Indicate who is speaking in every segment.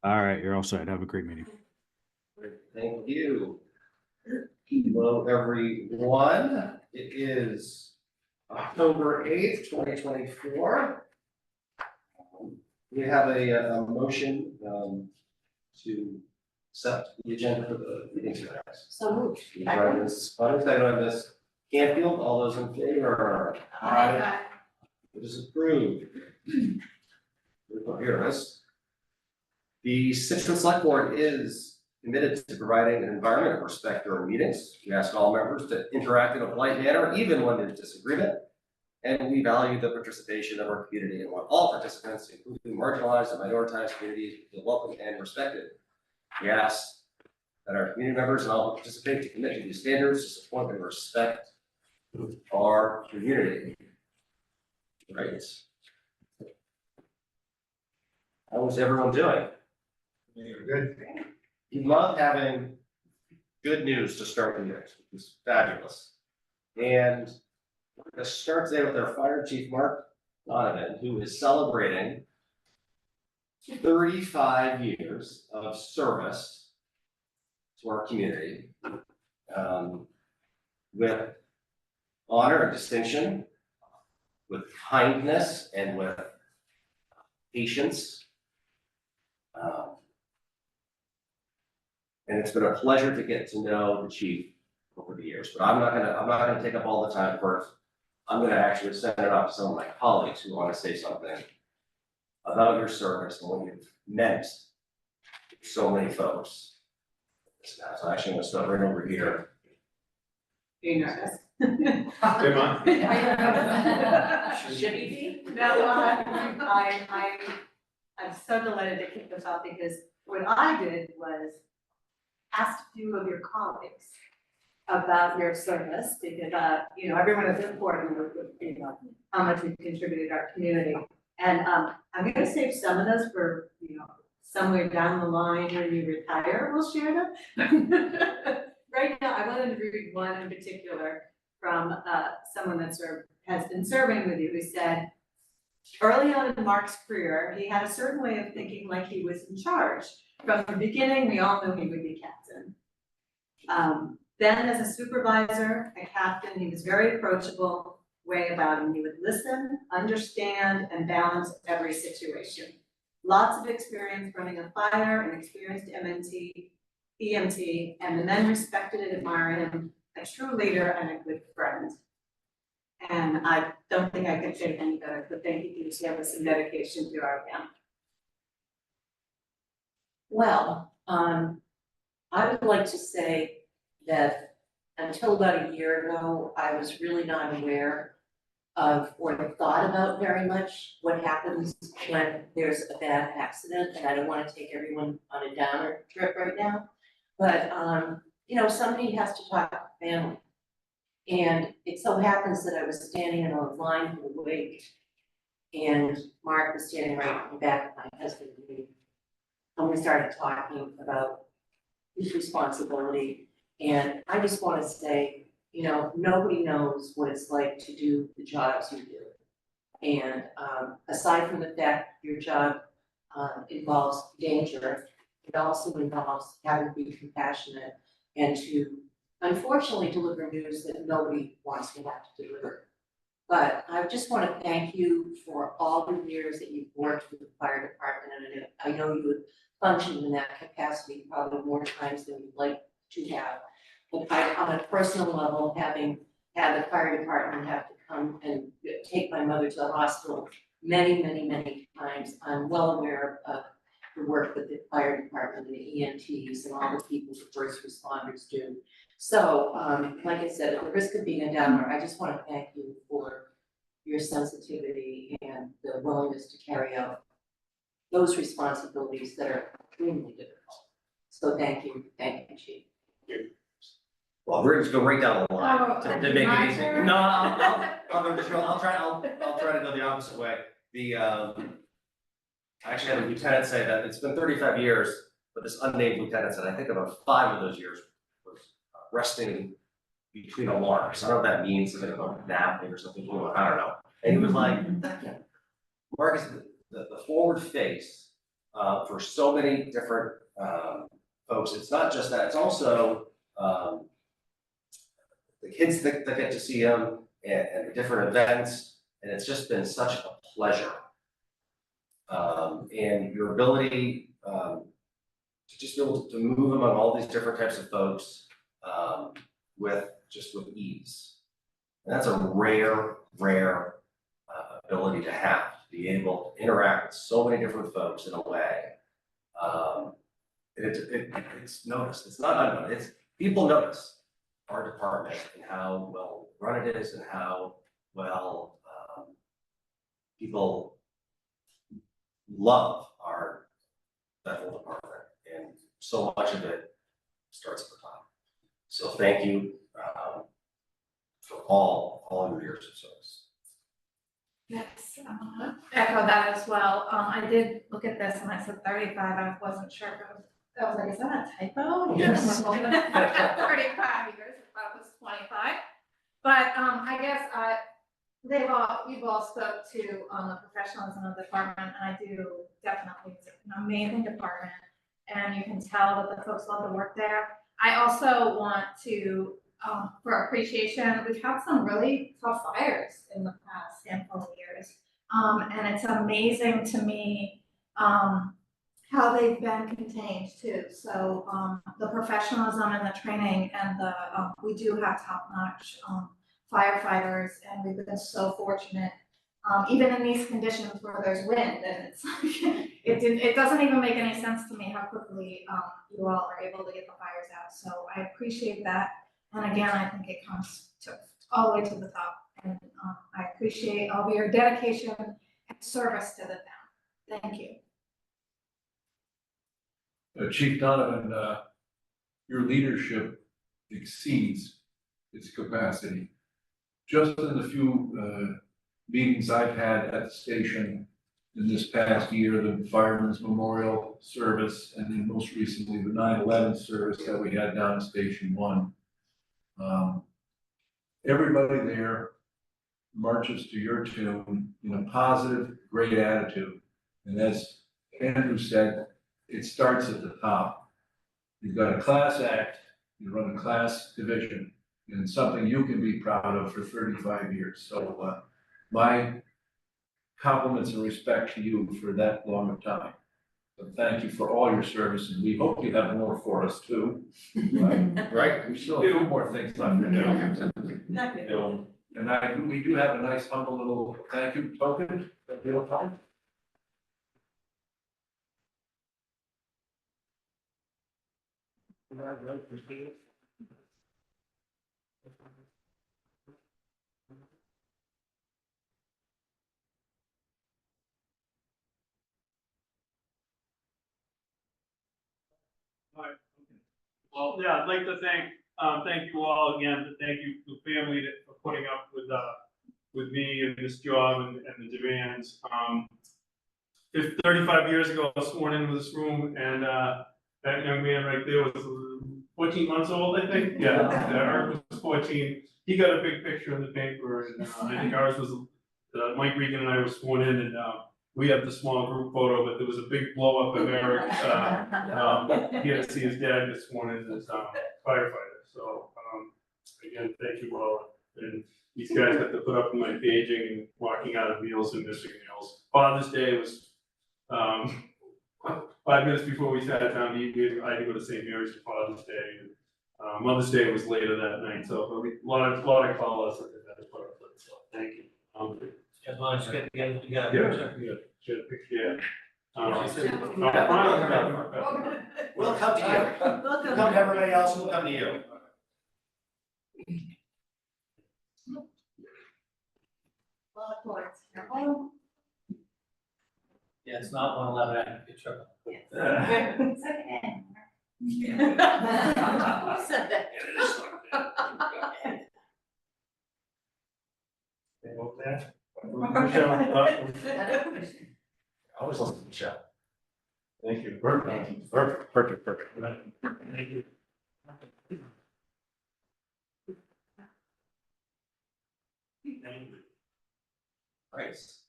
Speaker 1: All right, you're all set. Have a great meeting.
Speaker 2: Thank you. Hello, everyone. It is October 8th, 2024. We have a motion to accept the agenda for the meeting tonight.
Speaker 3: So moved.
Speaker 2: Ms. Connor, second by Ms. Canfield. All those in favor?
Speaker 3: Aye.
Speaker 2: It is approved. Here it is. The Scituate Select Board is committed to providing an environment of respect during meetings. We ask all members to interact in a polite manner, even when there's disagreement. And we value the participation of our community and want all participants, including marginalized and minoritized communities, to feel welcome and respected. We ask that our community members and all who participate to commit to these standards to support and respect our community. Right. How is everyone doing?
Speaker 4: Good.
Speaker 2: You love having good news to start the year, which is fabulous. And we're going to start today with our Fire Chief Mark Donovan, who is celebrating 35 years of service to our community with honor and distinction, with kindness and with patience. And it's been a pleasure to get to know the chief over the years, but I'm not gonna take up all the time first. I'm gonna actually send it off to some of my colleagues who want to say something about your service and what you've meant to so many folks. So actually, I'm gonna start right over here.
Speaker 3: Being nervous.
Speaker 4: Am I?
Speaker 3: Should he be?
Speaker 5: No, I'm so delighted to kick this off because what I did was asked a few of your colleagues about your service, because, everyone is important with, how much we've contributed to our community. And, I'm gonna save some of those for, somewhere down the line when you retire, we'll share them. Right now, I wanted to read one in particular from, someone that has been serving with you, who said, early on in Mark's career, he had a certain way of thinking like he was in charge. From the beginning, we all knew he would be captain. Then as a supervisor, a captain, he was very approachable way about him. He would listen, understand, and balance every situation. Lots of experience running a fire, an experienced EMT, and the men respected and admired him, a true leader and a good friend. And I don't think I could say any better, but thank you for your service and dedication to our town.
Speaker 3: Well, I would like to say that until about a year ago, I was really not aware of or thought about very much what happens when there's a bad accident, and I don't want to take everyone on a downer trip right now. But somebody has to talk to family. And it so happens that I was standing in a line for the wake, and Mark was standing right in the back of my husband and me. And we started talking about his responsibility. And I just want to say, nobody knows what it's like to do the jobs you do. And aside from the fact your job involves danger, it also involves having to be compassionate and to, unfortunately, deliver news that nobody wants to have to deliver. But I just want to thank you for all the years that you've worked with the fire department, and I know you would function in that capacity probably more times than you'd like to have. But on a personal level, having had the fire department have to come and take my mother to the hospital many, many, many times, I'm well aware of the work that the fire department and the EMTs and all the people, the first responders do. So, like I said, at the risk of being a downer, I just want to thank you for your sensitivity and the willingness to carry out those responsibilities that are extremely difficult. So thank you, Chief.
Speaker 2: Well, we're just go right down the line to make it easy.
Speaker 5: turn?
Speaker 2: No, I'll try to go the opposite way. I actually had a lieutenant say that it's been 35 years, but this unnamed lieutenant said, I think about 5 of those years was resting between alarms. I don't know what that means, something about napping or something, I don't know. And he was like, Mark is the forward face for so many different, folks. It's not just that, it's also, the kids that get to see them and the different events, and it's just been such a pleasure. And your ability, to just be able to move among all these different types of folks, with ease. And that's a rare, ability to have, to be able to interact with so many different folks in a way. It's noticed, it's not unnoticed, it's, people notice our department and how well run it is and how well, people love our federal department, and so much of it starts at the top. So thank you, for all of your years of service.
Speaker 6: Yes, echo that as well. I did look at this and I said 35, I wasn't sure if it was, I was like, is that a typo?
Speaker 2: Yes.
Speaker 6: 35 years, I thought it was 25. But I guess we've all spoke to the professionalism of the department, and I do definitely, it's an amazing department. And you can tell that the folks love the work there. I also want to, for appreciation, we've had some really tough fires in the past handful of years. And it's amazing to me how they've been contained too. So the professionalism and the training and the, we do have top-notch firefighters, and we've been so fortunate. Even in these conditions where there's wind, and it's like, it doesn't even make any sense to me how quickly you all are able to get the fires out. So I appreciate that. And again, I think it comes to all the way to the top. And I appreciate all of your dedication and service to the town. Thank you.
Speaker 7: Chief Donovan, your leadership exceeds its capacity. Just in the few meetings I've had at the station in this past year, the Firemen's Memorial Service, and then most recently the 9/11 service that we had down at Station 1. Everybody there marches to your tune in a positive, great attitude. And as Andrew said, it starts at the top. You've got a class act, you run a class division, and something you can be proud of for 35 years. So my compliments and respect to you for that long of time. So thank you for all your service, and we hope you have more for us too. Right? We still have a few more things left to do. And we do have a nice humble little thank you token that we'll find.
Speaker 8: Well, yeah, I'd like to thank you all again, to thank you, the family for putting up with me and this job and the demands. 35 years ago, I was sworn into this room, and that young man right there was 14 months old, I think. Yeah, Eric was 14. He got a big picture in the paper, and I think ours was, Mike Regan and I were sworn in, and we have the small group photo, but there was a big blow up of Eric. He had to see his dad get sworn in as firefighter. So again, thank you all. And these guys have to put up with my paging and walking out of meals and missing meals. Father's Day was 5 minutes before we sat down to eat. I had to go to St. Mary's for Father's Day. And Mother's Day was later that night. So a lot of call-outs that they had to put up with. So thank you.
Speaker 9: As long as you get together.
Speaker 8: Yeah.
Speaker 2: We'll come to you. We'll come to everybody else, we'll come to you.
Speaker 5: Well, of course.
Speaker 9: Yeah, it's not 111, I get trouble.
Speaker 5: It's okay.
Speaker 3: Who said that?
Speaker 2: I always listen to Michelle.
Speaker 8: Thank you. Perfect. Thank you.
Speaker 2: Nice.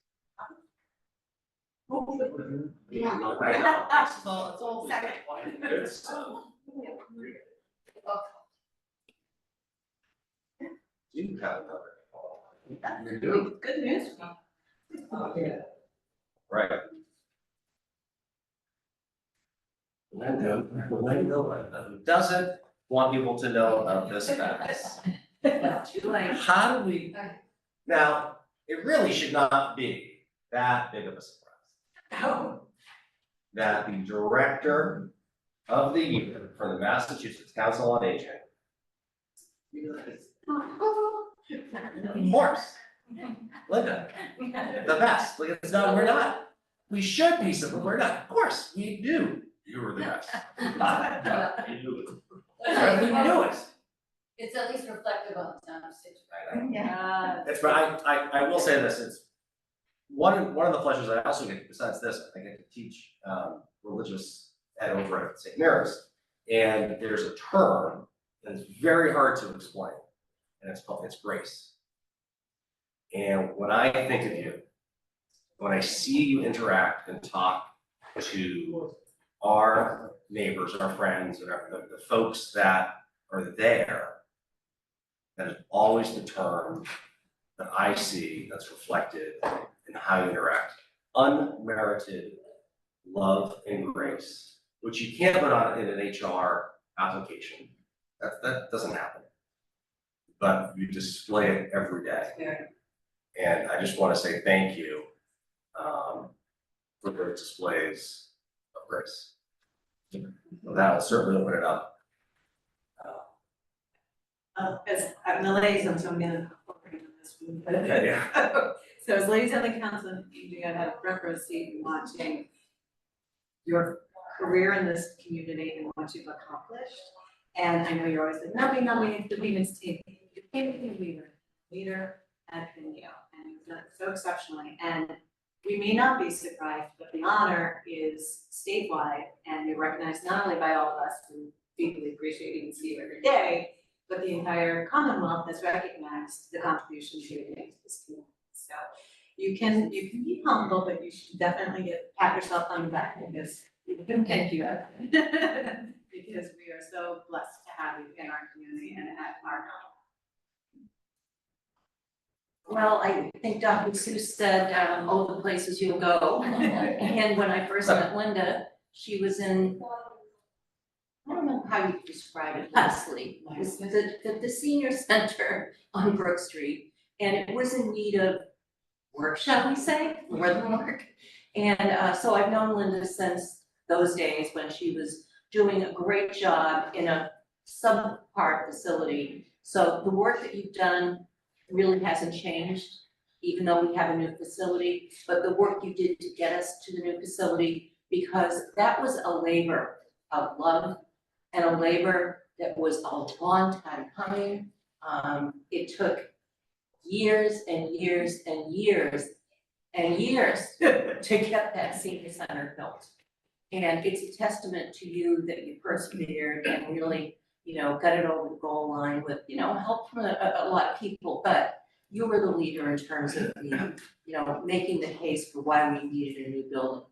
Speaker 2: Yeah.
Speaker 5: Well, it's all second.
Speaker 2: Good stuff. You have another. You do.
Speaker 5: Good news.
Speaker 2: Right. Linda, who doesn't want people to know of this fact?
Speaker 3: Too late.
Speaker 2: How do we, now, it really should not be that big of a surprise that the director of the year for the Massachusetts Council on Aging. Of course, Linda, the best, like, it's not, we're not, we should be, so we're not, of course, we do, you were the best. We knew it.
Speaker 10: It's at least reflective of the town of Scituate.
Speaker 5: Yeah.
Speaker 2: It's, but I will say this, it's one of the pleasures I also get, besides this, I get to teach religious ed over at St. Mary's. And there's a term that is very hard to explain, and it's grace. And when I think of you, when I see you interact and talk to our neighbors, our friends, and the folks that are there, that is always the term that I see that's reflected in how you interact. Unmerited love and grace, which you can't put on in an HR application. That doesn't happen. But you display it every day. And I just want to say thank you for the displays of grace. That'll certainly open it up.
Speaker 5: As I'm the liaison, so I'm gonna operate on this one, but.
Speaker 2: Okay, yeah.
Speaker 5: So as ladies on the council, you had a front row seat in watching your career in this community and what you've accomplished. And I know you're always like, no, we need the women's team. You can't be a leader at Pinio, and you've done it so exceptionally. And we may not be surprised, but the honor is statewide, and you're recognized not only by all of us who deeply appreciate you and see you every day, but the entire Commonwealth has recognized the contributions you make to this community. So you can be humble, but you should definitely pat yourself on the back because thank you. Because we are so blessed to have you in our community and at our home.
Speaker 3: Well, I think Dr. Seuss said, the places you'll go. And when I first met Linda, she was in, I don't know how you describe it, Leslie, it was the senior center on Brook Street. And it was in need of work, shall we say, more than work. And so I've known Linda since those days when she was doing a great job in a subpar facility. So the work that you've done really hasn't changed, even though we have a new facility, but the work you did to get us to the new facility, because that was a labor of love and a labor that was a long time coming. It took years and years and years and years to get that senior center built. And it's a testament to you that you persevered and really, got it over the goal line with, help from a lot of people, but you were the leader in terms of making the case for why we needed a new building.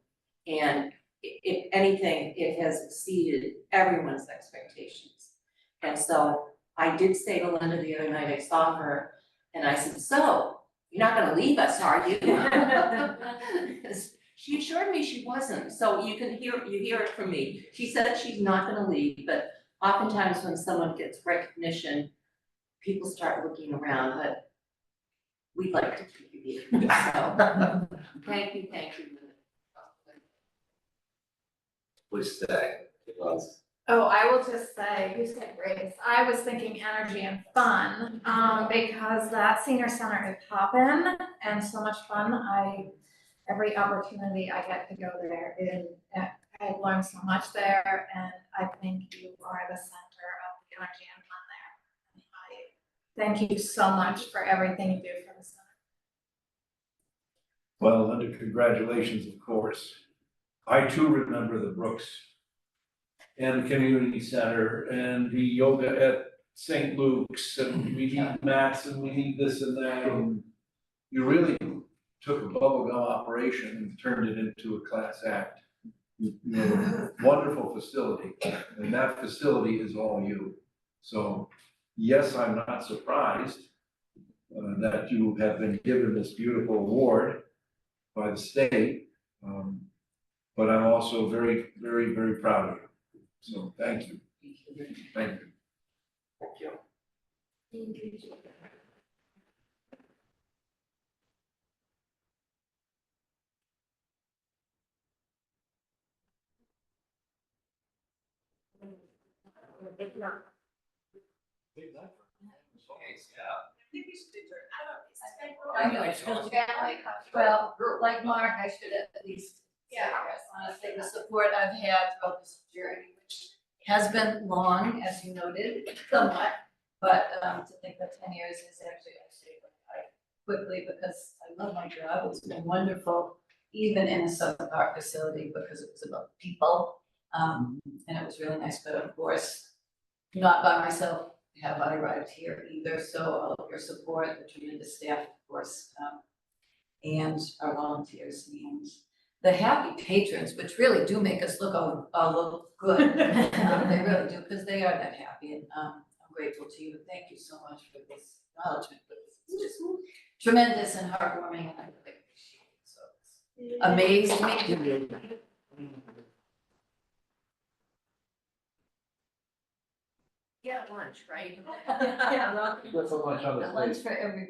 Speaker 3: And if anything, it has exceeded everyone's expectations. And so I did say to Linda the other night, I saw her, and I said, so, you're not gonna leave us, are you? She assured me she wasn't, so you hear it from me. She said she's not gonna leave, but oftentimes when someone gets recognition, people start looking around, but we'd like to keep you here, so, thank you.
Speaker 2: Please stay.
Speaker 6: Oh, I will just say, you said grace, I was thinking energy and fun, because that senior center is poppin' and so much fun. Every opportunity I get to go there I've learned so much there, and I think you are the center of the energy and fun there. I thank you so much for everything you do for the center.
Speaker 7: Well, Linda, congratulations, of course. I too remember the Brooks and the community center and the yoga at St. Luke's, and we need mats and we need this and that, and you really took a bubblegum operation and turned it into a class act. You have a wonderful facility, and that facility is all you. So, yes, I'm not surprised that you have been given this beautiful award by the state. But I'm also very, very, very proud of you. So, thank you. Thank you.
Speaker 2: Thank you.
Speaker 10: I know, well, like Mark, I should at least say this, honestly, the support I've had throughout this journey, which has been long, as you noted, somewhat, but, to think that 10 years is actually quite quickly, because I love my job, it's been wonderful, even in a subpar facility, because it was about people, and it was really nice, but of course, not by myself have I arrived here either, so all of your support, the tremendous staff, of course, and our volunteers and the happy patrons, which really do make us look look good. They really do, because they are that happy, and I'm grateful to you. Thank you so much for this acknowledgement, but it's just tremendous and heartwarming, and I really appreciate it. So it's amazing.
Speaker 3: Yeah, lunch, right?
Speaker 10: Yeah, well,
Speaker 7: That's so much on the plate.
Speaker 10: lunch for everyone.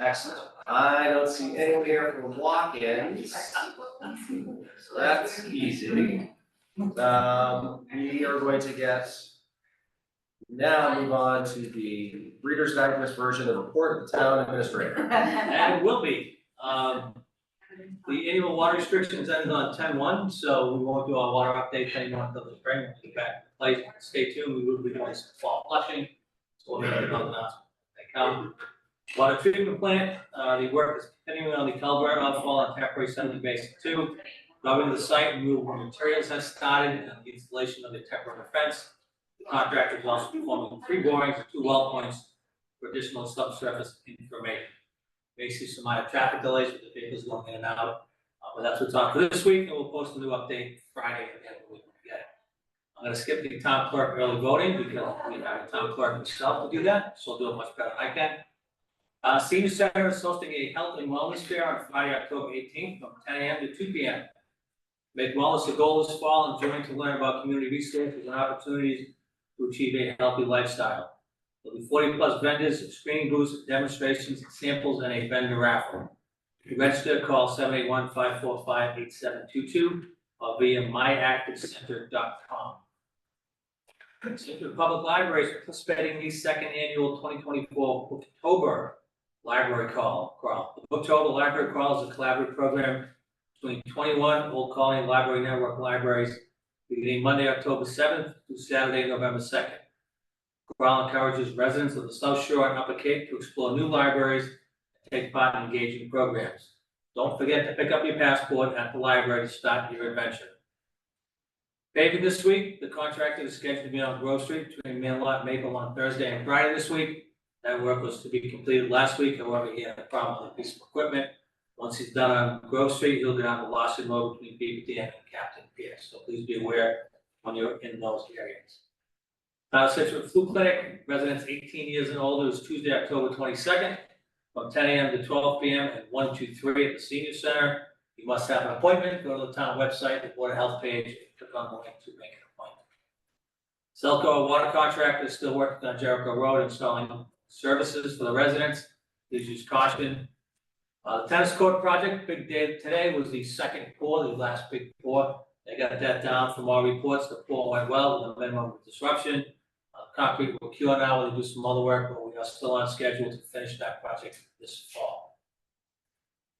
Speaker 2: Excellent. I don't see anyone here for walk-ins. So that's easy. We are going to now move on to the Reader's Digest version of the report of the town administrator.
Speaker 9: And it will be. The annual water restrictions ended on 10/1, so we won't do our water updates anymore until the spring. We'll get back to place. Stay tuned, we will be doing some fall flushing. So we'll make another announcement when they come. Water treatment plant, the work is continuing on the culvert outfall and temporary sediment basin 2. Grubbing the site, removal of materials has started, and the installation of the temporary fence. The contractor is also performing 3 borings and 2 well points for additional subsurface information. May see some minor traffic delays with the vehicles going in and out, but that's what's on for this week, and we'll post a new update Friday at the end of the week when we get it. I'm gonna skip the town clerk early voting because we have a town clerk himself to do that, so I'll do it much better than I can. Senior Center is hosting a health and wellness fair on Friday, October 18th from 10 a.m. to 2 p.m. Make wellness a goal this fall and join to learn about community resources and opportunities to achieve a healthy lifestyle. There'll be 40+ vendors, screening booths, demonstrations, samples, and a vendor raffle. To register, call 781-545-8722 or via myactivecenter.com. Scituate Public Library is participating in the 2nd annual 2024 Booktober Library Crawl. The Booktober Library Crawl is a collaborative program between 21 Old Colony Library Network libraries beginning Monday, October 7th through Saturday, November 2nd. Crawl encourages residents of the South Shore and Upper Cape to explore new libraries and take part in engaging programs. Don't forget to pick up your passport at the library to start your adventure. Paving this week, the contractor is scheduled to be on Grove Street between Manlot and Maple on Thursday and Friday this week. That work was to be completed last week, however, he had a problem with a piece of equipment. Once he's done on Grove Street, he'll get on the Lawson Road between Beaver Dam and Captain Pierce, so please be aware when you're in those areas. Scituate Flu Clinic, residents 18 years and older, is Tuesday, October 22nd, from 10 a.m. to 12 p.m. at 123 at the Senior Center. You must have an appointment. Go to the town website, the Board of Health page, click on the link to make an appointment. Selco Water Contractor is still working on Jericho Road, installing services for the residents. Please use caution. The tennis court project, big day today, was the second pour, the last big pour. They got that down from all reports. The pour went well with a minimum of disruption. concrete will cure now, we'll do some other work, but we are still on schedule to finish that project this fall.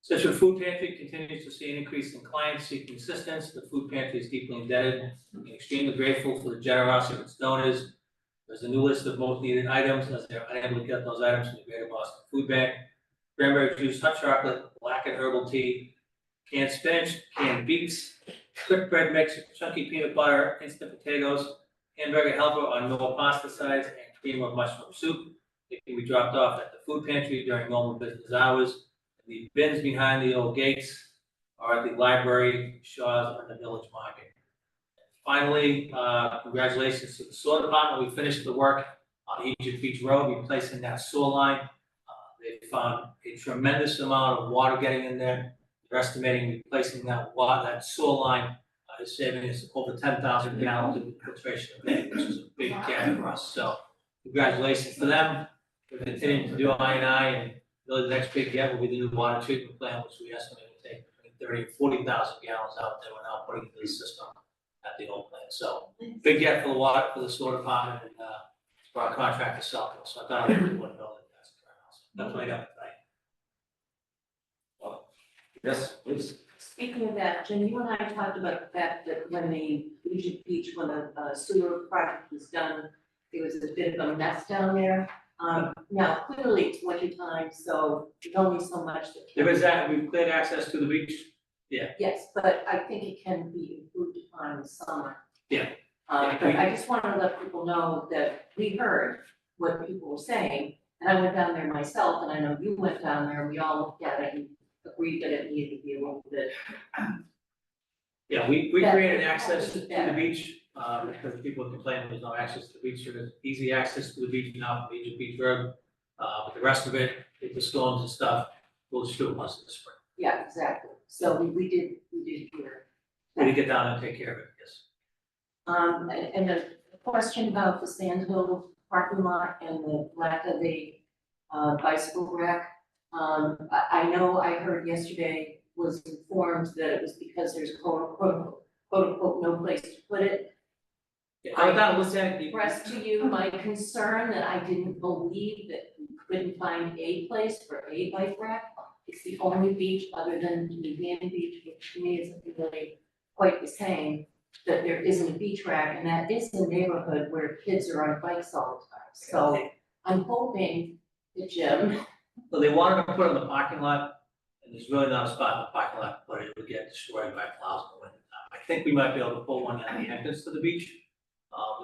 Speaker 9: Situate Food Pantry continues to see an increase in clients seeking assistance. The food pantry is deeply indebted and extremely grateful for the generosity of its donors. There's a new list of most needed items as they're unable to get those items from the Greater Boston Food Bank. Cranberry juice, hot chocolate, black and herbal tea, canned spinach, canned beets, quick bread mix, chunky peanut butter, instant potatoes, hamburger helper on no pasta size, and cream of mushroom soup. It can be dropped off at the food pantry during normal business hours. The bins behind the old gates are at the library, Shaw's, and the village market. Finally, congratulations to the sewer department. We finished the work on Egypt Beach Road, replacing that sewer line. They found a tremendous amount of water getting in there. They're estimating replacing that sewer line is saving us over 10,000 gallons of filtration a day, which is a big gap for us. So congratulations to them. We're continuing to do I&I, and really the next big gap will be the new water treatment plant, which we estimate will take between 30 and 40,000 gallons out there. We're now putting into the system at the old plant. So big gap for the water, for the sewer department, and for our contractor Celco. So I thought I would want to know that that's the house. That's what I got tonight.
Speaker 2: Yes, please.
Speaker 3: Speaking of that, Jim, you and I talked about the fact that when the Egypt Beach, when the sewer project was done, there was a bit of a mess down there. Now clearly it's winter time, so there's only so much that can.
Speaker 9: There is that, we've cleared access to the beach.
Speaker 3: Yes, but I think it can be improved upon in the summer.
Speaker 9: Yeah.
Speaker 3: But I just wanted to let people know that we heard what people were saying, and I went down there myself, and I know you went down there, and we all looked at it and agreed that it needed to be a little bit.
Speaker 9: Yeah, we
Speaker 3: That-
Speaker 9: created access to the
Speaker 3: that-
Speaker 9: beach, because people complained there's no access to the beach. There's easy access to the beach now from Egypt Beach Road. But the rest of it, with the storms and stuff, we'll just do it once in the spring.
Speaker 3: Yeah, exactly. So we did hear.
Speaker 9: We need to get down and take care of it, yes.
Speaker 3: And a question about the Sandhill parking lot and the lack of a bicycle rack. I know I heard yesterday, was informed that it was because there's quote unquote no place to put it.
Speaker 9: Yeah, I went down and looked at it.
Speaker 3: Expressed to you my concern that I didn't believe that we couldn't find a place for a bike rack. It's the only beach other than Museum Beach, which to me isn't really quite the same, that there isn't a beach rack, and that is the neighborhood where kids are on bikes all the time. So I'm hoping that Jim.
Speaker 9: So they wanted to put it in the parking lot, and there's really not a spot in the parking lot, but it would get destroyed by plows in the winter time. I think we might be able to pull one at the entrance to the beach.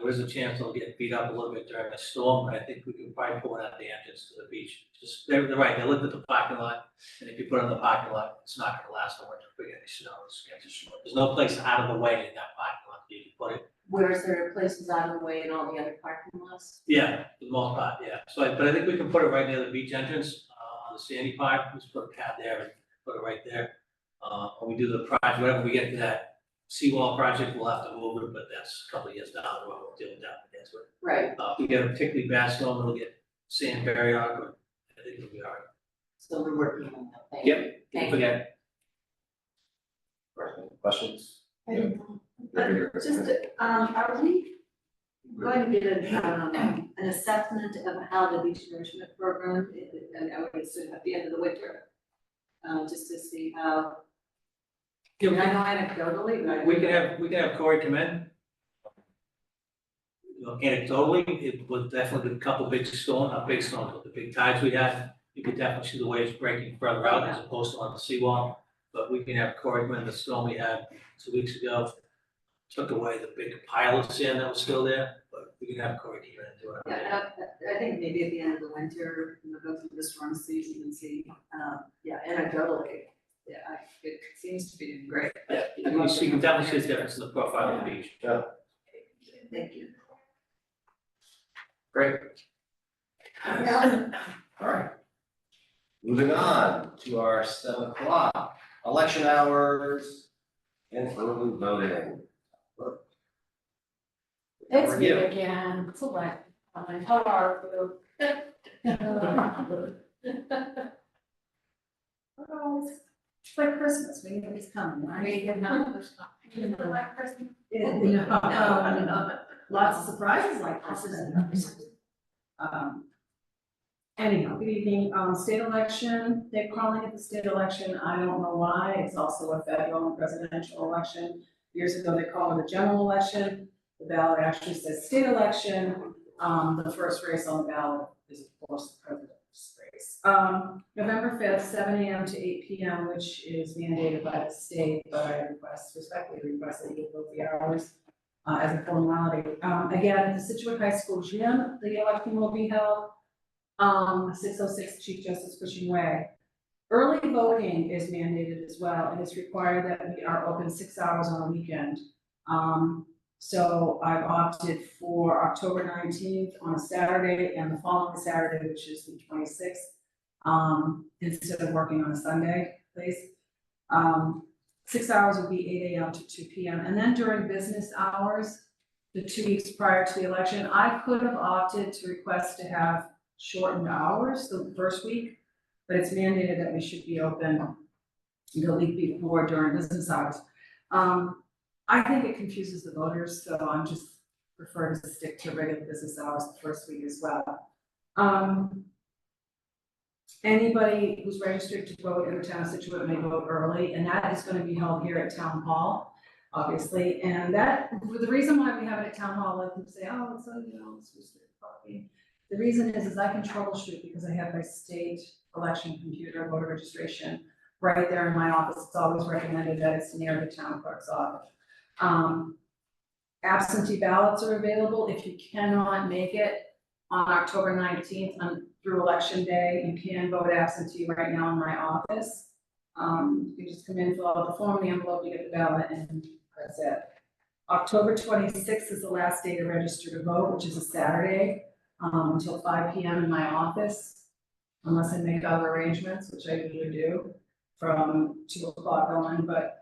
Speaker 9: There is a chance it'll get beat up a little bit during the storm, but I think we can probably pull one at the entrance to the beach. Just, they're right, they looked at the parking lot, and if you put it in the parking lot, it's not gonna last the winter if we get any snow, it's gonna destroy. There's no place out of the way in that parking lot that you can put it.
Speaker 3: Whereas there are places out of the way in all the other parking lots.
Speaker 9: Yeah, for the most part, yeah. So, but I think we can put it right near the beach entrance, on the sandy part, just put a pad there and put it right there. When we do the project, whenever we get to that seawall project, we'll have to move it, but that's a couple of years down the road, we'll deal with that, that's what.
Speaker 3: Right.
Speaker 9: If we get a particularly bad storm, it'll get sand buried on, but I think it'll be all right.
Speaker 3: So we're working on that. Thank you.
Speaker 9: Yep,
Speaker 3: Thank
Speaker 9: don't forget.
Speaker 2: Questions?
Speaker 5: Just, are we going to get an assessment of how the beach nourishment program, and I would assume at the end of the winter, just to see how. I know anecdotally, but.
Speaker 9: We can have Corey come in. You know, anecdotally, it was definitely a couple big storms, not big storms, but the big tides we had. You could definitely see the waves breaking further out as opposed to on the seawall. But we can have Corey come in, the storm we had 2 weeks ago took away the big pile of sand that was still there, but we can have Corey come in and do it.
Speaker 5: Yeah, I think maybe at the end of the winter, we'll go through the storm season and see, anecdotally, it seems to be doing great.
Speaker 9: Yeah, you can definitely see the difference in the profile of the beach.
Speaker 5: Thank you.
Speaker 2: Great. All right. Moving on to our 7 o'clock, election hours and early voting.
Speaker 10: It's
Speaker 2: How are
Speaker 10: me
Speaker 2: you?
Speaker 10: again, it's like, how are you?
Speaker 5: Oh, it's like Christmas, it's coming, right?
Speaker 10: We have not pushed off.
Speaker 5: Like Christmas?
Speaker 10: No.
Speaker 11: lots of surprises like this, isn't it? Anyhow, good evening, state election, they're calling it the state election, I don't know why, it's also a federal and presidential election. Years ago, they called it a general election, the ballot actually says state election, the first race on the ballot is of course the president's race. November 5th, 7 a.m. to 8 p.m., which is mandated by the state, but I respectfully request that you vote the hours as a formality. Again, at the Scituate High School gym, the election will be held. 606 Chief Justice Cushing Way. Early voting is mandated as well, and it's required that we are open 6 hours on a weekend. So I've opted for October 19th on a Saturday and the following Saturday, which is the 26th, instead of working on a Sunday, please. 6 hours would be 8 a.m. to 2 p.m. And then during business hours, the 2 weeks prior to the election, I could have opted to request to have shortened hours the first week, but it's mandated that we should be open the week before during business hours. I think it confuses the voters, so I'm just prefer to stick to regular business hours the first week as well. Anybody who's registered to vote in the town of Scituate may vote early, and that is going to be held here at Town Hall, obviously. And that, the reason why we have it at Town Hall, let them say, oh, it's it's restricted parking. The reason is I can troubleshoot because I have my state election computer voter registration right there in my office. It's always recommended that it's near the town clerk's office. Absentee ballots are available. If you cannot make it on October 19th through election day, you can vote absentee right now in my office. You can just come in, fill out the form, the envelope, you get the ballot, and that's it. October 26th is the last day to register to vote, which is a Saturday, until 5 p.m. in my office, unless I make other arrangements, which I usually do, from 2 o'clock on, but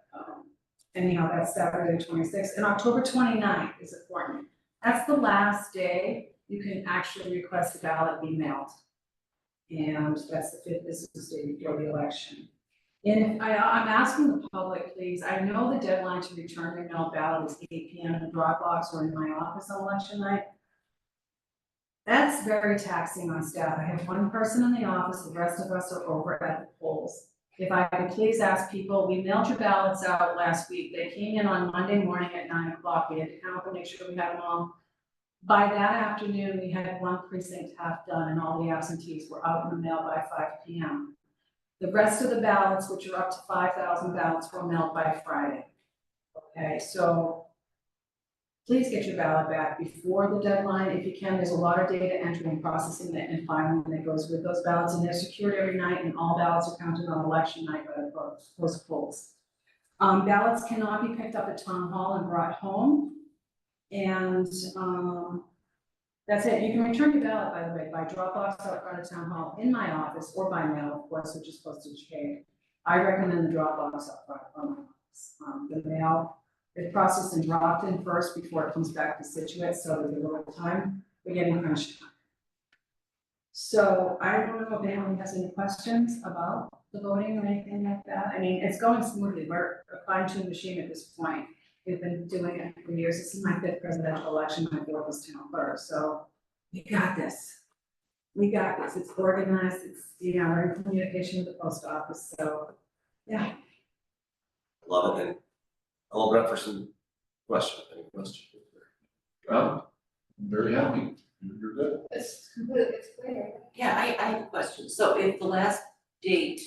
Speaker 11: anyhow, that's Saturday 26th. And October 29th is important. That's the last day you can actually request the ballot be mailed. And that's the 5th business day before the election. And if I'm asking the public, please, I know the deadline to return the mail ballot is 8 p.m. in the Dropbox or in my office on election night. That's very taxing on staff. I have one person in the office, the rest of us are over at the polls. If I could please ask people, we mailed your ballots out last week. They came in on Monday morning at 9 o'clock. We had to count them, make sure we had them all. By that afternoon, we had one precinct half done and all the absentees were out in the mail by 5 p.m. The rest of the ballots, which are up to 5,000 ballots, were mailed by Friday. Okay, so please get your ballot back before the deadline. If you can, there's a lot of data entry and processing that and filing that goes with those ballots, and they're secured every night, and all ballots are counted on election night by the post polls. Ballots cannot be picked up at Town Hall and brought home, and that's it. You can return your ballot, by the way, by Dropbox out front of Town Hall in my office, or by mail, of course, which is postage paid. I recommend the Dropbox up front of my office. The mail, it's processed and dropped in first before it comes back to Scituate, so there's a little time. We're getting crunch time. So I don't know if anyone has any questions about the voting or anything like that. I mean, it's going smoothly. We're a fine-tuned machine at this point. We've been doing it for years. This is my 5th presidential election. My 4th was town clerk. So we got this. We got this. It's organized. It's, we're in communication with the post office. So yeah.
Speaker 2: Love it. And I'll open up for some questions. Any questions?
Speaker 7: I'm very happy. You're good.
Speaker 10: It's completely, it's clear.
Speaker 3: Yeah, I have a question. So if the last date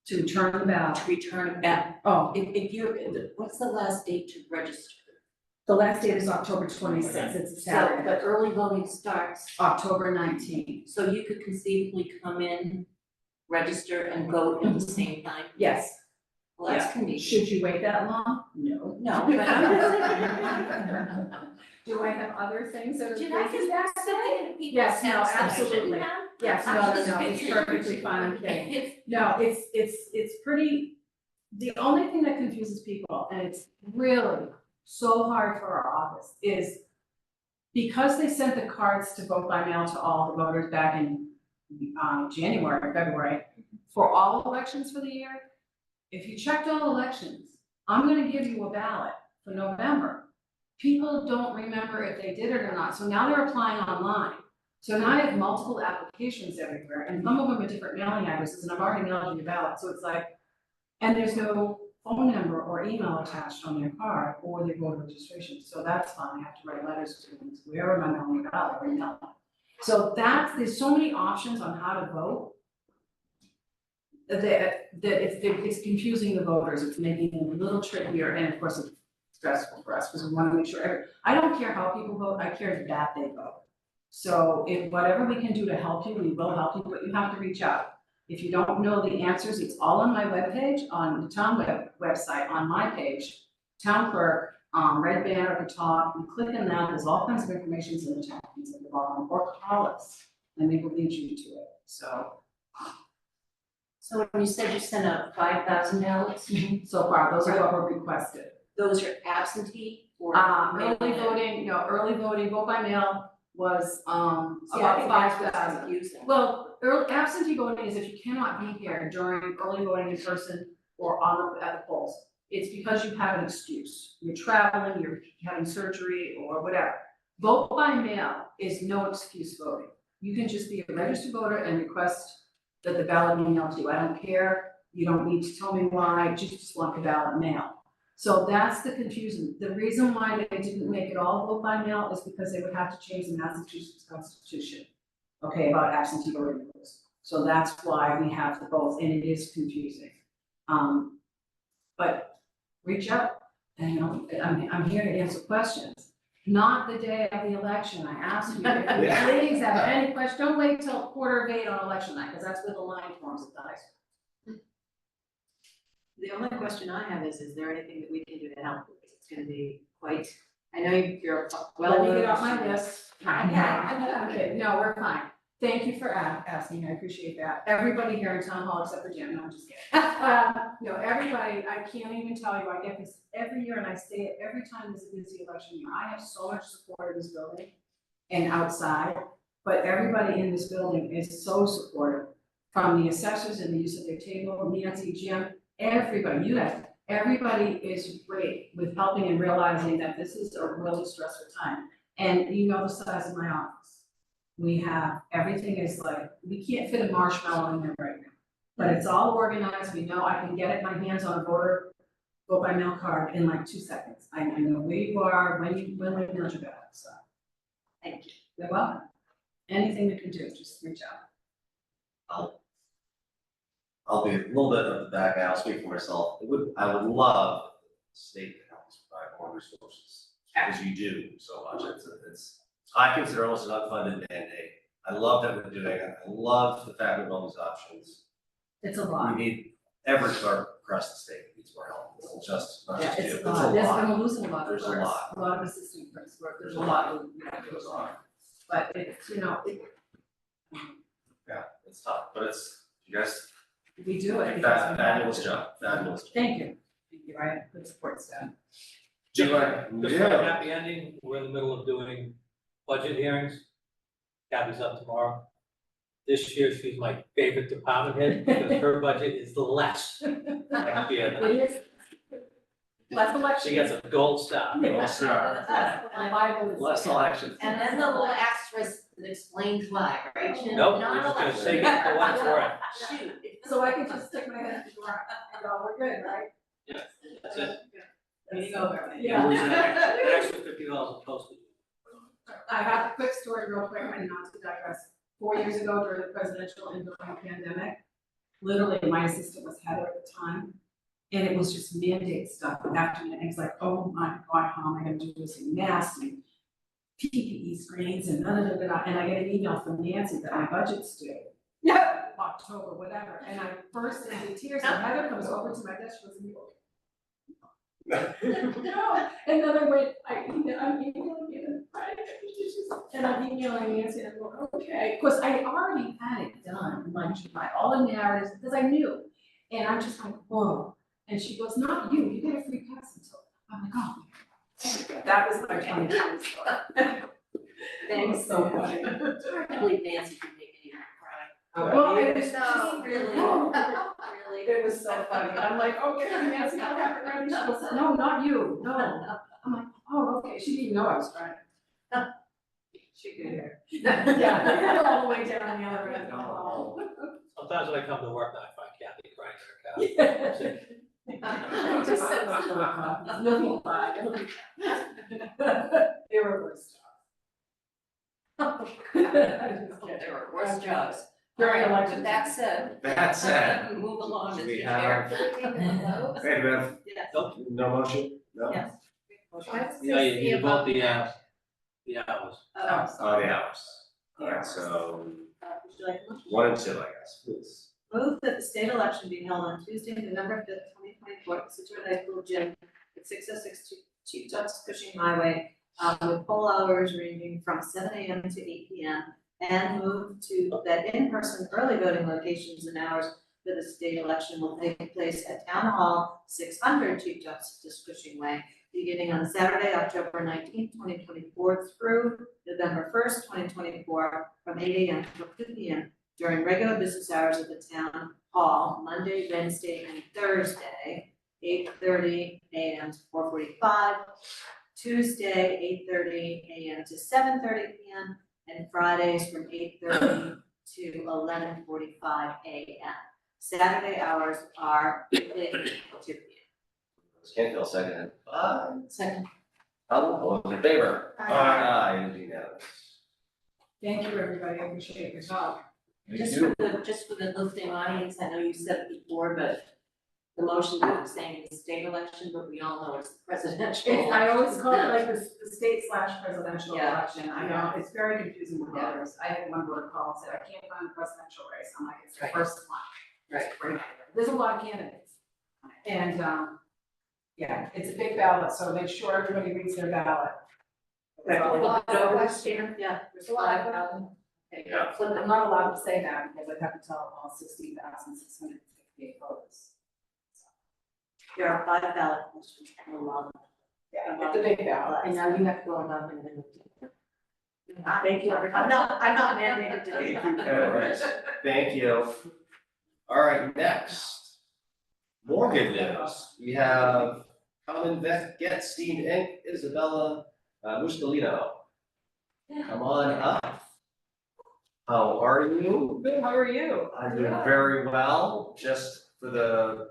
Speaker 11: To return the ballot.
Speaker 3: to return back,
Speaker 11: Oh,
Speaker 3: if you're, what's the last date to register?
Speaker 11: the last date is October 26th. It's a
Speaker 3: So,
Speaker 11: Saturday.
Speaker 3: but early voting starts,
Speaker 11: October 19th.
Speaker 3: so you could conceivably come in, register and vote at the same time?
Speaker 11: Yes.
Speaker 3: Well, that's convenient.
Speaker 11: Should you wait that long? No.
Speaker 3: No, but.
Speaker 11: Do I have other things that are?
Speaker 3: Did I just ask that in people's
Speaker 11: Yes, no,
Speaker 3: house that I
Speaker 11: absolutely.
Speaker 3: shouldn't have?
Speaker 11: Yes,
Speaker 3: I
Speaker 11: no,
Speaker 3: was just
Speaker 11: it's
Speaker 3: picturing-
Speaker 11: perfectly fine, I'm kidding.
Speaker 3: It's-
Speaker 11: No, it's pretty, the only thing that confuses people, and it's really so hard for our office, is because they sent the cards to vote by mail to all the voters back in January or February, for all elections for the year, if you checked all elections, I'm gonna give you a ballot for November. people don't remember if they did it or not, so now they're applying online. So now I have multiple applications everywhere, and some of them are different mailing addresses, and I've already mailed you your ballot, so it's like, and there's no phone number or email attached on their card or their voter registration, so that's fine, I have to write letters to them, where am I mailing your ballot, or email them. So there's so many options on how to vote. That it's confusing the voters, it's making it a little trickier, and of course it's stressful for us, because we wanna make sure, I don't care how people vote, I care that they vote. So if whatever we can do to help you, we will help you, but you have to reach out. If you don't know the answers, it's all on my webpage, on the town website, on my page, town clerk, red banner at the top, you click on that, there's all kinds of information in the chat, it's at the bottom, or call us, and they will lead you to it, so.
Speaker 3: So when you said you sent out 5,000 ballots,
Speaker 11: So far, those are what were requested.
Speaker 3: those are absentee or?
Speaker 11: Early voting, early voting, vote by mail was,
Speaker 3: See, I
Speaker 11: about
Speaker 3: think that's what's
Speaker 11: 5,000.
Speaker 3: confusing.
Speaker 11: Well, absentee voting is if you cannot be here during early voting in person or at the polls. It's because you have an excuse. You're traveling, you're having surgery or whatever. Vote by mail is no excuse voting. You can just be a registered voter and request that the ballot be mailed to you. I don't care. You don't need to tell me why, just want the ballot mailed. So that's the confusion. The reason why they didn't make it all vote by mail is because they would have to change the Massachusetts Constitution, okay, about absentee voting rules. So that's why we have the both, and it is confusing. But reach out, and I'm here to answer questions. Not the day of the election, I ask you, if you ladies have any questions, don't wait till 8:15 on election night, because that's where the line forms, it dies.
Speaker 3: The only question I have is there anything that we can do to help? Because it's gonna be quite, I know you're well.
Speaker 11: Let me get off my list.
Speaker 3: Okay.
Speaker 11: Okay, no, we're fine. Thank you for asking, I appreciate that. Everybody here in town hall except for Jim, no, I'm just kidding. No, everybody, I can't even tell you, I get this every year and I say it every time there's a busy election year. I have so much support in this building and outside, but everybody in this building is so supportive. From the assessors and the use of their table, Nancy, Jim, everybody, you guys, everybody is great with helping and realizing that this is a really stressful time. And you know the size of my office. We have, everything is like, we can't fit a marshmallow in there right now. But it's all organized, we know I can get it, my hands on a vote by mail card in like 2 seconds. I know where you are, when we mailed your ballot, so.
Speaker 3: Thank you.
Speaker 11: You're welcome. Anything we can do, just reach out.
Speaker 2: I'll be a little bit of the back end, I'll speak for myself. I would love the state to help us provide more resources, because you do so much. I consider almost an unfunded mandate. I love that we're doing it. I love the fact we have all these options.
Speaker 11: It's a lot.
Speaker 2: We need every clerk across the state needs more help. It's just, not
Speaker 11: Yeah,
Speaker 2: just you,
Speaker 11: it's
Speaker 2: it's
Speaker 11: a
Speaker 2: a
Speaker 11: lot. There's
Speaker 2: lot.
Speaker 11: been losing a lot of
Speaker 2: There's a
Speaker 11: clerks,
Speaker 2: lot.
Speaker 11: a lot of assistant clerks work, there's a lot.
Speaker 2: There's a lot.
Speaker 11: But it's,
Speaker 2: Yeah, it's tough, but you guys,
Speaker 11: we do it. because we have
Speaker 2: fabulous
Speaker 11: to.
Speaker 2: job, fabulous job.
Speaker 11: Thank you, I have good support staff.
Speaker 9: Just
Speaker 2: Yeah.
Speaker 9: for a happy ending, we're in the middle of doing budget hearings. Gabby's up tomorrow. This year, she's my favorite department head, because her budget is less next year.
Speaker 11: It is. Less election.
Speaker 9: She gets a gold star.
Speaker 2: Less elections.
Speaker 3: And then the little asterisk that explains why, right? Jim?
Speaker 9: Nope,
Speaker 3: Not
Speaker 9: we're just gonna
Speaker 3: election.
Speaker 9: say it for what it's worth.
Speaker 3: Shoot.
Speaker 11: So I can just stick my head in the door and go, we're good, right?
Speaker 9: Yeah, that's it.
Speaker 3: There you go.
Speaker 11: Yeah.
Speaker 9: Losing an extra $50 of postage.
Speaker 11: I have a quick story real quick, and not to digress. 4 years ago during the presidential and during the pandemic, literally my assistant was Heather at the time. And it was just mandate stuff after me, and it's like, oh my God, how am I gonna do this in masks and PPE screens and and I get an email from Nancy that my budget's due. Yeah. October, whatever, and I burst into tears, and Heather comes over to my desk, she goes, no, and then I went, I'm emailing you, and I'm emailing Nancy, and I go, okay, of course, I already had it done, in like July, all the narratives, because I knew, and I'm just like, whoa, and she goes, not you, you get a free pass until, I'm like, oh, that was my 2020 story.
Speaker 3: Thanks.
Speaker 11: So funny.
Speaker 3: It's hard to believe Nancy can make anyone cry.
Speaker 11: Well, it was
Speaker 3: No, really, really.
Speaker 11: It was so funny. I'm like, okay, Nancy, I'll have it ready. She goes, no, not you, no. I'm like, oh, Okay, she didn't know I was trying.
Speaker 3: She could hear.
Speaker 11: Yeah, all the way down the other end of the hall.
Speaker 9: Sometimes when I come to work, I find Kathy crying in her couch.
Speaker 11: Just said it's not, nothing bad. They were worse jobs.
Speaker 3: There were worse jobs.
Speaker 11: During
Speaker 3: All right,
Speaker 11: election.
Speaker 3: with that said.
Speaker 2: That said,
Speaker 3: Move along,
Speaker 2: do
Speaker 3: Mr.
Speaker 2: we
Speaker 3: Chair.
Speaker 2: have, wait, we have
Speaker 3: Yes.
Speaker 2: no motion? No?
Speaker 3: Yes.
Speaker 9: Yeah, you need to vote the hours.
Speaker 2: Oh, the hours. Alright, so
Speaker 3: Would you like a motion?
Speaker 2: 1 and 2, I guess, please.
Speaker 3: Move that the state election be held on Tuesday, November 5th, 2024, at Scituate High School gym at 606 Chief Justice Cushing Highway, with poll hours ranging from 7 a.m. to 8 p.m. And move to that in-person early voting locations and hours for the state election will take place at Town Hall, 600 Chief Justice Cushing Way, beginning on Saturday, October 19th, 2024 through November 1st, 2024, from 8 a.m. to 2 p.m. during regular business hours at the Town Hall, Monday, Wednesday, and Thursday, 8:30 a.m. to 4:45, Tuesday, 8:30 a.m. to 7:30 p.m., and Fridays from 8:30 to 11:45 a.m. Saturday hours are 8 a.m. to 2 p.m.
Speaker 2: Canfield, seconded by
Speaker 3: Second.
Speaker 2: all those in favor?
Speaker 5: Aye.
Speaker 2: It is unanimous.
Speaker 11: Thank you, everybody, I appreciate your help.
Speaker 3: Just for the listening audience, I know you said it before, but the motion is saying it's state election, but we all know it's the presidential.
Speaker 11: I always call it like the state/presidential
Speaker 3: Yeah.
Speaker 11: election, I know, it's very confusing with voters. I had one voter call and said, I can't find the presidential race, I'm like, it's the
Speaker 3: Right.
Speaker 11: first one.
Speaker 3: Right.
Speaker 11: There's a lot of candidates. And, yeah, it's a big ballot, so make sure everybody reads their ballot.
Speaker 3: Right,
Speaker 11: So-
Speaker 3: flip it over, yeah, there's a lot of them.
Speaker 2: Yeah.
Speaker 11: So I'm not allowed to say that because I have to tell all 16,658 voters.
Speaker 3: There are 5 ballot questions, and a lot of them.
Speaker 11: Yeah, it's a big ballot.
Speaker 3: And now you have to go above and then. Thank you, everybody. I'm not mandated to do that.
Speaker 2: All right, thank you. All right, next. More good news. We have Common Get Steam Inc., Isabella Muscolino. Come on up. How are you?
Speaker 11: Good, how are you?
Speaker 2: I'm doing very well. Just for the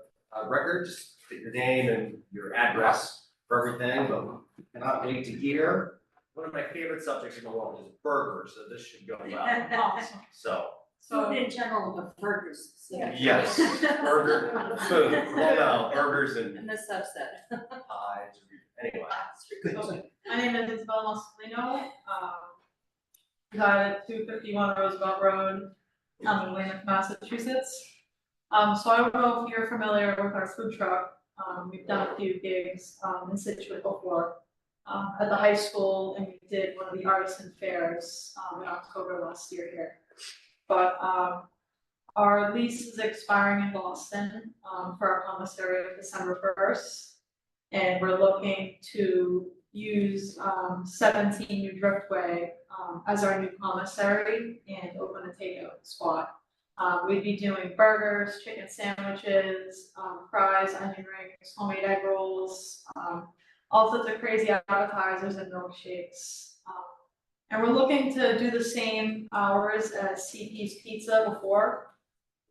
Speaker 2: record, just state your name and your address for everything, but cannot wait to hear. One of my favorite subjects in the world is burgers, so this should go well. So,
Speaker 3: Food in general, but burgers. specifically.
Speaker 2: yes, burger, food, well, no, burgers and
Speaker 3: And the subset.
Speaker 2: pies, anyway.
Speaker 5: My name is Isabella Mascolino, reside at 251 Roosevelt Road, in Weymouth, Massachusetts. So I don't know if you're familiar with our food truck. We've done a few gigs in Scituate before, at the high school, and we did one of the artisan fairs in October last year here. But our lease is expiring in Boston for our commissary December 1st. And we're looking to use 17 New Driftway as our new commissary and open a takeout spot. We'd be doing burgers, chicken sandwiches, fries, onion rings, homemade egg rolls, all sorts of crazy appetizers and milkshakes. And we're looking to do the same hours as CP's Pizza before.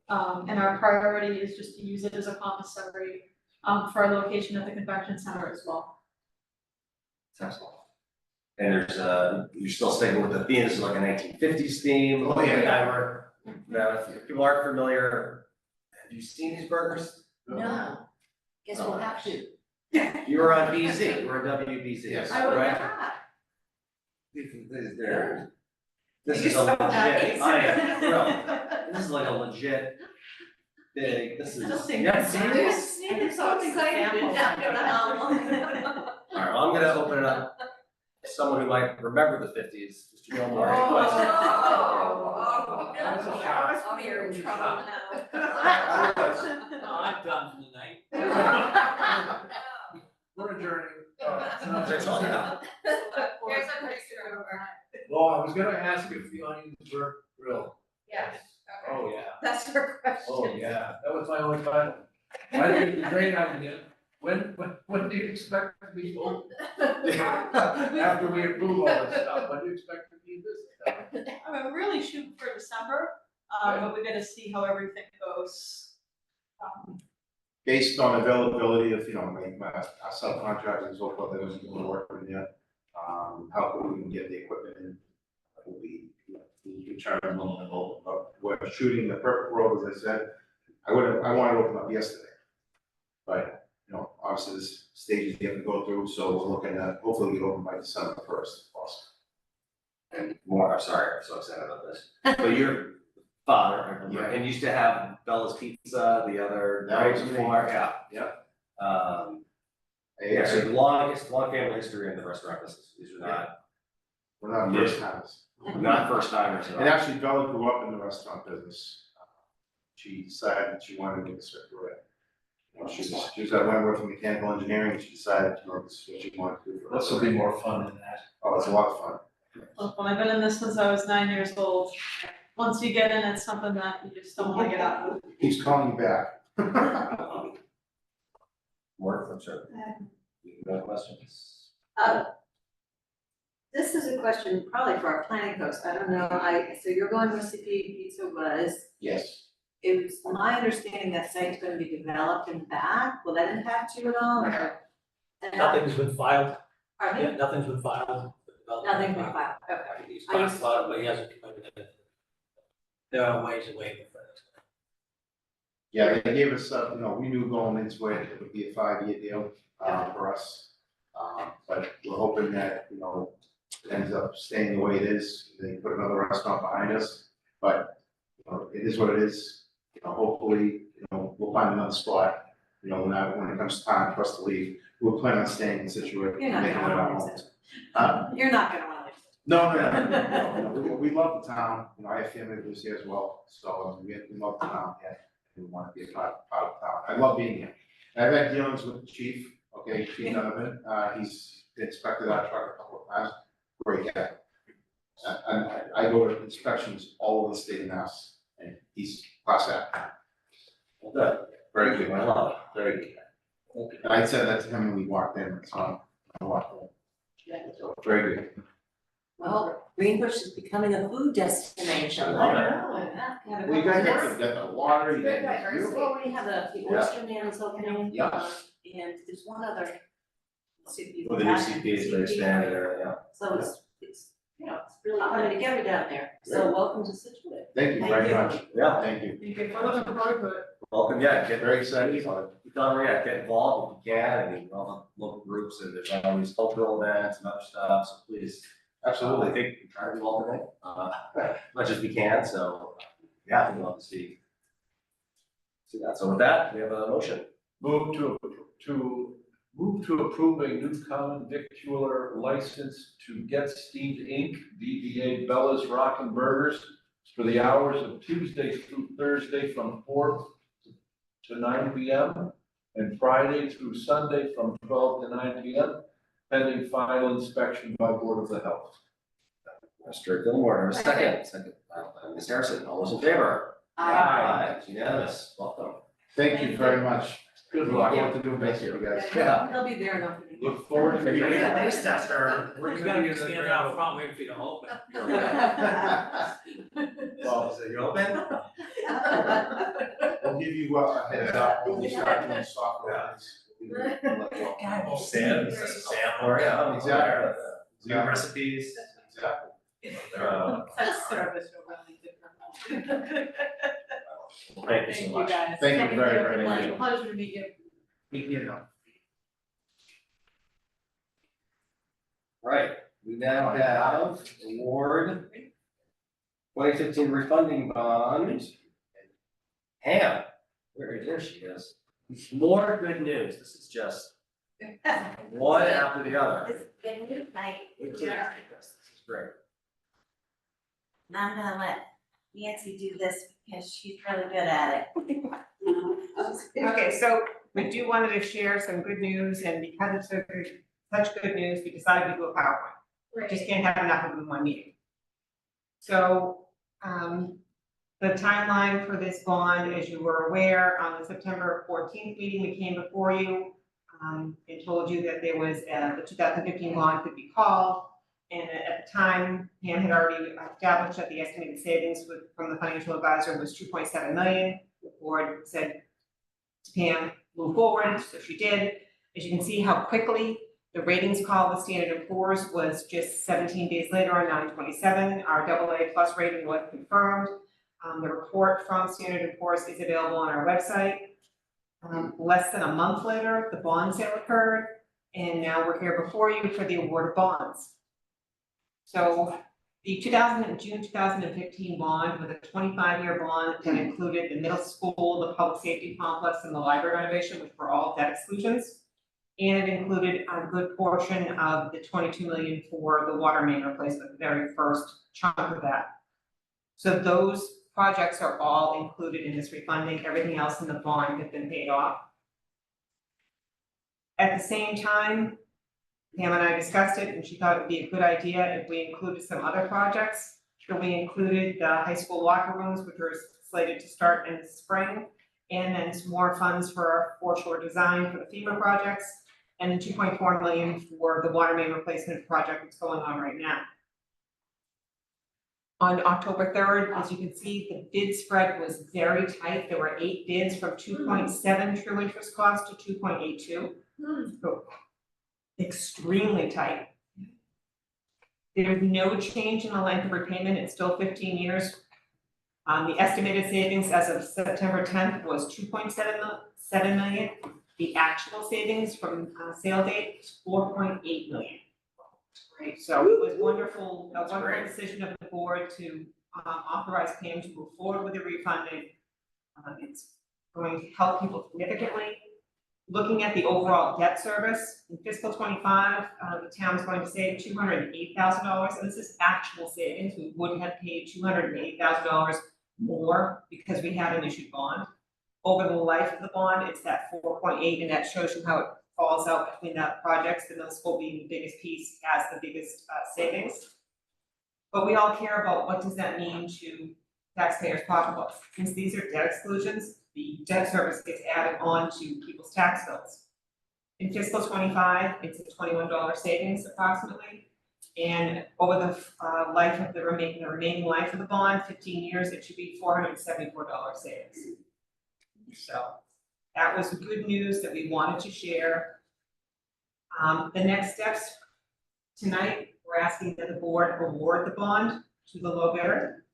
Speaker 5: And our priority is just to use it as a commissary for our location at the convention center as well.
Speaker 2: Excellent. And there's you're still sticking with the theme, this is like a 1950s theme.
Speaker 4: Oh, yeah.
Speaker 2: Now, if people aren't familiar, have you seen these burgers?
Speaker 3: No, guess we'll have to.
Speaker 2: You were on BZ, you were on WBZ,
Speaker 4: Yes.
Speaker 3: I would
Speaker 2: right?
Speaker 3: not.
Speaker 2: This is a legit, I am thrilled. This is like a legit big, this is.
Speaker 3: I don't think
Speaker 2: Yeah,
Speaker 3: that's
Speaker 2: serious?
Speaker 3: I'm so excited.
Speaker 2: All right, well, I'm gonna open it up to someone who might remember the 50s, Mr. Gilmore. Any questions?
Speaker 3: You're in trouble now.
Speaker 9: No, I'm done for the night.
Speaker 4: We're adjourning.
Speaker 2: They're talking about.
Speaker 6: Here's a picture of her.
Speaker 7: Well, I was gonna ask if the onions were grilled.
Speaker 6: Yes, okay.
Speaker 7: Oh, yeah.
Speaker 3: That's her question.
Speaker 7: Oh, yeah, that was my only question. I think it's a great idea. when do you expect to be open? After we approve all this stuff, when do you expect to be business?
Speaker 5: I mean, we're really shooting for December, but we're gonna see how everything goes.
Speaker 4: Based on availability of, my our subcontractors and so forth, that was doing work in there, how quickly we can get the equipment in, will be, we try to move, but we're shooting the perfect road, as I said. I wanted to open up yesterday. But, obviously this stages you have to go through, so we're looking at, hopefully get open by December first, possible.
Speaker 2: And more, I'm sorry, I'm so excited about this. But your father, I remember, and used to have Bella's Pizza, the other
Speaker 4: That
Speaker 2: night
Speaker 4: was me.
Speaker 2: before, yeah. Yeah, so long family history in the restaurant business. These are not,
Speaker 4: We're not first timers.
Speaker 2: not first timers at all.
Speaker 4: And actually, Bella grew up in the restaurant business. She decided that she wanted to get a Scituate. She was at Wentworth in mechanical engineering, she decided, this is what she wanted to do for
Speaker 7: This will be more fun than that.
Speaker 4: Oh, it's a lot of fun.
Speaker 5: Well, I've been in this since I was 9 years old. Once you get in, it's something that you just don't wanna get out of.
Speaker 4: He's calling you back.
Speaker 2: Mark, I'm sure. You can go to questions.
Speaker 3: This is a question probably for our planning folks, I don't know, so you're going where CP Pizza was,
Speaker 4: Yes.
Speaker 3: it was my understanding that site's gonna be developed in the back, will that impact you at all, or?
Speaker 9: Nothing's been filed,
Speaker 3: Pardon me?
Speaker 9: yeah, nothing's been filed.
Speaker 3: Nothing's been filed, okay.
Speaker 9: He's talked about it, but he hasn't committed it. There are ways away from it.
Speaker 4: Yeah, they gave us, we knew going into it, it would be a 5-year deal, for us. But we're hoping that, it ends up staying the way it is, they put another restaurant behind us. But, it is what it is, hopefully, we'll find another spot, when it comes time for us to leave. We'll plan on staying in Scituate.
Speaker 3: You're not
Speaker 4: making it
Speaker 3: gonna
Speaker 4: our
Speaker 3: wanna
Speaker 4: home.
Speaker 3: leave it. You're not gonna wanna leave it.
Speaker 4: No, we love the town, I have family that lives here as well, so we love the town, yeah. We want to be a part of town, I love being here. I've had dealings with the chief, Chief Donovan, he's inspected our truck a couple of times, great guy. And I go to inspections all over the state of Mass, and he's class act.
Speaker 2: Well, good.
Speaker 4: Very good,
Speaker 2: I love it.
Speaker 4: very good. And I said that to him when we walked in, so I walked in. So, very good.
Speaker 3: Well, Greenbush is becoming a food destination.
Speaker 2: I love it.
Speaker 3: Yeah, have a
Speaker 4: Well, you guys
Speaker 3: couple
Speaker 4: got the water, you
Speaker 6: Good
Speaker 4: got
Speaker 6: diversity.
Speaker 3: Well, we have the oyster man is opening.
Speaker 4: Yeah.
Speaker 3: And there's one other. CP.
Speaker 2: Well, the new CP is very standard there, yeah.
Speaker 3: So it's, it's really coming together down there, so welcome to Scituate.
Speaker 4: Thank you very much.
Speaker 2: Yeah.
Speaker 4: Thank you.
Speaker 5: We're looking forward to it.
Speaker 2: Welcome, yeah, get
Speaker 4: Very excited.
Speaker 2: get involved if you can, I mean, all the local groups, and there's always cultural events and other stuff, so please.
Speaker 4: Absolutely.
Speaker 2: I think we try to be involved in it, much as we can, so, yeah, we'd love to see that, so with that, we have a motion.
Speaker 7: Move to approve a new common victualler license to Get Steamed Inc., DBA Bella's Rockin' Burgers, for the hours of Tuesday through Thursday from 4 to 9 p.m. and Friday through Sunday from 12 to 9 p.m. pending final inspection by Board of the Health.
Speaker 2: Mr. Gilmore, second, Ms. Harrison, all those in favor?
Speaker 3: Aye.
Speaker 2: It's unanimous, welcome.
Speaker 4: Thank you very much.
Speaker 7: Good
Speaker 4: Look
Speaker 7: luck.
Speaker 4: forward to doing business with you guys.
Speaker 2: Yeah.
Speaker 3: They'll be there enough.
Speaker 7: Look forward to meeting you.
Speaker 2: Taste tester.
Speaker 9: We're just gonna get stand out front, waiting for you to open.
Speaker 4: Well,
Speaker 2: Is it open?
Speaker 4: we'll give you a heads up when we start doing software. We'll let you know.
Speaker 2: Sam, or, yeah.
Speaker 4: Exactly.
Speaker 2: New recipes.
Speaker 4: Exactly.
Speaker 5: That's service, you're really different.
Speaker 2: Thank you so much.
Speaker 5: guys.
Speaker 4: Thank you very, very much.
Speaker 5: Pleasure to meet you.
Speaker 2: Right, we now have award 2015 refunding bond. Pam, there she is. More good news, this is just one after the other.
Speaker 12: It's been a good night.
Speaker 2: This is great.
Speaker 12: And I'm gonna let Nancy do this because she's really good at it.
Speaker 13: Okay, so we do wanted to share some good news, and because it's such good news, we decided to do a PowerPoint. We just can't have enough of them in one meeting. So, the timeline for this bond, as you were aware, on the September 14th meeting, we came before you. and told you that there was, the 2015 bond could be called. And at the time, Pam had already established that the estimated savings from the financial advisor was 2.7 million. The board said to Pam, move forward, so she did. As you can see how quickly the ratings call with Standard & Poor's was just 17 days later on 9/27. Our AA plus rating was confirmed. The report from Standard & Poor's is available on our website. Less than a month later, the bond sale occurred, and now we're here before you for the award of bonds. So the June 2015 bond was a 25-year bond that included the middle school, the public safety complex, and the library renovation, which were all debt exclusions. And it included a good portion of the 22 million for the water main replacement, the very first chunk of that. So those projects are all included in this refunding. Everything else in the bond has been paid off. At the same time, Pam and I discussed it, and she thought it would be a good idea if we included some other projects. So we included the high school locker rooms, which are slated to start in the spring, and then some more funds for our foreshore design for the FEMA projects, and then 2.4 million for the water main replacement project that's going on right now. On October 3rd, as you can see, the bid spread was very tight. There were 8 bids from 2.7 true interest cost to 2.82. So extremely tight. There's no change in the length of repayment. It's still 15 years. The estimated savings as of September 10th was 2.7 million. The actual savings from sale date is 4.8 million. Right, so it was wonderful, a wonderful decision of the board to authorize Pam to move forward with the refunding. It's going to help people significantly. Looking at the overall debt service, in fiscal 25, the town is going to save $208,000, and this is actual savings. We would have paid $208,000 more because we had an issued bond. Over the life of the bond, it's that 4.8, and that shows you how it falls out between the projects, the middle school being the biggest piece, has the biggest savings. But we all care about what does that mean to taxpayers' pocketbooks. Since these are debt exclusions, the debt service gets added on to people's tax bills. In fiscal 25, it's a $21 savings approximately. And over the life of the remaining life of the bond, 15 years, it should be $474 savings. So that was good news that we wanted to share. The next steps tonight, we're asking that the board award the bond to the low bidder.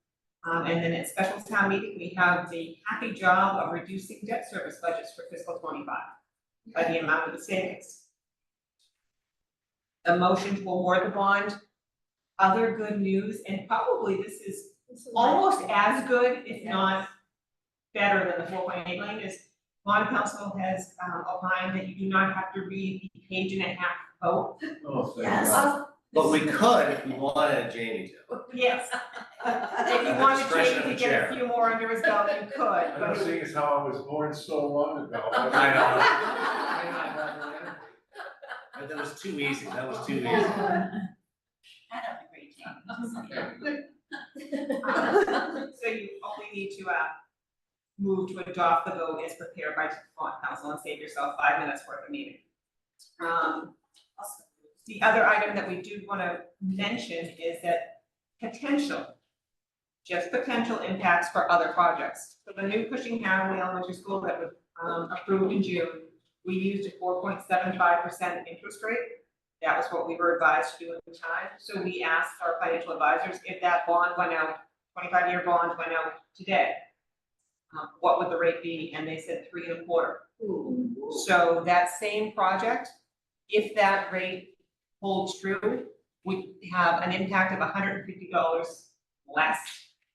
Speaker 13: And then at special town meeting, we have the happy job of reducing debt service budgets for fiscal 25 by the amount of the savings. A motion to award the bond. Other good news, and probably this is almost as good, if not better than the 4.8 million, is bond council has opined that you do not have to read the page and a half vote.
Speaker 7: Oh, thank
Speaker 12: Yes.
Speaker 7: God.
Speaker 2: But we could if we wanted Jamie to.
Speaker 13: Yes. If you wanted
Speaker 2: Discretion of
Speaker 13: Jamie
Speaker 2: the
Speaker 13: to get
Speaker 2: chair.
Speaker 13: a few more under his belt, you could,
Speaker 7: I
Speaker 13: but.
Speaker 7: don't see as how I was born so long ago.
Speaker 2: But that was too easy, that was too easy.
Speaker 12: I don't agree, Jamie.
Speaker 13: So you only need to move to adopt the vote as prepared by bond council and save yourself 5 minutes worth of meeting. The other item that we do want to mention is that just potential impacts for other projects. So the new Cushing County Elementary School that was approved in June, we used a 4.75% interest rate. That was what we were advised to do at the time. So we asked our financial advisors if that bond went out, 25-year bond went out today, what would the rate be? And they said 3.25. So that same project, if that rate holds true, we have an impact of $150 less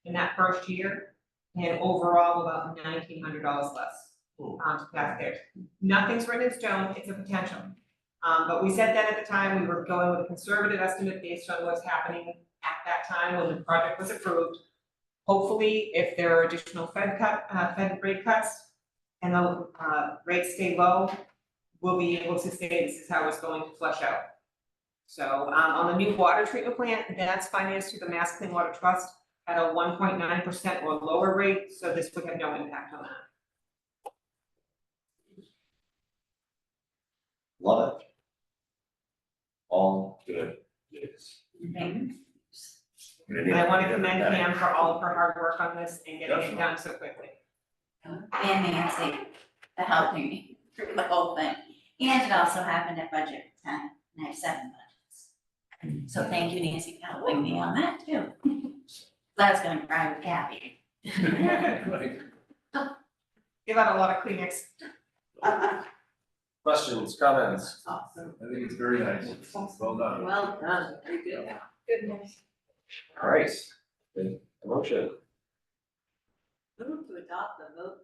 Speaker 13: in that first year, and overall about $1,900 less to taxpayers. Nothing's written in stone, it's a potential. But we said that at the time, we were going with a conservative estimate based on what's happening at that time when the project was approved. Hopefully, if there are additional Fed rate cuts and the rates stay low, we'll be able to say this is how it's going to flush out. So on the new water treatment plant, that's financed through the Mass Clean Water Trust at a 1.9% or lower rate, so this would have no impact on that. Any questions?
Speaker 2: Any questions?
Speaker 13: Any questions? Okay, so you only need to move to adopt the vote as prepared by bond council and save yourself 5 minutes worth of meeting. The other item that we do want to mention is that potential
Speaker 10: Green.
Speaker 13: And I want to commend Pam for all of her hard work on this and getting it done so quickly.
Speaker 12: And Nancy for helping me through the whole thing. And it also happened at budget time, and I have 7 budgets. So thank you, Nancy, for helping me on that too. I was gonna cry with Kathy.
Speaker 7: Right.
Speaker 13: Give out a lot of Kleenex.
Speaker 2: Questions, comments?
Speaker 3: Awesome.
Speaker 7: I think it's very nice. Well done.
Speaker 3: Well done, very good.
Speaker 6: Goodness.
Speaker 2: All right, good motion.
Speaker 3: Move to adopt the vote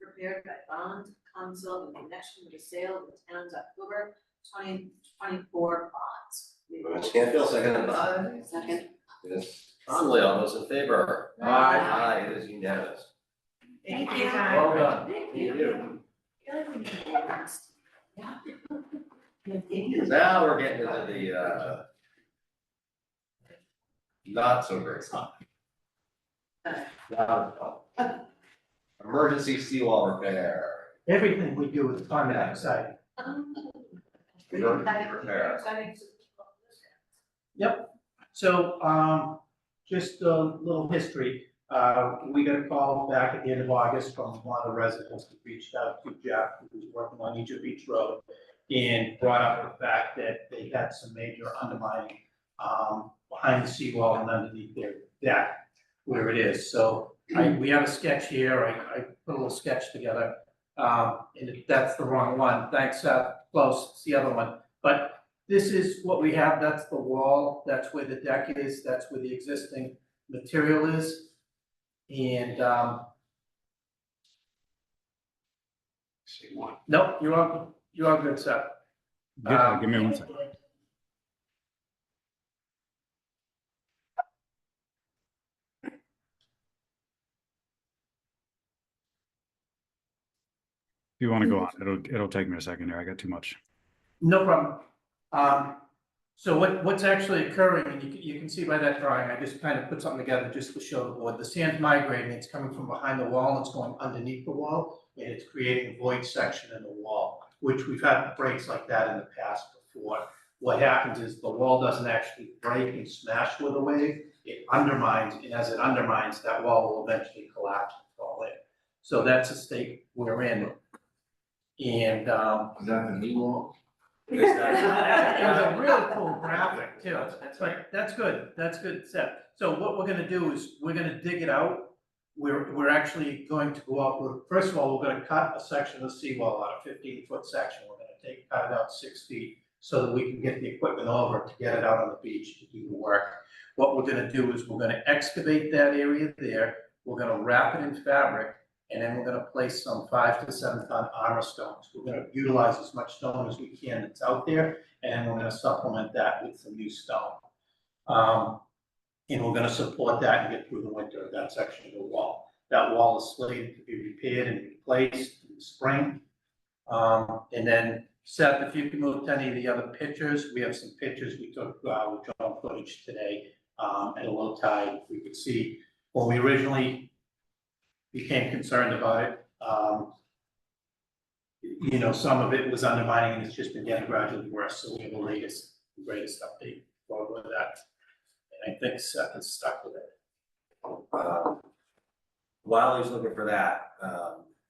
Speaker 3: prepared by bond council in connection with the sale of the town's October 2024 bonds.
Speaker 2: Ms. Canfield, seconded by
Speaker 3: Second.
Speaker 2: Ms. Conley, all those in favor? Aye, it is unanimous.
Speaker 13: Thank you.
Speaker 7: Well done.
Speaker 2: Thank you.
Speaker 3: Yeah.
Speaker 2: Now we're getting into the, not so great stuff. Emergency seawall repair.
Speaker 14: Everything we do is fun and exciting.
Speaker 2: Emergency repair.
Speaker 14: So, just a little history. We got a call back at the end of August from one of the residents who reached out to Jeff, who was working on Egypt Beach Road, and brought up the fact that they had some major undermining, behind the seawall and underneath their deck, where it is. So we have a sketch here. I put a little sketch together. And if that's the wrong one, thanks, close, it's the other one. But this is what we have. That's the wall. That's where the deck is. That's where the existing material is. And, nope, you're all good, Seth.
Speaker 1: Give me 1 second. If you want to go on, it'll take me a second here. I got too much.
Speaker 14: No problem. So what's actually occurring, and you can see by that drawing, I just kind of put something together just to show the board. The sand's migrating, it's coming from behind the wall, and it's going underneath the wall, and it's creating a void section in the wall, which we've had breaks like that in the past before. What happens is the wall doesn't actually break and smash with a wave, it undermines, and as it undermines, that wall will eventually collapse and fall in. So that's the state we're in. And,
Speaker 7: Is that the new wall?
Speaker 14: it was a really cool graphic too, but that's good, Seth. So what we're gonna do is, we're gonna dig it out. We're actually going to go up with, first of all, we're gonna cut a section of the seawall out, a 15-foot section. We're gonna cut it out 6 feet so that we can get the equipment over to get it out on the beach to do the work. What we're gonna do is we're gonna excavate that area there, we're gonna wrap it in fabric, and then we're gonna place some 5 to 7 ton armor stones. We're gonna utilize as much stone as we can that's out there, and we're gonna supplement that with some new stone. And we're gonna support that and get through the winter of that section of the wall. That wall is slated to be repaired and replaced in the spring. And then, Seth, if you can move to any of the other pictures, we have some pictures we took with drone footage today at a low tide. We could see when we originally became concerned about it. You know, some of it was undermining and it's just been getting gradually worse, so we have the greatest update forward with that. And I think Seth is stuck with it.
Speaker 2: While he's looking for that,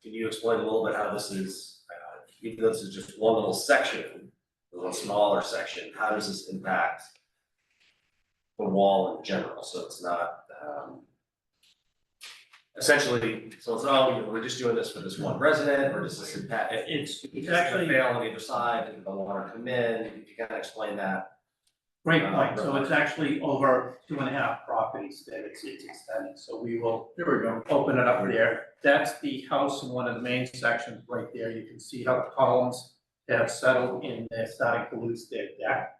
Speaker 2: can you explain a little bit how this is, even though this is just one little section, a little smaller section, how does this impact the wall in general? So it's not, essentially, so it's, oh, you know, we're just doing this for this one resident, or does this impact,
Speaker 14: It's
Speaker 2: it's
Speaker 14: actually,
Speaker 2: fail on either side, and the water come in, if you kind of explain that.
Speaker 14: great point, so it's actually over 2.5 properties that it's extending, so we will, here we go, open it up there. That's the house in one of the main sections right there, you can see how the columns have settled in, they're starting to lose their deck.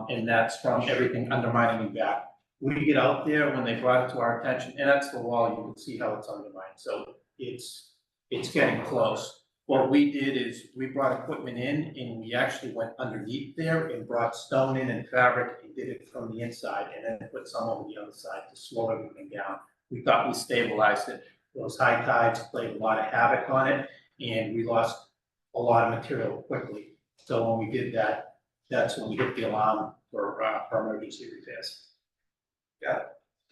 Speaker 14: And that's from everything undermining back. We get out there when they brought it to our attention, and that's the wall, you can see how it's undermined, so it's getting close. What we did is, we brought equipment in, and we actually went underneath there and brought stone in and fabric and did it from the inside, and then put some over the other side to slow everything down. We thought we stabilized it. Those high tides played a lot of havoc on it, and we lost a lot of material quickly. So when we did that, that's when we hit the alarm for emergency repairs.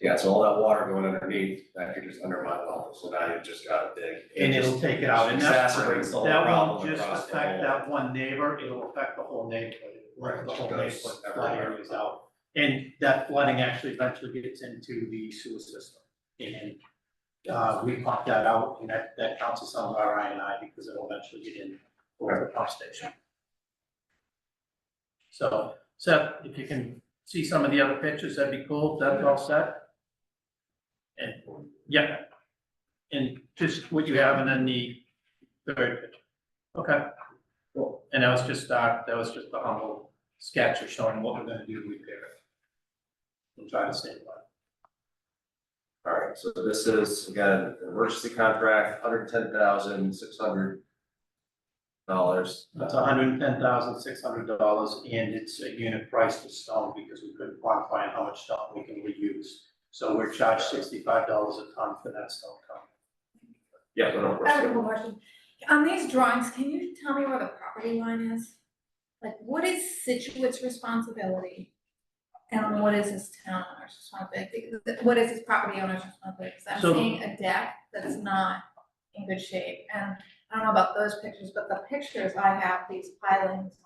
Speaker 2: Yeah, so all that water going underneath, that could just undermine the whole, so now you've just got to dig.
Speaker 14: And it'll take it out, and that,
Speaker 2: Exacerbates the whole
Speaker 14: that
Speaker 2: problem
Speaker 14: won't just
Speaker 2: across the
Speaker 14: affect
Speaker 2: whole.
Speaker 14: that one neighbor, it'll affect the whole neighborhood.
Speaker 2: Right,
Speaker 14: The whole
Speaker 2: goes
Speaker 14: neighborhood flood
Speaker 2: everywhere.
Speaker 14: areas out. And that flooding actually eventually gets into the sewer system. And, we pump that out, and that counts as some of our I&I because it'll eventually get in over the pump station. So, Seth, if you can see some of the other pictures, that'd be cool, that's all set. And, yeah, and just what you have, and then the third picture. Okay, cool. And that was just a humble sketch of showing what we're gonna do to repair it. We'll try to save money.
Speaker 2: All right, so this is, again, an emergency contract, $110,600.
Speaker 14: That's $110,600, and it's a unit price to stone because we couldn't quantify how much stone we can reuse. So we're charged $65 a ton for that stone company.
Speaker 2: Yeah, but of
Speaker 6: I have a
Speaker 2: course,
Speaker 6: question. On these drawings, can you tell me where the property line is? Like, what is Situate's responsibility? And what is this town owner's responsibility? What is this property owner's responsibility? Because I'm
Speaker 14: So-
Speaker 6: seeing a deck that's not in good shape. And I don't know about those pictures, but the pictures I have, these pilings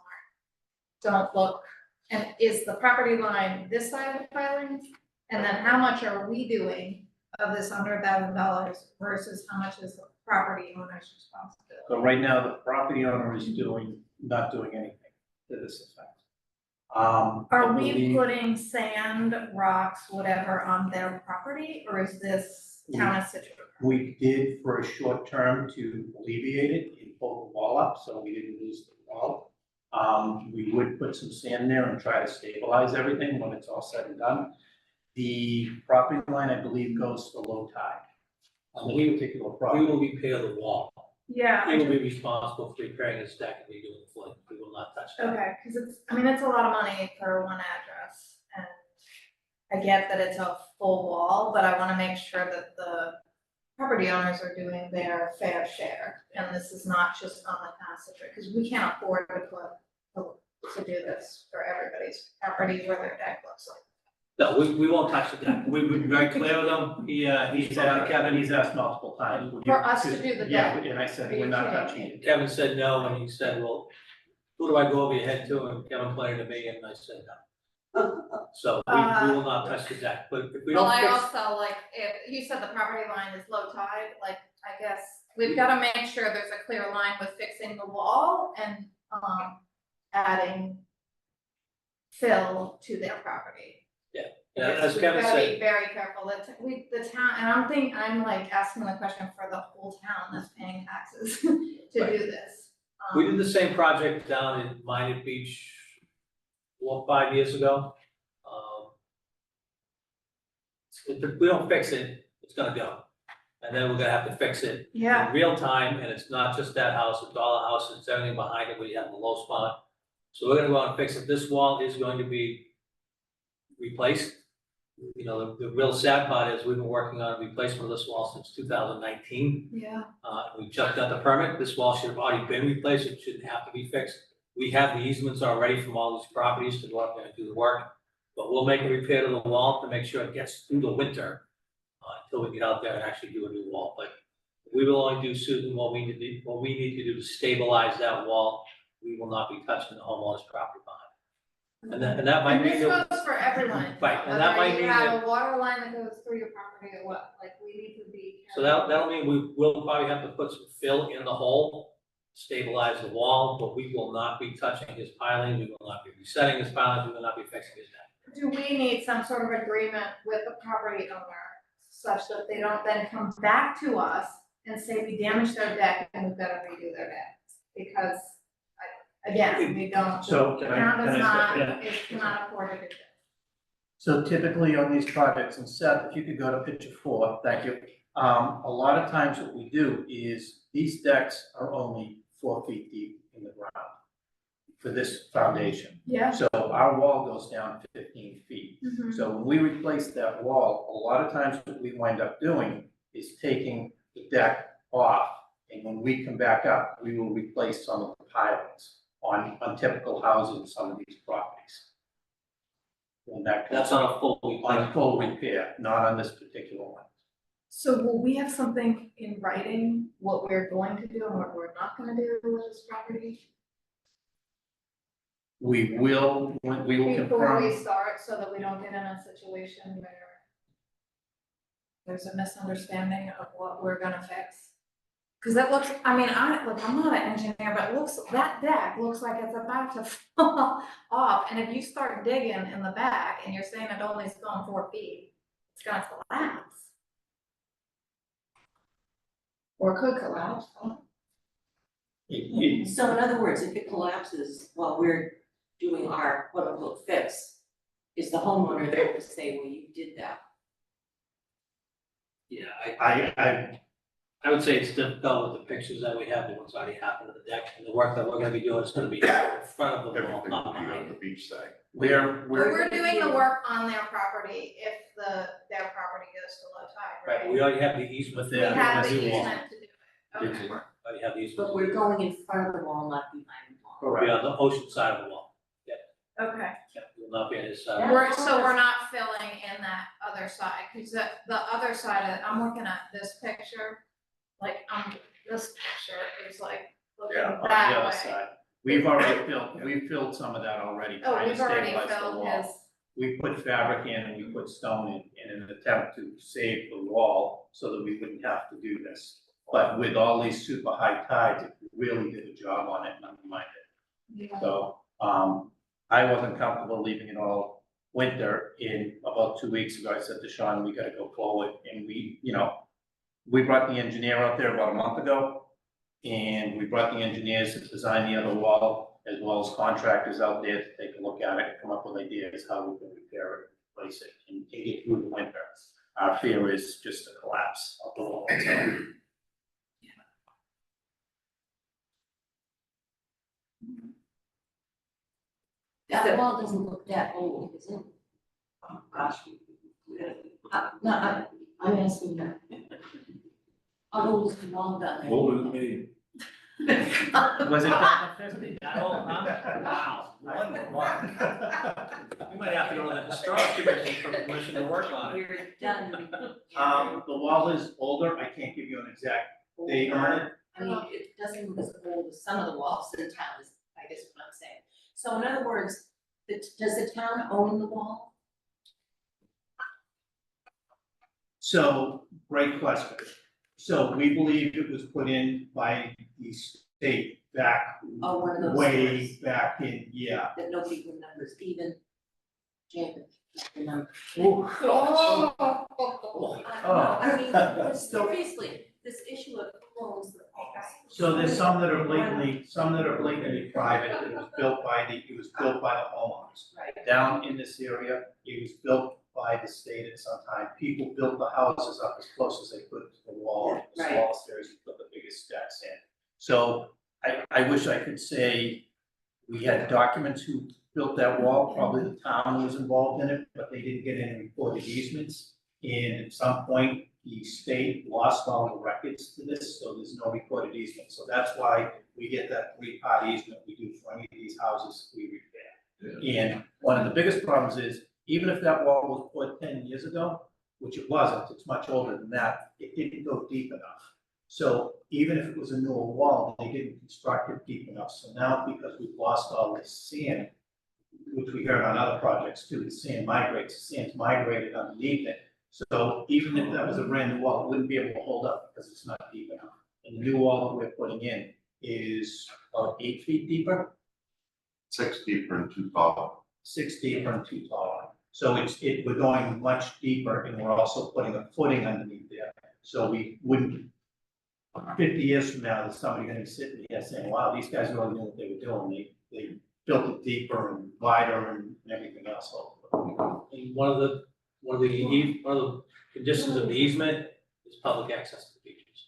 Speaker 6: don't look. And is the property line this side of the pilings? And then how much are we doing of this $100,000 versus how much is the property owner's responsibility?
Speaker 14: So right now, the property owner is not doing anything to this effect. I
Speaker 6: Are we
Speaker 14: believe
Speaker 6: putting sand, rocks, whatever on their property, or is this town of Scituate?
Speaker 14: we did for a short term to alleviate it and pull the wall up, so we didn't lose the wall. We would put some sand there and try to stabilize everything when it's all said and done. The property line, I believe, goes to low tide on this particular
Speaker 9: We
Speaker 14: property.
Speaker 9: will repair the wall.
Speaker 6: Yeah,
Speaker 9: We will be responsible for repairing this deck and redoing the flood. We will not touch that.
Speaker 6: okay, because it's a lot of money for one address, and I get that it's a full wall, but I want to make sure that the property owners are doing their fair share, and this is not just on the town of Scituate, because we can't afford to do this for everybody's property where their deck looks like.
Speaker 9: No, we won't touch the deck. We've been very clear with him.
Speaker 14: He's asked multiple times. would you-
Speaker 6: For us to do the
Speaker 14: Yeah,
Speaker 6: deck?
Speaker 14: and I said,
Speaker 6: Are you
Speaker 14: we're not
Speaker 6: kidding
Speaker 14: touching
Speaker 6: me?
Speaker 14: it.
Speaker 9: Kevin said no, and he said, well, who do I go over your head to? And Kevin pointed to me, and I said no. So we will not touch the deck, but if we
Speaker 6: Well,
Speaker 9: don't
Speaker 6: I
Speaker 9: fix,
Speaker 6: also, like, if you said the property line is low tide, like, I guess we've gotta make sure there's a clear line with fixing the wall and, adding fill to their property.
Speaker 9: yeah,
Speaker 6: Because
Speaker 9: as Kevin
Speaker 6: we've gotta be
Speaker 9: said,
Speaker 6: very careful, the town, and I'm like asking the question for the whole town that's paying taxes to
Speaker 9: Right.
Speaker 6: do this.
Speaker 9: we did the same project down in Minot Beach 4 or 5 years ago. If we don't fix it, it's gonna go. And then we're gonna have to fix it
Speaker 6: Yeah,
Speaker 9: in real time, and it's not just that house, it's all the houses, it's everything behind it where you have the low spot. So we're gonna go out and fix it. This wall is going to be replaced. You know, the real sad part is we've been working on replacement of this wall since 2019.
Speaker 6: yeah.
Speaker 9: We just got the permit. This wall should have already been replaced. It shouldn't have to be fixed. We have the easements already from all these properties to go out there and do the work. But we'll make a repair to the wall to make sure it gets through the winter, until we get out there and actually do a new wall. But we will only do, Susan, what we need to do to stabilize that wall. We will not be touching the homeowner's property behind. And that might
Speaker 6: And
Speaker 9: mean
Speaker 6: this
Speaker 9: that,
Speaker 6: goes for everyone.
Speaker 9: Right, and that might
Speaker 6: Whether
Speaker 9: mean
Speaker 6: you have a water line that goes through your property or what, like, we need to be.
Speaker 9: so that'll mean we will probably have to put some fill in the hole, stabilize the wall, but we will not be touching his piling, we will not be resetting his piling, we will not be fixing his deck.
Speaker 6: Do we need some sort of agreement with the property owner such that they don't then come back to us and say we damaged their deck and we've got to redo their deck? Because, again, we don't,
Speaker 14: So
Speaker 6: the
Speaker 14: can I-
Speaker 6: town
Speaker 14: can
Speaker 6: does
Speaker 14: I
Speaker 6: not,
Speaker 14: step in?
Speaker 6: it cannot afford to do this.
Speaker 14: So typically on these projects, and Seth, if you could go to picture 4, thank you. A lot of times what we do is these decks are only 4 feet deep in the ground for this foundation.
Speaker 6: Yeah.
Speaker 14: So our wall goes down 15 feet.
Speaker 6: Mhm.
Speaker 14: So when we replace that wall, a lot of times what we wind up doing is taking the deck off. And when we come back up, we will replace some of the pilings on typical houses in some of these properties. when that
Speaker 9: That's
Speaker 14: comes
Speaker 9: on a full week.
Speaker 14: on full repair, not on this particular one.
Speaker 6: So will we have something in writing, what we're going to do and what we're not gonna do with this property?
Speaker 14: We will
Speaker 6: Before we
Speaker 14: confirm,
Speaker 6: start, so that we don't get in a situation where there's a misunderstanding of what we're gonna fix. Cause it looks, I mean, I'm not an engineer, but it looks, that deck looks like it's about to fall off, and if you start digging in the back and you're saying it only's going 4 feet, it's gonna collapse. Or could collapse.
Speaker 3: So in other words, if it collapses while we're doing our quote unquote fix, is the homeowner there to say, well, you did that?
Speaker 9: Yeah,
Speaker 14: I
Speaker 9: I would say it's difficult with the pictures that we have, what's already happened to the deck, and the work that we're gonna be doing is gonna be in front of the wall, not behind it.
Speaker 4: beach side.
Speaker 6: We're doing the work on their property if their property goes to low tide,
Speaker 9: Right,
Speaker 6: right?
Speaker 9: but we already have the easement
Speaker 14: With
Speaker 6: We
Speaker 9: there.
Speaker 6: have the
Speaker 14: the wall.
Speaker 6: easement to do it, okay.
Speaker 9: Already have the easement.
Speaker 3: But we're going in front of the wall, not behind the wall.
Speaker 9: We'll be on the ocean side of the wall.
Speaker 6: Okay.
Speaker 9: Yeah, we'll not be on his side.
Speaker 6: We're not filling in that other side, cause the other side of, I'm looking at this picture, like, this picture is like looking
Speaker 14: Yeah, on the
Speaker 6: that
Speaker 14: other
Speaker 6: way.
Speaker 14: side. We've filled some of that already,
Speaker 6: Oh,
Speaker 14: trying to
Speaker 6: we've already
Speaker 14: stabilize the
Speaker 6: filled
Speaker 14: wall.
Speaker 6: his,
Speaker 14: We put fabric in and we put stone in an attempt to save the wall so that we wouldn't have to do this. But with all these super high tides, it really did a job on it and undermined it.
Speaker 6: yeah.
Speaker 14: So, I wasn't comfortable leaving it all winter. In about 2 weeks ago, I said to Sean, we gotta go forward, and we brought the engineer out there about a month ago. And we brought the engineers to design the other wall, as well as contractors out there to take a look at it, come up with ideas how we can repair it, replace it, and take it through the winter. Our fear is just a collapse of the wall, so.
Speaker 3: That wall doesn't look that old, is it? Oh, gosh. No, I'm asking that. How old is the wall down there?
Speaker 7: Older than me.
Speaker 14: Was it done in 50?
Speaker 9: That old, huh? Wow. What? We might have to go to the historic commission for permission to work on it.
Speaker 3: We're done.
Speaker 14: The wall is older, I can't give you an exact date on it.
Speaker 3: I mean, it doesn't look as old as some of the walls in town, is, I guess what I'm saying. So in other words, does the town own the wall?
Speaker 14: So, great question. So we believe it was put in by the state back
Speaker 3: Oh, one of those
Speaker 14: way
Speaker 3: stores
Speaker 14: back in, yeah.
Speaker 3: that nobody remembers, even Jacob remembers.
Speaker 6: Oh.
Speaker 3: I mean, seriously, this issue of who owns the walls.
Speaker 14: So there's some that are blatantly private, it was built by the homeowners.
Speaker 3: Right.
Speaker 14: Down in this area, it was built by the state at some time. People built the houses up as close as they could to the wall. The
Speaker 3: Right.
Speaker 14: smallest areas, you put the biggest stacks in. So I wish I could say we had documents who built that wall, probably the town was involved in it, but they didn't get any recorded easements. And at some point, the state lost all the records to this, so there's no recorded easement. So that's why we get that 3-part easement we do for any of these houses we repair. And one of the biggest problems is, even if that wall was put 10 years ago, which it wasn't, it's much older than that, it didn't go deep enough. So even if it was a newer wall, they didn't construct it deep enough. So now, because we've lost all this sand, which we heard on other projects too, the sand's migrated underneath it. So even if that was a brand new wall, it wouldn't be able to hold up because it's not deep enough. And the new wall that we're putting in is about 8 feet deeper,
Speaker 4: 6 deeper and 2 tall.
Speaker 14: 6 deeper and 2 taller. So we're going much deeper, and we're also putting a footing underneath there. So we wouldn't, 50 years from now, there's somebody gonna be sitting here saying, wow, these guys really knew what they were doing. They built it deeper and wider and everything else.
Speaker 9: And one of the conditions of the easement is public access to the beaches.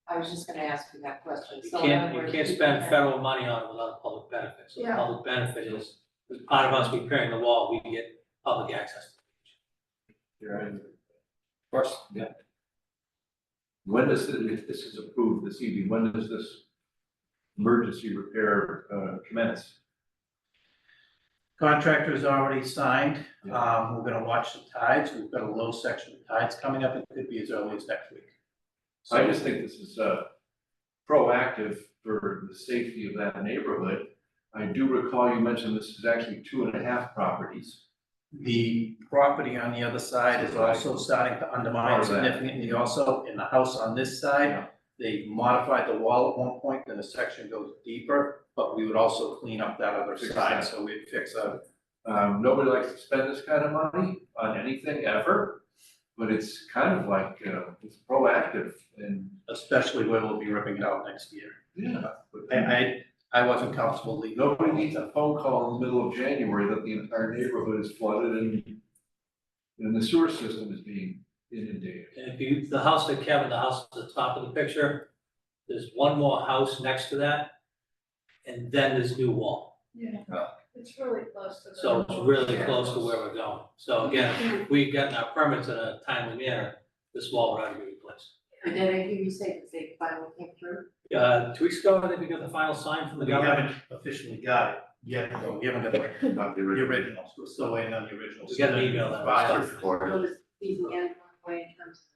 Speaker 3: I was just gonna ask you that question.
Speaker 9: You
Speaker 3: So in other
Speaker 9: can't
Speaker 3: words,
Speaker 9: spend federal money on it without a public benefit. So the
Speaker 6: Yeah.
Speaker 9: public benefit is, as part of us repairing the wall, we get public access to the beach.
Speaker 7: Of course. Yeah. When does, if this is approved this evening, when does this emergency repair commence?
Speaker 14: Contractor's already signed, we're gonna watch the tides, we've got a low section of tides coming up, it could be as early as next week.
Speaker 7: I just think this is proactive for the safety of that neighborhood. I do recall you mentioned this is actually 2.5 properties.
Speaker 14: The property on the other side is also starting to undermine
Speaker 7: Part of that.
Speaker 14: significantly also, in the house on this side. They modified the wall at one point, then the section goes deeper, but we would also clean up that other
Speaker 7: Fix
Speaker 14: side,
Speaker 7: that.
Speaker 14: so we'd fix a.
Speaker 7: Nobody likes to spend this kind of money on anything ever, but it's kind of like, it's proactive and,
Speaker 14: Especially where we'll be ripping it out next year.
Speaker 7: yeah.
Speaker 14: I wasn't comfortable leaving.
Speaker 7: Nobody needs a phone call in the middle of January that the entire neighborhood is flooded and the sewer system is being inundated.
Speaker 9: And if you, the house that Kevin, the house at the top of the picture, there's one more house next to that, and then this new wall.
Speaker 6: Yeah, it's really close to the.
Speaker 9: So it's really close to where we're going. So again, if we've gotten our permits in a timely manner, this wall would already be replaced.
Speaker 3: And then I hear you say that they finally came through.
Speaker 9: 2 weeks ago, I think we got the final sign from the
Speaker 14: We
Speaker 9: government.
Speaker 14: haven't officially got it yet, though, we haven't got the originals, we're still waiting on the originals.
Speaker 9: We got an email that was
Speaker 3: So does these again one way in terms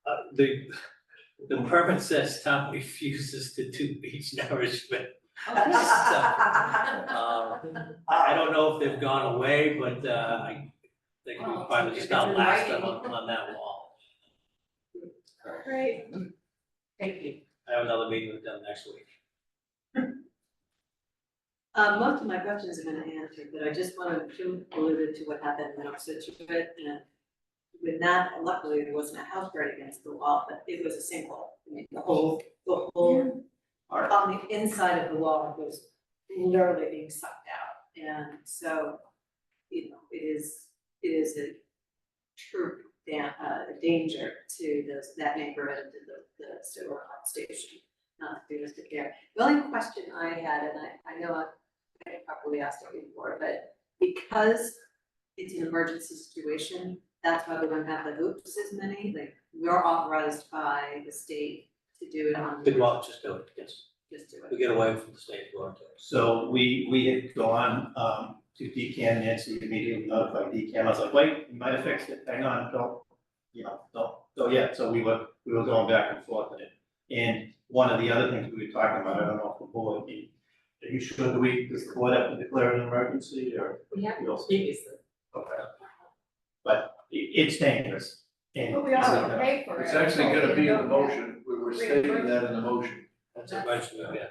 Speaker 3: of.
Speaker 9: The permit says town refuses to do beach nourishment. So, I don't know if they've gone away, but, I think we probably just got last on that wall.
Speaker 6: Great.
Speaker 3: Thank you.
Speaker 9: I have another meeting with them next week.
Speaker 3: Most of my questions have been answered, but I just wanted to allude to what happened when I was Scituate, and with that, luckily, there wasn't a house right against the wall, but it was a sinkhole. I mean, the whole part on the inside of the wall was literally being sucked out, and so, you know, it is a true danger to that neighborhood, to the sewer pump station, not to do this to care. The only question I had, and I know I probably asked it before, but because it's an emergency situation, that's why we don't have the hoops as many, like, we're authorized by the state to do it on.
Speaker 9: Big wall, just do it, yes.
Speaker 3: Just do
Speaker 9: We
Speaker 3: it.
Speaker 9: get away from the state going to.
Speaker 14: So we had gone, to DCAM, Nancy immediately notified DCAM, I was like, wait, you might have fixed it, hang on, don't go yet, so we were going back and forth in it. And one of the other things we were talking about, I don't know if the board, are you sure does the board have to declare an emergency, or?
Speaker 3: We have
Speaker 14: You'll-
Speaker 3: previously.
Speaker 14: Okay. But it's dangerous, and.
Speaker 6: But we also pay for it.
Speaker 7: It's actually gonna be in the motion, we're stating that in the motion.
Speaker 9: That's a bunch of, yeah.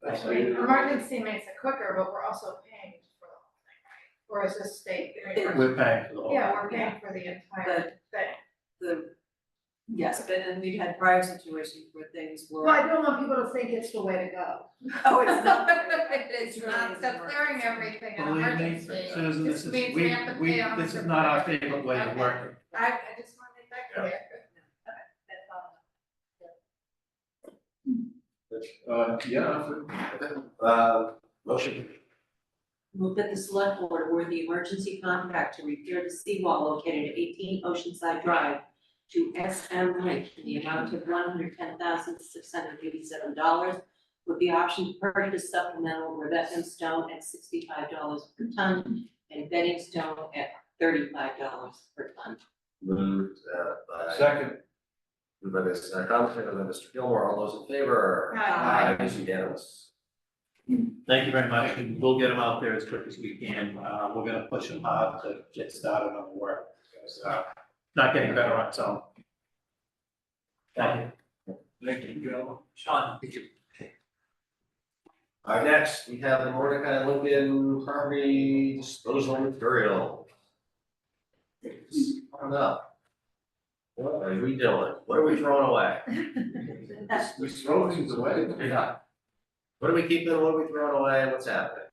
Speaker 7: That's
Speaker 6: I
Speaker 7: how
Speaker 6: mean,
Speaker 7: you-
Speaker 6: emergency makes it quicker, but we're also paying for the whole thing, right? Or is this state?
Speaker 14: We're paying for the whole.
Speaker 6: Yeah, we're paying for the entire thing.
Speaker 3: Yes, but then we've had prior situations where things were.
Speaker 6: Well, I don't want people to think it's the way to go.
Speaker 3: Oh, it's not.
Speaker 6: It's not, so clearing everything in
Speaker 14: Believe me,
Speaker 6: emergency.
Speaker 14: Susan, this is,
Speaker 6: means we have to pay on
Speaker 14: this is
Speaker 6: for
Speaker 14: not our
Speaker 6: everything.
Speaker 14: favorite way of
Speaker 6: Okay.
Speaker 14: working.
Speaker 6: I just want to make that clear.
Speaker 2: Motion.
Speaker 3: Move that the select board award the emergency contract to repair the seawall located at 18 Oceanside Drive to SM Link in the amount of $110,687 with the option to purchase supplemental Rebecca stone at $65 per ton and bedding stone at $35 per ton.
Speaker 2: Moved by.
Speaker 7: Second,
Speaker 2: Moved by Ms. Thomas, seconded by Mr. Gilmore, all those in favor?
Speaker 6: Aye.
Speaker 2: It is unanimous.
Speaker 14: Thank you very much, and we'll get them out there as quick as we can. We're gonna push them hard to get started on the work. It's, not getting better on its own. Thank you.
Speaker 7: thank you, gentlemen.
Speaker 9: Sean,
Speaker 2: All right, next, we have the Mordecai Lincoln property disposal material. Come up. What are we doing? What are we throwing away?
Speaker 7: We throw things away.
Speaker 2: Yeah. What are we keeping, what are we throwing away, what's happening?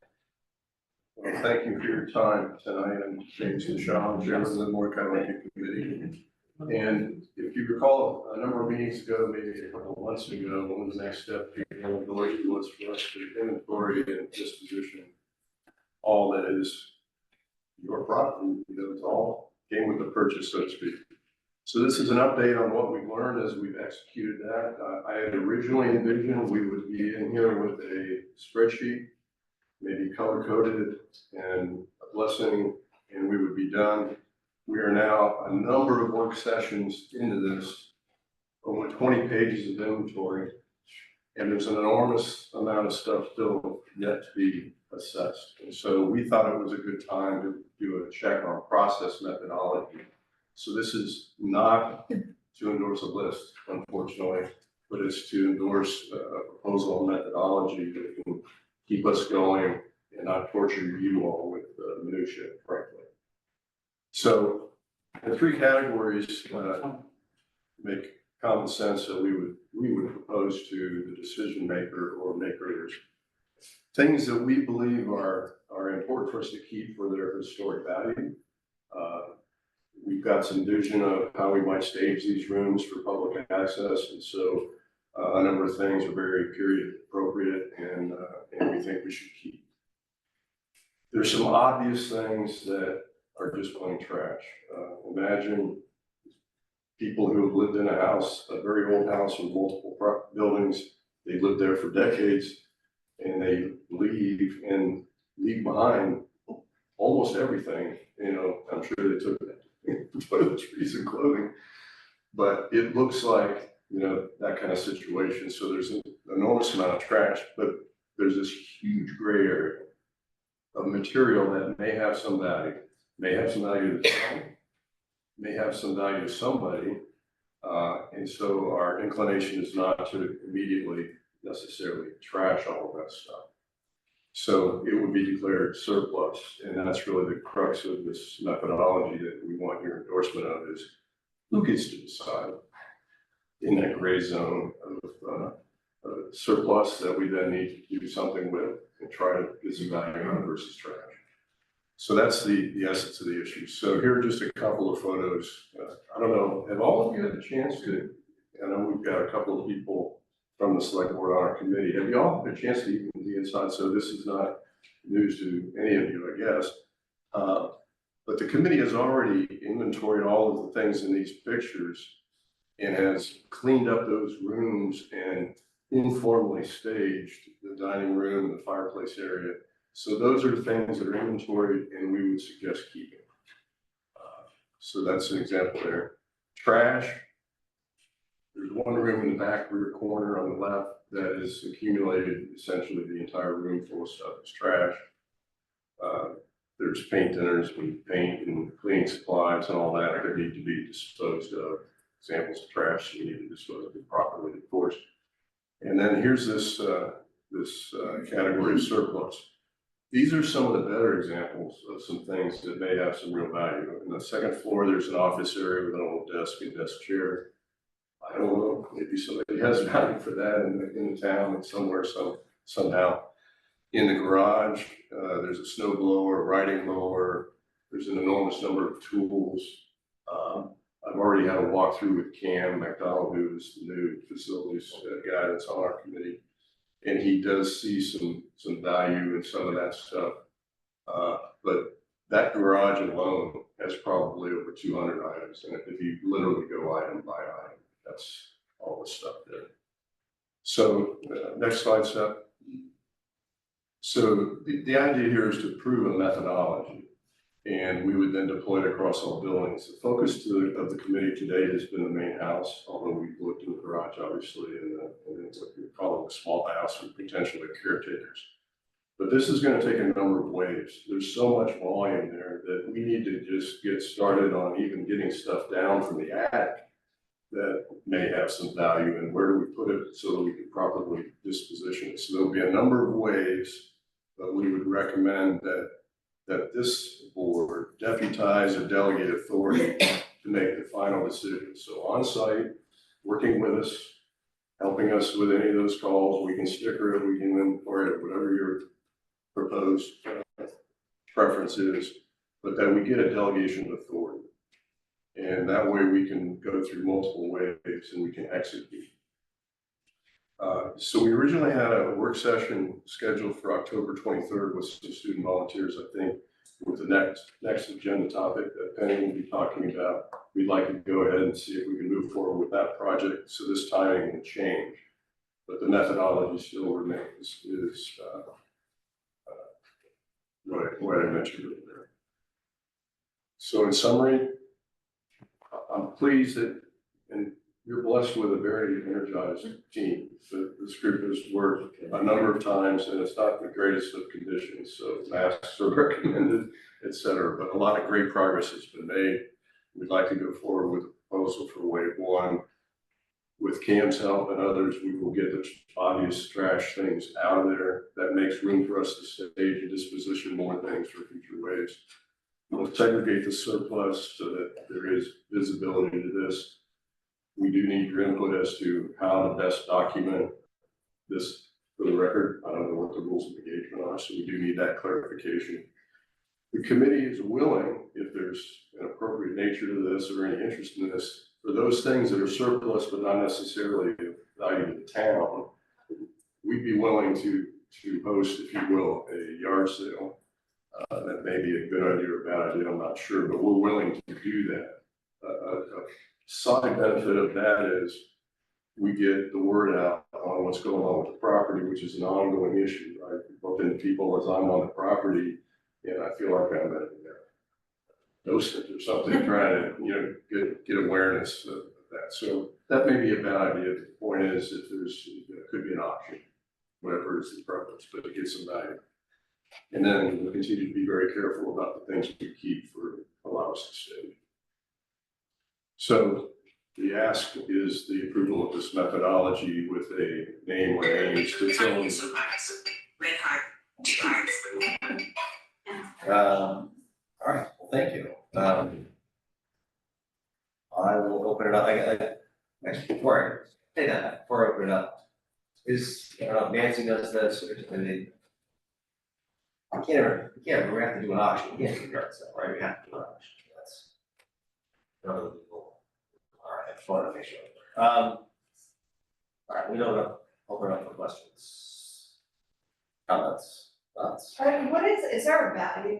Speaker 15: Well, thank you for your time tonight. I'm James Shaw, Chairman of the Mordecai Lincoln Committee. And if you recall, a number of meetings ago, maybe a couple of months ago, one of the next steps on the list was for us to inventory and disposition all that is your property, you know, it's all came with the purchase, so to speak. So this is an update on what we've learned as we've executed that. I had originally envisioned we would be in here with a spreadsheet maybe color coded it and a blessing, and we would be done. We are now a number of work sessions into this, over 20 pages of inventory. And there's an enormous amount of stuff still yet to be assessed. And so we thought it was a good time to do a check on process methodology. So this is not to endorse a list, unfortunately, but it's to endorse a proposal on methodology that can keep us going and not torture you all with minutia, frankly. So the three categories make common sense that we would propose to the decision maker or makers. Things that we believe are important for us to keep for their historic value. We've got some vision of how we might stage these rooms for public access, and so a number of things are very period appropriate, and we think we should keep. There's some obvious things that are just plain trash. Imagine people who have lived in a house, a very old house with multiple buildings. They lived there for decades, and they leave behind almost everything. You know, I'm sure they took toiletries and clothing, but it looks like, you know, that kind of situation. So there's an enormous amount of trash, but there's this huge gray area of material that may have some value, may have some value to the town, may have some value to somebody. And so our inclination is not to immediately necessarily trash all of that stuff. So it would be declared surplus, and that's really the crux of this methodology that we want your endorsement of, is who gets to decide in that gray zone of surplus that we then need to do something with and try to get some value out of versus trash. So that's the essence of the issue. So here are just a couple of photos. I don't know, have all of you had a chance to, I know we've got a couple of people from the select board on our committee. Have you all had a chance to even be inside? So this is not news to any of you, I guess. But the committee has already inventoried all of the things in these pictures and has cleaned up those rooms and informally staged the dining room and the fireplace area. So those are things that are inventoried and we would suggest keeping. So that's an example there. Trash. There's one room in the back rear corner on the left that is accumulated, essentially the entire room full of stuff is trash. There's paint thinners and paint and cleaning supplies and all that that need to be disposed of. Examples of trash you need to dispose of it properly, of course. And then here's this category of surplus. These are some of the better examples of some things that may have some real value. In the second floor, there's an office area with an old desk and desk chair. I don't know, maybe somebody has value for that in the town and somewhere, somehow. In the garage, there's a snow blower, a riding mower. There's an enormous number of tools. I've already had a walkthrough with Cam McDonald, who is the new facilities guy that's on our committee. And he does see some value in some of that stuff. But that garage alone has probably over 200 items. And if you literally go item by item, that's all the stuff there. So next slide, Seth. So the idea here is to prove a methodology, and we would then deploy it across all buildings. The focus of the committee today has been the main house, although we've looked in the garage, obviously, and what we call a small house and potentially caretakers. But this is going to take a number of waves. There's so much volume there that we need to just get started on even getting stuff down from the attic that may have some value, and where do we put it so that we can properly disposition it. So there'll be a number of ways that we would recommend that this board deputize or delegate authority to make the final decision. So on site, working with us, helping us with any of those calls, we can sticker it, we can inventory it, whatever your proposed preference is, but that we get a delegation of authority. And that way we can go through multiple waves and we can execute. So we originally had a work session scheduled for October 23rd with some student volunteers, I think, with the next agenda topic that Penny will be talking about. We'd like to go ahead and see if we can move forward with that project. So this timing will change, but the methodology still remains, is what I mentioned earlier. So in summary, I'm pleased that, and you're blessed with a very energized team. This group has worked a number of times, and it's not the greatest of conditions, so masks are recommended, et cetera, but a lot of great progress has been made. We'd like to go forward with a proposal for wave one. With Cam's help and others, we will get the obvious trash things out of there. That makes room for us to stage and disposition more things for future waves. We'll segregate the surplus so that there is visibility to this. We do need your input as to how to best document this for the record. I don't know what the rules of engagement are, so we do need that clarification. The committee is willing, if there's an appropriate nature to this or any interest in this, for those things that are surplus but not necessarily of value to the town, we'd be willing to host, if you will, a yard sale. That may be a good idea or a bad idea, I'm not sure, but we're willing to do that. A side benefit of that is we get the word out on what's going on with the property, which is an ongoing issue, right? Both in people as I'm on the property, and I feel like I'm at docent or something, trying to, get awareness of that. So that may be a bad idea. The point is, if there's, could be an option, whatever is the preference, but to get some value. And then we'll continue to be very careful about the things we keep for allow us to stay. So the ask is the approval of this methodology with a name or names to fill in.
Speaker 2: All right, well, thank you. I will open it up. Actually, before I say that, before I open it up, I don't know if Nancy knows this, or we have to do an auction. We can't do yard sale, right? We have to do an auction. That's another legal. All right, I just wanted to make sure. All right, we don't open up for questions. Comments, thoughts?
Speaker 6: What is there a value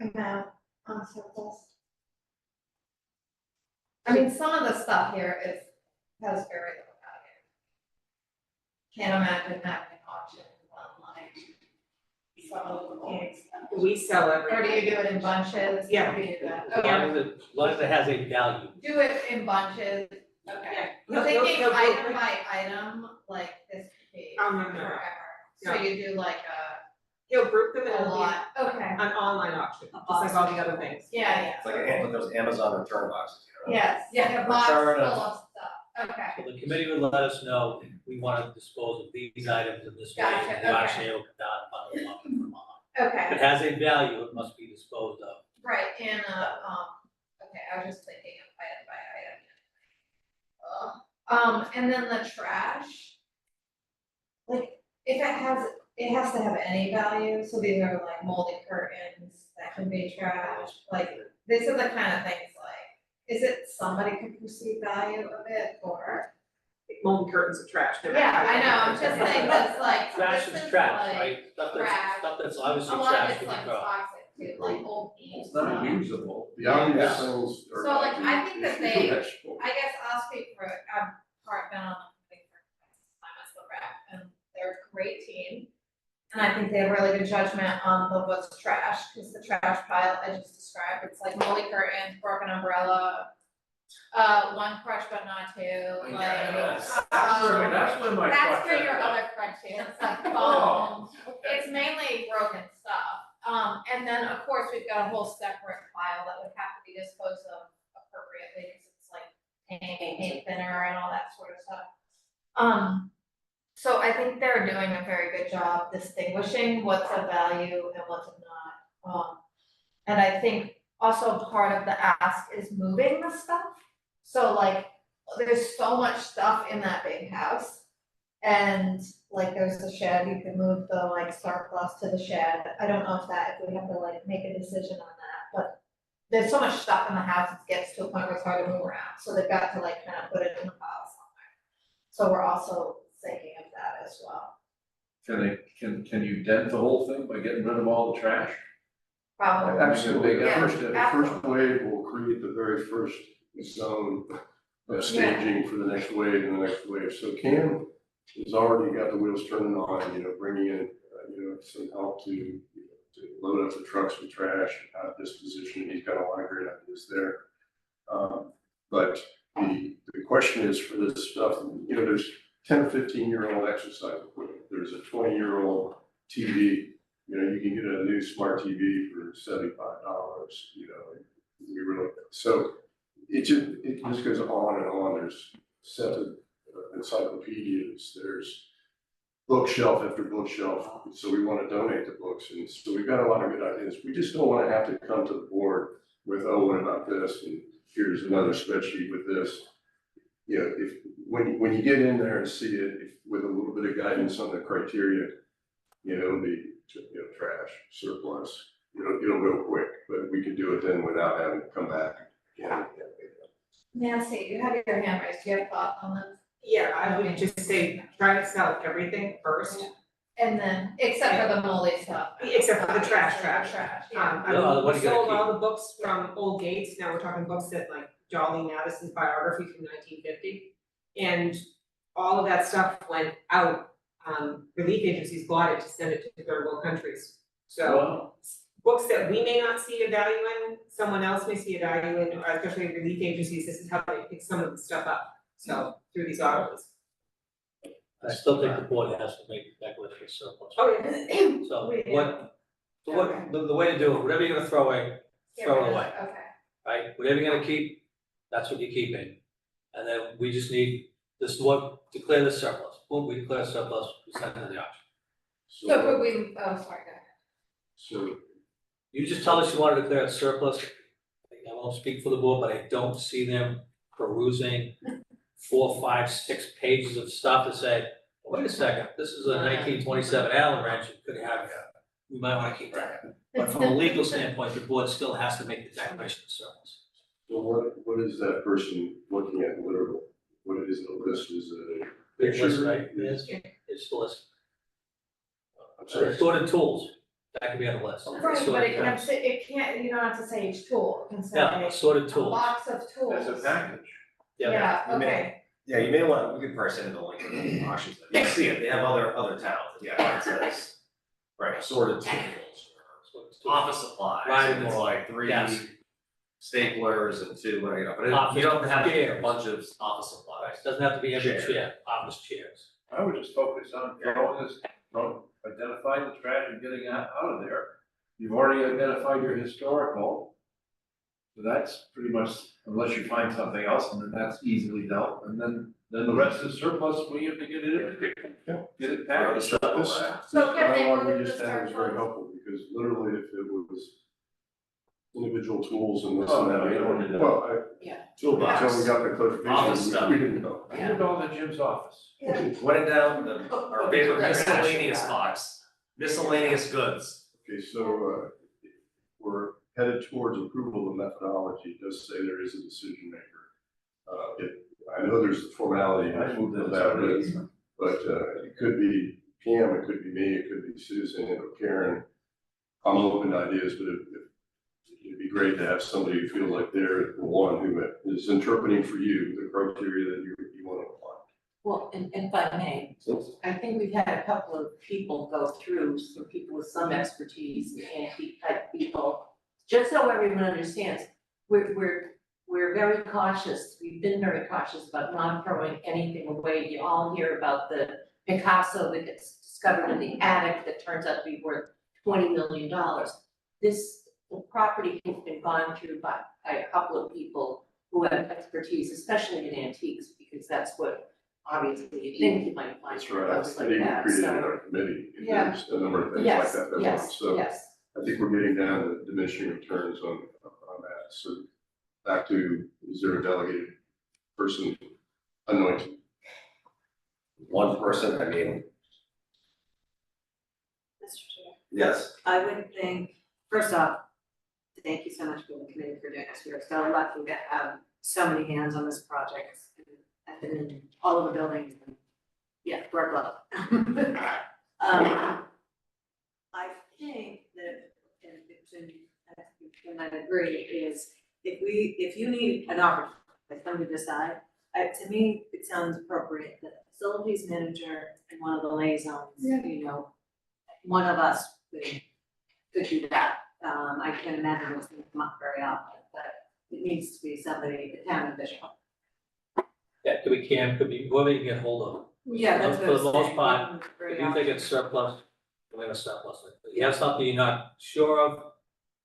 Speaker 6: amount on surplus? I mean, some of the stuff here has very little value. Can't imagine having an auction online. Some of the things.
Speaker 13: We sell everything.
Speaker 6: Or do you do it in bunches?
Speaker 13: Yeah.
Speaker 6: How do you do that?
Speaker 9: As long as it has a value.
Speaker 6: Do it in bunches, okay.
Speaker 13: Yeah.
Speaker 6: Thinking
Speaker 13: He'll-
Speaker 6: item by item, like this could be
Speaker 13: Oh, no.
Speaker 6: forever. So
Speaker 13: No.
Speaker 6: you do like
Speaker 13: He'll group them and
Speaker 6: a
Speaker 13: it'll be
Speaker 6: lot, okay,
Speaker 13: an online auction, just like all the other things.
Speaker 6: yeah,
Speaker 2: It's like those Amazon return boxes.
Speaker 6: yes, like a box full
Speaker 2: Return of-
Speaker 6: of stuff, okay.
Speaker 9: So the committee would let us know if we want to dispose of these items in this way,
Speaker 6: Gotcha,
Speaker 9: and the auction will come down and bundle them up and put them on. If
Speaker 6: Okay,
Speaker 9: it has a value, it must be disposed of.
Speaker 6: right, and okay, I was just thinking of item by item. And then the trash. Like, if it has to have any value, so these are like molded curtains that can be trashed, like, these are the kind of things like, is it somebody could perceive value of it, or?
Speaker 13: Molded curtains of trash.
Speaker 6: Yeah, I know, I'm just saying, that's like,
Speaker 9: Trash
Speaker 6: this
Speaker 9: is
Speaker 6: is
Speaker 9: trash,
Speaker 6: like,
Speaker 9: right?
Speaker 6: trash.
Speaker 9: Stuff that's
Speaker 6: a
Speaker 9: obviously
Speaker 6: lot of
Speaker 9: trash
Speaker 6: it's
Speaker 9: can be
Speaker 6: like
Speaker 9: thrown.
Speaker 6: toxic too, like old paint.
Speaker 7: It's not usable.
Speaker 15: The obvious
Speaker 6: Yeah.
Speaker 15: things are.
Speaker 6: So, like, I think that they-
Speaker 15: vegetable.
Speaker 6: I guess I'll speak for, I've been on the thing for time as the rep, and they're a great team. And I think they have really good judgment on the what's trash, because the trash pile I just described, it's like moldy curtains, broken umbrella. One crush but not two, like.
Speaker 7: That's where my
Speaker 6: That's for
Speaker 7: question
Speaker 6: your
Speaker 7: is.
Speaker 6: other crutches, like
Speaker 7: Oh,
Speaker 6: foam. It's mainly broken stuff. And then, of course, we've got a whole separate file that would have to be disposed of appropriately, because it's like paint thinner and all that sort of stuff. So I think they're doing a very good job distinguishing what's of value and what's not. And I think also part of the ask is moving the stuff. So like, there's so much stuff in that big house. And like, there's the shed, you can move the like surplus to the shed. I don't know if we have to like make a decision on that, but there's so much stuff in the house, it gets to a point where it's hard to move around. So they've got to like kind of put it in a pile somewhere. So we're also thinking of that as well.
Speaker 7: Can you dent the whole thing by getting rid of all the trash?
Speaker 6: Probably.
Speaker 15: Absolutely, the
Speaker 6: Yeah,
Speaker 15: first wave will create the very first zone of staging for the next wave and the next wave. So Cam has already got the wheels turning on, bringing in, some help to to load up the trucks with trash, disposition, he's got a lot of great ideas there. But the question is for this stuff, you know, there's 10 or 15-year-old exercise equipment, there's a 20-year-old TV, you know, you can get a new smart TV for $75, you know, we really, so it just goes on and on, there's sets of encyclopedias, there's bookshelf after bookshelf, so we want to donate the books, and so we've got a lot of good ideas, we just don't want to have to come to the board with, oh, what about this, and here's another spreadsheet with this. You know, if, when you get in there and see it, if, with a little bit of guidance on the criteria, you know, it'll be, you know, trash, surplus, it'll go quick, but we could do it then without having to come back again.
Speaker 6: Nancy, you have your hand raised, do you have a thought on this?
Speaker 13: Yeah, I would just say, try to sell everything first,
Speaker 6: And then, except for the moldy stuff.
Speaker 13: except for the trash.
Speaker 6: Yeah.
Speaker 13: I
Speaker 9: No,
Speaker 13: mean,
Speaker 9: what
Speaker 13: we
Speaker 9: do you gotta
Speaker 13: sold
Speaker 9: keep?
Speaker 13: all the books from Old Gates, now we're talking books that like Jolly Madison's biography from 1950. And all of that stuff went out, relief agencies bought it to send it to third world countries. So books that we may not see a value in, someone else may see a value in, or especially relief agencies, this is how they pick some of the stuff up, so through these articles.
Speaker 9: I still think the board has to make declarative surplus.
Speaker 13: Oh, yeah.
Speaker 9: So the way to do it, whatever you're gonna throw away, throw it away,
Speaker 6: Okay.
Speaker 9: right? Whatever you're gonna keep, that's what you're keeping. And then we just need, this is what, declare the surplus. Boom, we declare surplus, we send it to the auction.
Speaker 6: So could we, oh, sorry, go ahead.
Speaker 15: So
Speaker 9: You just tell us you want to declare it surplus. I won't speak for the board, but I don't see them perusing 4, 5, 6 pages of stuff to say, wait a second, this is a 1927 Allen wrench, it could have, we might want to keep that. But from a legal standpoint, the board still has to make the declaration of surplus.
Speaker 15: So what is that person looking at literally? What it is in the list is a
Speaker 9: Big list,
Speaker 15: picture?
Speaker 9: right? It's the list.
Speaker 15: I'm sorry.
Speaker 9: Sorted tools, that could be on the list.
Speaker 6: Right, but
Speaker 9: Sorted
Speaker 6: it can't
Speaker 9: tools.
Speaker 6: say, it can't, you don't have to say each tool, it can say
Speaker 9: Yeah, sorted
Speaker 6: a
Speaker 9: tools.
Speaker 6: box of tools.
Speaker 7: As a package.
Speaker 6: Yeah,
Speaker 2: You may-
Speaker 6: okay.
Speaker 2: Yeah, you may want, we could probably send it to like the auctions, you can see it, they have other towns, yeah, it says, right, assorted tools, or office supplies,
Speaker 9: Right,
Speaker 2: and it's like 3
Speaker 9: yes.
Speaker 2: staplers and 2, whatever, you know, but
Speaker 9: Office
Speaker 2: you don't have to get a
Speaker 9: chairs.
Speaker 2: bunch of office supplies.
Speaker 9: Doesn't have to be every
Speaker 2: Chair.
Speaker 9: chair, office chairs.
Speaker 7: I would just focus on identifying the trash and getting out of there. You've already identified your historical. So that's pretty much, unless you find something else, and then that's easily dealt, and then the rest is surplus, we have to get it packaged.
Speaker 6: So can they
Speaker 15: Dialogue
Speaker 6: move
Speaker 15: we
Speaker 6: the
Speaker 15: just had was very
Speaker 6: surplus?
Speaker 15: helpful, because literally if it was individual tools and this
Speaker 7: Oh,
Speaker 15: and that,
Speaker 7: no, you don't need that.
Speaker 15: well,
Speaker 3: Yeah.
Speaker 15: until we got the
Speaker 2: Office
Speaker 15: clarification,
Speaker 2: stuff.
Speaker 15: we didn't know.
Speaker 7: Put it all in Jim's office.
Speaker 2: Went it down, our favorite miscellaneous box, miscellaneous goods.
Speaker 15: Okay, so, we're headed towards approval of methodology, it does say there is a decision maker. I know there's the formality
Speaker 7: I moved
Speaker 15: of
Speaker 7: that,
Speaker 15: that, but, it could be Pam, it could be me, it could be Susan, or Karen. I'm open to ideas, but it'd be great to have somebody who feels like they're the one who is interpreting for you the criteria that you want to apply.
Speaker 3: Well, and if I may, I think we've had a couple of people go through, some people with some expertise, antique type people. Just so everyone understands, we're very cautious, we've been very cautious about not throwing anything away. You all hear about the Picasso that gets discovered in the attic that turns out to be worth $20 million. This property has been gone through by a couple of people who have expertise, especially in antiques, because that's what obviously you think you might find.
Speaker 15: That's right,
Speaker 3: things
Speaker 15: I
Speaker 3: like
Speaker 15: think we
Speaker 3: that.
Speaker 15: created
Speaker 3: So-
Speaker 15: our committee,
Speaker 3: Yeah.
Speaker 15: there's a number of things like
Speaker 3: Yes,
Speaker 15: that that
Speaker 3: yes,
Speaker 15: work, so.
Speaker 3: yes.
Speaker 15: I think we're getting down to diminishing returns on that, so back to, is there a delegated person anointed?
Speaker 2: One person, I mean,
Speaker 5: Mr. Chair.
Speaker 2: yes,
Speaker 5: I would think, first off, thank you so much for the committee for doing this. We are so lucky to have so many hands on this project. I've been in all of the buildings and, yeah, work well. I think that, and I agree, is if you need an opportunity, like them to decide, to me, it sounds appropriate that the facilities manager and one of the liaisons, you know, one of us would to do that. I can't imagine it's gonna come up very often, but it needs to be somebody, a town official.
Speaker 9: Yeah, could be Cam, could be whoever you can get hold of.
Speaker 5: Yeah, that's what
Speaker 9: For
Speaker 5: I'm
Speaker 9: the most
Speaker 5: saying.
Speaker 9: part,
Speaker 5: Very
Speaker 9: if you think
Speaker 5: often.
Speaker 9: it's surplus, we're gonna surplus it. If you have something you're not sure of,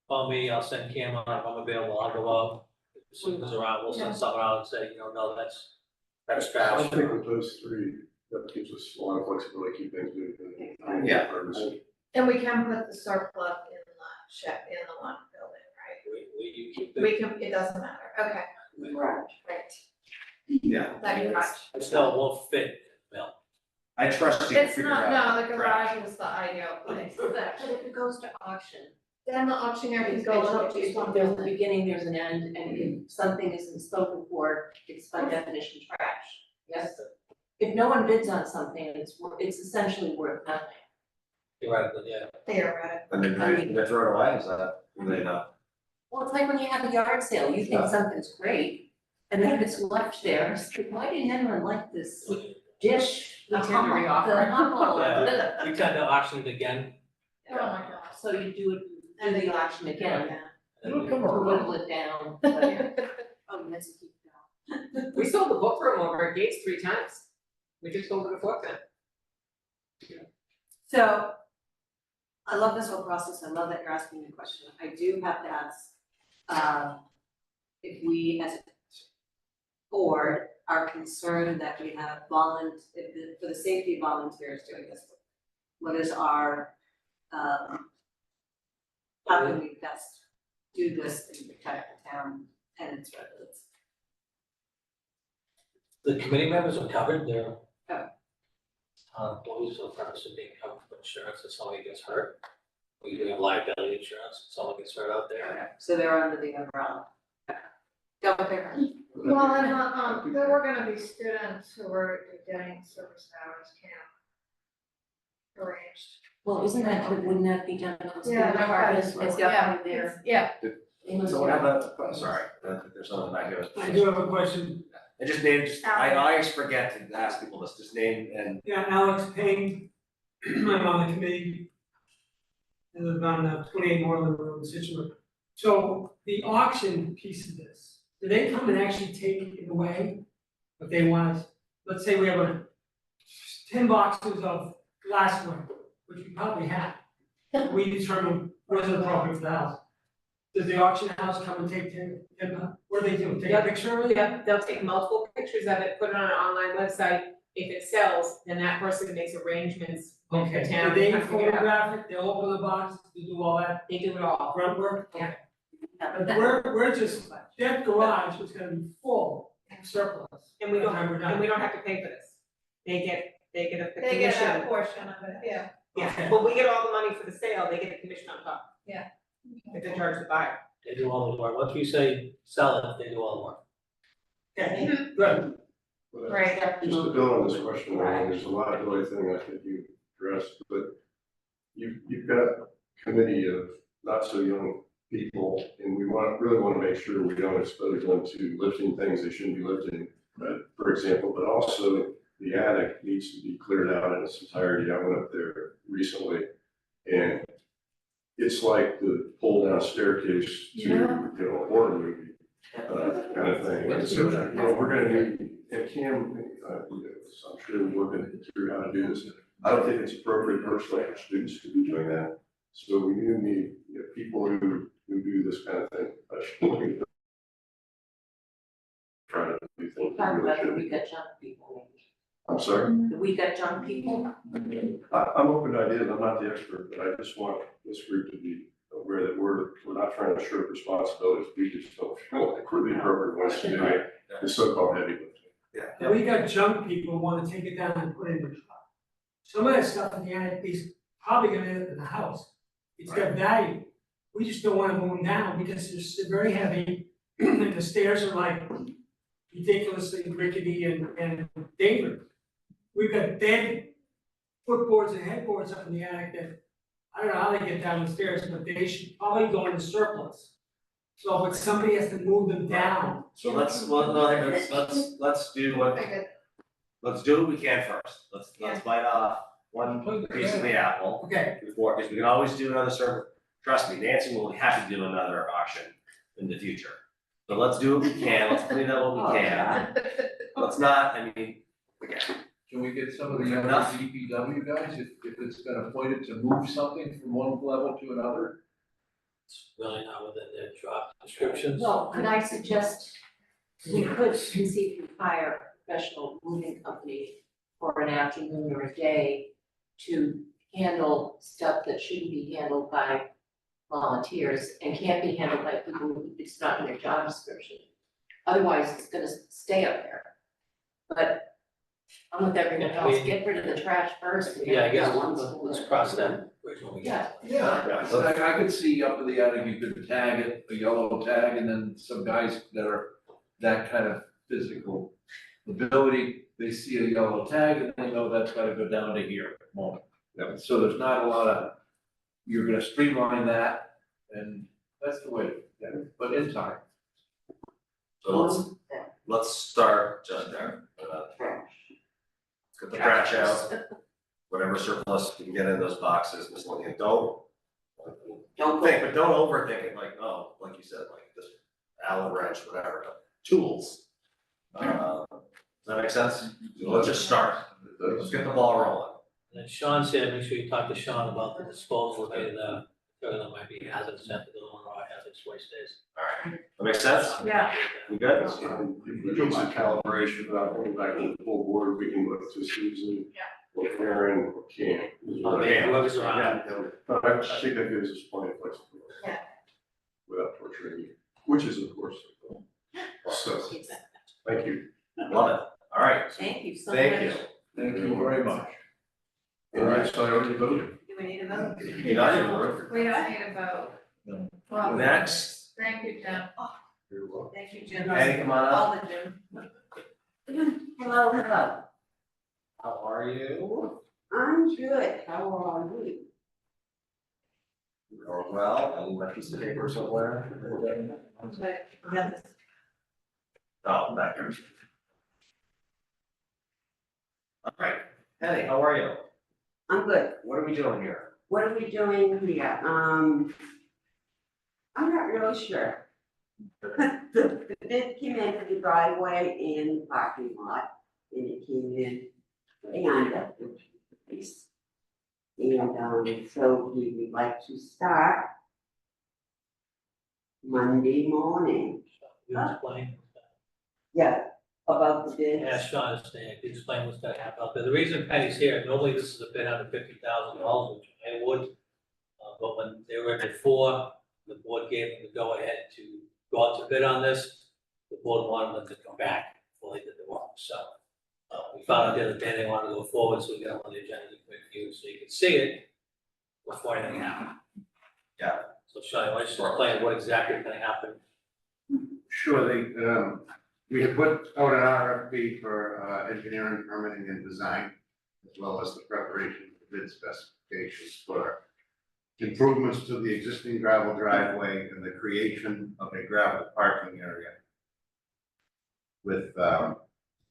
Speaker 9: call me, I'll send Cam on, if I'm available, I'll go out. If Susan's around, we'll send someone out and say, no, that's
Speaker 15: I
Speaker 9: trash.
Speaker 15: think with those three, that gives us a lot of flexibility, to keep things moving.
Speaker 2: Yeah.
Speaker 6: And we can put the surplus in the shed, in the one building, right?
Speaker 9: We keep
Speaker 6: We
Speaker 9: it,
Speaker 6: can, it doesn't matter, okay,
Speaker 3: Right.
Speaker 6: great.
Speaker 2: Yeah.
Speaker 6: That garage.
Speaker 9: it still won't fit, Bill.
Speaker 2: I trust you to
Speaker 6: It's
Speaker 2: figure
Speaker 6: not,
Speaker 2: out.
Speaker 6: no, the garage is the ideal place.
Speaker 3: But if it goes to auction,
Speaker 6: Then the auctioneer can
Speaker 3: it's
Speaker 6: go
Speaker 3: going
Speaker 6: up
Speaker 3: to,
Speaker 6: to
Speaker 3: there's a beginning, there's an end, and if something isn't spoken for, it's by definition trash. Yes? If no one bids on something, it's essentially worth nothing.
Speaker 9: You're right, but yeah.
Speaker 6: theoretically.
Speaker 2: And then they throw it away, is that, do they not?
Speaker 3: Well, it's like when you have a yard sale, you think something's great, and then it's left there, it's like, why didn't anyone like this dish?
Speaker 5: We tend to reoffer
Speaker 3: The
Speaker 5: it.
Speaker 3: humble,
Speaker 9: Yeah, we tend to auction it again,
Speaker 6: Oh my gosh.
Speaker 3: so you do the auction again,
Speaker 9: and then we-
Speaker 3: whittle it down, but,
Speaker 5: Oh, that's a keep going. We sold the book room over at Gates 3 times. We just sold it a fourth time. So, I love this whole process, I love that you're asking the question, I do have to ask, if we as a board are concerned that we have for the safety of volunteers doing this, what is our, how can we best do this and protect the town and its residents?
Speaker 9: The committee members are covered, they're.
Speaker 5: Oh.
Speaker 9: Employees for the purpose of being covered for insurance if somebody gets hurt. We do have liability insurance, if someone gets hurt out there.
Speaker 5: Okay, so they're under the umbrella. Don't pay her.
Speaker 6: Well, and, there were gonna be students who were getting service hours camp arranged.
Speaker 3: well, wouldn't that be done? to the
Speaker 6: Yeah,
Speaker 3: school department? It's definitely there.
Speaker 6: Yeah,
Speaker 3: They must
Speaker 2: So what
Speaker 3: have-
Speaker 2: about, sorry, there's something back here.
Speaker 8: I do have a question.
Speaker 2: I just named, I always forget to ask people this, just name and.
Speaker 8: Yeah, Alex Payne, I'm on the committee. I live on 28 Moreland Road in Scituate. So the auction piece of this, do they come and actually take it away? If they want, let's say we have 10 boxes of glassware, which we probably have. We determine what is appropriate for the house. Does the auction house come and take 10, what do they do, take a picture of it?
Speaker 5: Yeah, they'll take multiple pictures of it, put it on an online website. If it sells, then that person makes arrangements with
Speaker 8: Okay,
Speaker 5: the town.
Speaker 8: do they
Speaker 5: to figure it out.
Speaker 8: photograph it, they'll open the box, they do all that
Speaker 5: They do it all.
Speaker 8: grunt work?
Speaker 5: Yeah.
Speaker 8: But we're just, that garage is gonna be full of surplus.
Speaker 5: And we don't,
Speaker 8: By the time we're done.
Speaker 5: and we don't have to pay for this. They get a
Speaker 6: they get
Speaker 5: commission.
Speaker 6: a portion of it, yeah.
Speaker 5: Yeah,
Speaker 8: Okay.
Speaker 5: but we get all the money for the sale, they get a commission on top.
Speaker 6: Yeah.
Speaker 5: If they charge the buyer.
Speaker 9: They do all the work, once we say sell it, they do all the work.
Speaker 8: Okay, good.
Speaker 15: But,
Speaker 6: Right.
Speaker 15: just to build on this question, I mean, there's a liability thing I think you addressed, but you've got a committee of not so young people, and we really want to make sure we don't expose them to lifting things they shouldn't be lifting, for example, but also the attic needs to be cleared out in its entirety. I went up there recently, and it's like the pull down staircase to, a horror movie, kind of thing. And so, we're gonna need, and Cam, I'm sure we're working through how to do this. I don't think it's appropriate personally for students to be doing that. So we do need, people who do this kind of thing. Try to do things. that
Speaker 3: Talk
Speaker 15: really
Speaker 3: about the
Speaker 15: shouldn't.
Speaker 3: we got junk people,
Speaker 15: I'm sorry.
Speaker 3: the we got junk people.
Speaker 15: I'm open to ideas, I'm not the expert, but I just want this group to be aware that we're not trying to shirk responsibilities, we just don't feel like we're the appropriate ones to do it, the so-called heavy lifting.
Speaker 8: Now, we got junk people who wanna take it down and put it in the truck. Some of that stuff in the attic is probably gonna end up in the house. It's got value. We just don't wanna move them down because they're very heavy, and the stairs are like ridiculously rickety and dangerous. We've got dead footboards and headboards up in the attic that, I don't know how they get down the stairs, but they should probably go into surplus. So, but somebody has to move them down.
Speaker 2: So let's do what, let's do what we can first. Let's bite off one piece of the apple
Speaker 8: Okay,
Speaker 2: before, because we can always do another survey. trust me, Nancy will be happy to do another auction in the future. But let's do what we can, let's clean up what we can. Let's not, I mean, again,
Speaker 7: Can we get some of the other
Speaker 2: Enough.
Speaker 7: DPW guys, if it's been appointed to move something from one level to another?
Speaker 9: It's really not within their job descriptions.
Speaker 3: Well, could I suggest, we could conceivably hire a professional moving company for an afternoon or a day to handle stuff that shouldn't be handled by volunteers and can't be handled by people who it's not in their job description. Otherwise, it's gonna stay up there. But I'm with everyone else, get rid of the trash first. and
Speaker 9: Yeah, I guess
Speaker 3: get one
Speaker 9: let's cross that bridge when we get.
Speaker 7: Yeah, so I could see up in the attic, you could tag it, a yellow tag, and then some guys that are that kind of physical ability, they see a yellow tag and they know that's gotta go down to here, moment. So there's not a lot of, you're gonna streamline that, and that's the way, but in time.
Speaker 2: so let's start just there. Get the trash out, whatever surplus you can get in those boxes, miscellaneous, don't think, but don't overthink it, like, oh, like you said, like this Allen wrench, whatever, tools. Does that make sense? Let's just start, let's get the ball rolling.
Speaker 9: And then Sean said, make sure you talk to Sean about the disposal, maybe there might be hazardous to the owner or hazardous waste days.
Speaker 2: Alright, that makes sense?
Speaker 5: Yeah.
Speaker 2: We good?
Speaker 15: If we do some calibration without going back to the full board, we can look to Susan. Or Karen or Cam.
Speaker 9: Okay, whoever's around.
Speaker 15: Yeah, but I think that gives us plenty of flexibility.
Speaker 5: Yeah.
Speaker 15: Without torturing you, which is of course the goal. So, thank you.
Speaker 2: Love it, alright,
Speaker 3: Thank you so much.
Speaker 2: thank you.
Speaker 7: Thank you very much.
Speaker 15: And next, I already voted.
Speaker 5: Do we need a vote?
Speaker 2: You got it,
Speaker 6: We don't need a vote.
Speaker 7: No.
Speaker 6: Well,
Speaker 2: next,
Speaker 6: thank you, Jim.
Speaker 15: You're welcome.
Speaker 3: Thank you, Jim.
Speaker 2: Hey, come on up.
Speaker 3: All the Jim. Hello, hello.
Speaker 2: How are you?
Speaker 3: I'm good. How are you?
Speaker 2: You're well, I need my piece of paper somewhere. Oh, back here. Alright, Penny, how are you?
Speaker 16: I'm good.
Speaker 2: What are we doing here?
Speaker 16: What are we doing here? I'm not really sure. The bid came into the driveway and the parking lot, and it came in behind us, which is nice. And, so we would like to start Monday morning.
Speaker 9: You explain.
Speaker 16: Yeah, about the bids.
Speaker 9: Yeah, Sean is saying, explain what's gonna happen out there. The reason Penny's here, normally this is a bid under $50,000, which I would. But when they were before, the board gave them the go ahead to go out to bid on this. The board wanted them to come back before they did the work, so. We found out the other day they wanted to go forward, so we got on the agenda to quick view, so you can see it before anything happened.
Speaker 2: Yeah.
Speaker 9: So Sean, why don't you just explain what exactly is gonna happen?
Speaker 4: Sure, we have put out an RFP for engineering, permitting and design, as well as the preparation of bid specifications for improvements to the existing gravel driveway and the creation of a gravel parking area with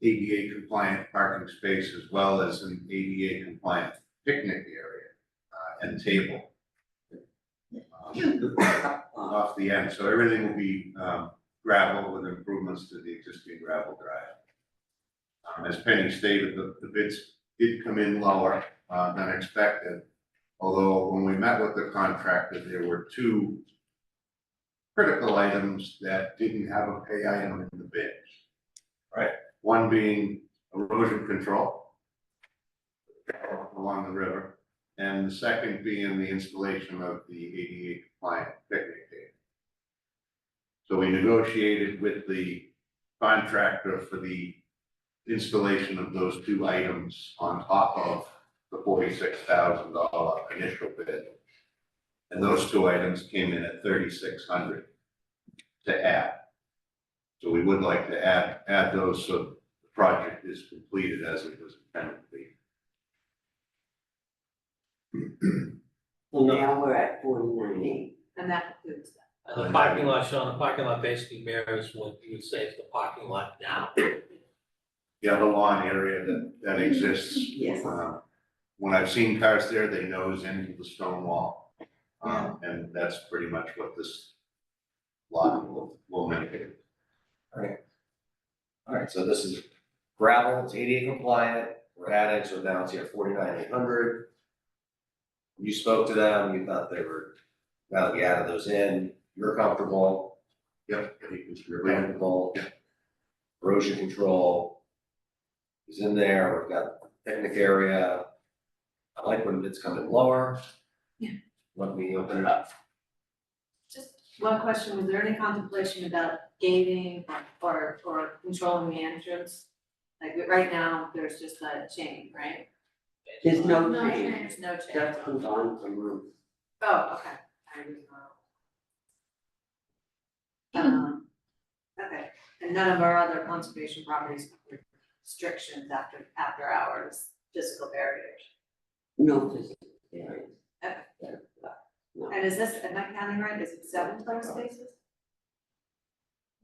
Speaker 4: ADA compliant parking space as well as an ADA compliant picnic area and table off the end. So everything will be gravel with improvements to the existing gravel drive. As Penny stated, the bids did come in lower than expected. Although when we met with the contractor, there were two critical items that didn't have a pay item in the bid. Right, one being erosion control along the river, and the second being the installation of the ADA compliant picnic table. So we negotiated with the contractor for the installation of those two items on top of the $46,000 initial bid. And those two items came in at $3,600 to add. So we would like to add those so the project is completed as it was intended to be.
Speaker 16: Well, now we're at 49.
Speaker 5: And that includes that.
Speaker 9: And the parking lot, Sean, the parking lot basically mirrors what you would say is the parking lot now.
Speaker 4: Yeah, the lawn area that exists.
Speaker 16: Yes.
Speaker 4: When I've seen cars there, they nose into the stone wall. And that's pretty much what this lot will make it.
Speaker 2: Alright, so this is gravel, it's ADA compliant, we're adding, so now it's here 49,800. You spoke to them, you thought they were, now that we added those in, you're comfortable.
Speaker 4: Yep.
Speaker 2: You're comfortable. Erosion control is in there, we've got picnic area. I like when it's coming lower.
Speaker 3: Yeah.
Speaker 2: Let me open it up.
Speaker 3: Just one question, was there any contemplation about gating or controlling the entrance? Like right now, there's just a chain, right?
Speaker 16: There's no
Speaker 6: No
Speaker 16: change,
Speaker 3: There's no chain.
Speaker 16: just comes on the roof.
Speaker 3: Oh, okay. I didn't know. Okay, and none of our other conservation properties have restrictions after hours, physical barriers.
Speaker 16: No physical barriers.
Speaker 3: Okay.
Speaker 16: No.
Speaker 3: And is this, am I counting right, is it 7 total spaces?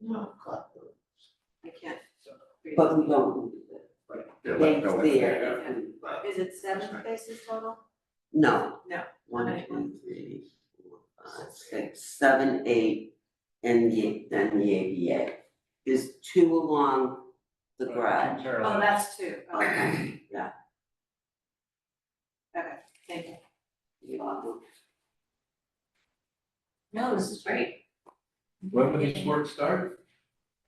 Speaker 16: No.
Speaker 3: I can't. read.
Speaker 16: But we don't need it.
Speaker 4: Yeah,
Speaker 16: Gates
Speaker 4: no,
Speaker 16: there.
Speaker 3: Is it 7 spaces total?
Speaker 16: No.
Speaker 3: No.
Speaker 16: 1, 2, 3, 4, 5, 6, 7, 8, and then the ADA. There's 2 along the garage.
Speaker 3: Oh, that's 2, okay,
Speaker 16: Okay, yeah.
Speaker 3: okay, thank you.
Speaker 16: You're welcome.
Speaker 3: No, this is great.
Speaker 7: When will these work start?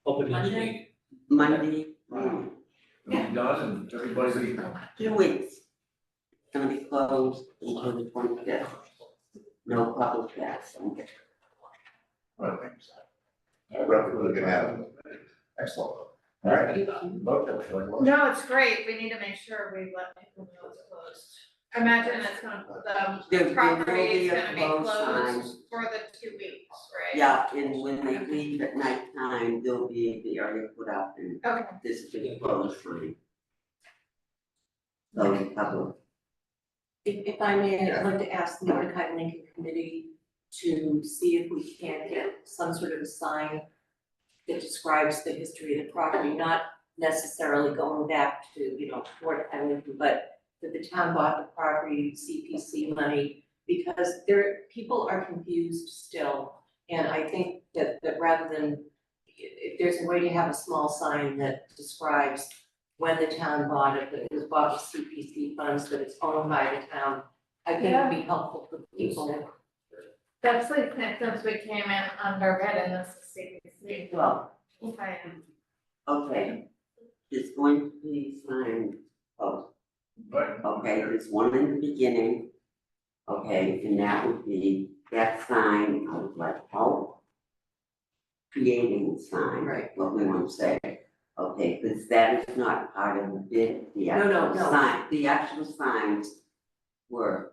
Speaker 9: Open next
Speaker 3: Monday?
Speaker 9: week.
Speaker 16: Monday morning,
Speaker 7: It'll be done and everybody,
Speaker 16: 2 weeks. It's gonna be closed until the 25th. No public access.
Speaker 4: Right, thanks. We're gonna have. Excellent. All right.
Speaker 6: No, it's great, we need to make sure we let people know it's closed. I imagine it's gonna,
Speaker 16: There
Speaker 6: the property
Speaker 16: will be
Speaker 6: is
Speaker 16: a
Speaker 6: gonna be
Speaker 16: closed sign.
Speaker 6: closed for the 2 weeks, right?
Speaker 16: Yeah, and when they leave at nighttime, there'll be the area put up and
Speaker 6: Okay,
Speaker 16: this is the closed free. So the public.
Speaker 3: If I may, I'd like to ask the Mordecai Lincoln Committee to see if we can get some sort of a sign that describes the history of the property, not necessarily going back to, Mordecai Lincoln, but that the town bought the property, CPC money, because people are confused still. And I think that rather than, if there's a way to have a small sign that describes when the town bought it, that it was bought with CPC funds, that it's owned by the town, I think it'd be helpful for people.
Speaker 6: that's like, since we came in under red and this is CBC.
Speaker 16: Well,
Speaker 6: Okay.
Speaker 16: okay, there's going to be sign post.
Speaker 7: right,
Speaker 16: Okay, there's one in the beginning. Okay, and that would be that sign, I would like help creating the sign,
Speaker 3: Right.
Speaker 16: what we want to say. Okay, because that is not part of the bid, the
Speaker 3: No,
Speaker 16: actual
Speaker 3: no.
Speaker 16: sign, the actual signs were.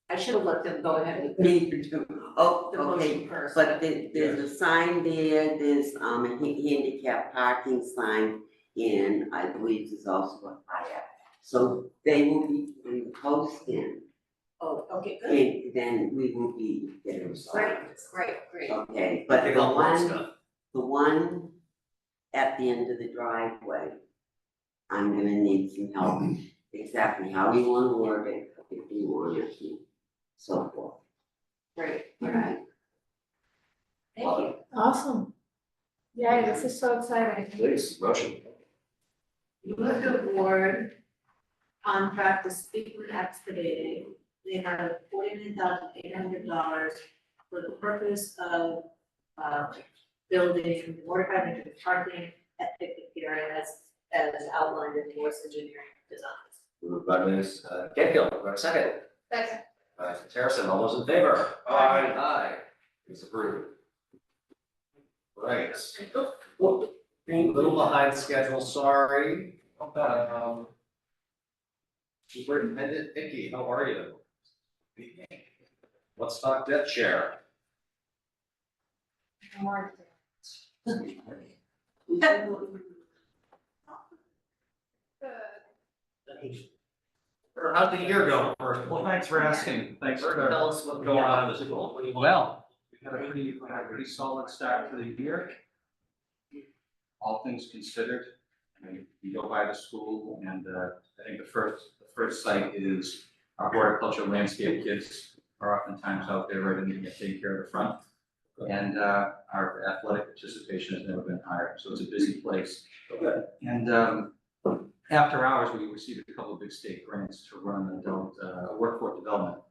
Speaker 3: I should have let them go ahead with
Speaker 16: Me too. Oh,
Speaker 3: the
Speaker 16: okay,
Speaker 3: motion first.
Speaker 16: but there's a sign there, there's a handicap parking sign, and I believe there's also a fire. So they will be putting the post in,
Speaker 3: Oh, okay, good.
Speaker 16: and then we will be getting
Speaker 3: Great,
Speaker 16: started.
Speaker 3: great.
Speaker 16: Okay, but
Speaker 2: Pick
Speaker 16: the
Speaker 2: up one
Speaker 16: one,
Speaker 2: stuff.
Speaker 16: the one at the end of the driveway, I'm gonna need some help, exactly how you wanna word it, if you want it, and so forth.
Speaker 3: Great.
Speaker 16: All right.
Speaker 3: Thank you.
Speaker 6: Awesome. Yay, this is so exciting.
Speaker 2: Please, motion.
Speaker 3: Move the board contract to Scituate excavating. They have $49,800 for the purpose of building Mordecai Lincoln parking at picnic area as outlined in the Morse engineering designs.
Speaker 2: Moved by Ms. Canfield, do I have a second?
Speaker 6: Second.
Speaker 2: Mr. Terracing, all those in favor?
Speaker 6: Aye.
Speaker 2: Aye. It's approved. Right. A little behind schedule, sorry. Superintendent Vicky, how are you? Let's talk debt share.
Speaker 6: More.
Speaker 2: How'd the year go first?
Speaker 14: Well, thanks for asking. Thanks
Speaker 2: First,
Speaker 14: for.
Speaker 2: tell us what's going on in the school. What do you want?
Speaker 14: Well, we had a pretty solid start to the year. All things considered, I mean, you go by the school and I think the first sight is our horticultural landscape kids
Speaker 17: are oftentimes out there ready to take care of the front. And our athletic participation has never been higher, so it's a busy place. And after hours, we received a couple of big state grants to run adult workforce development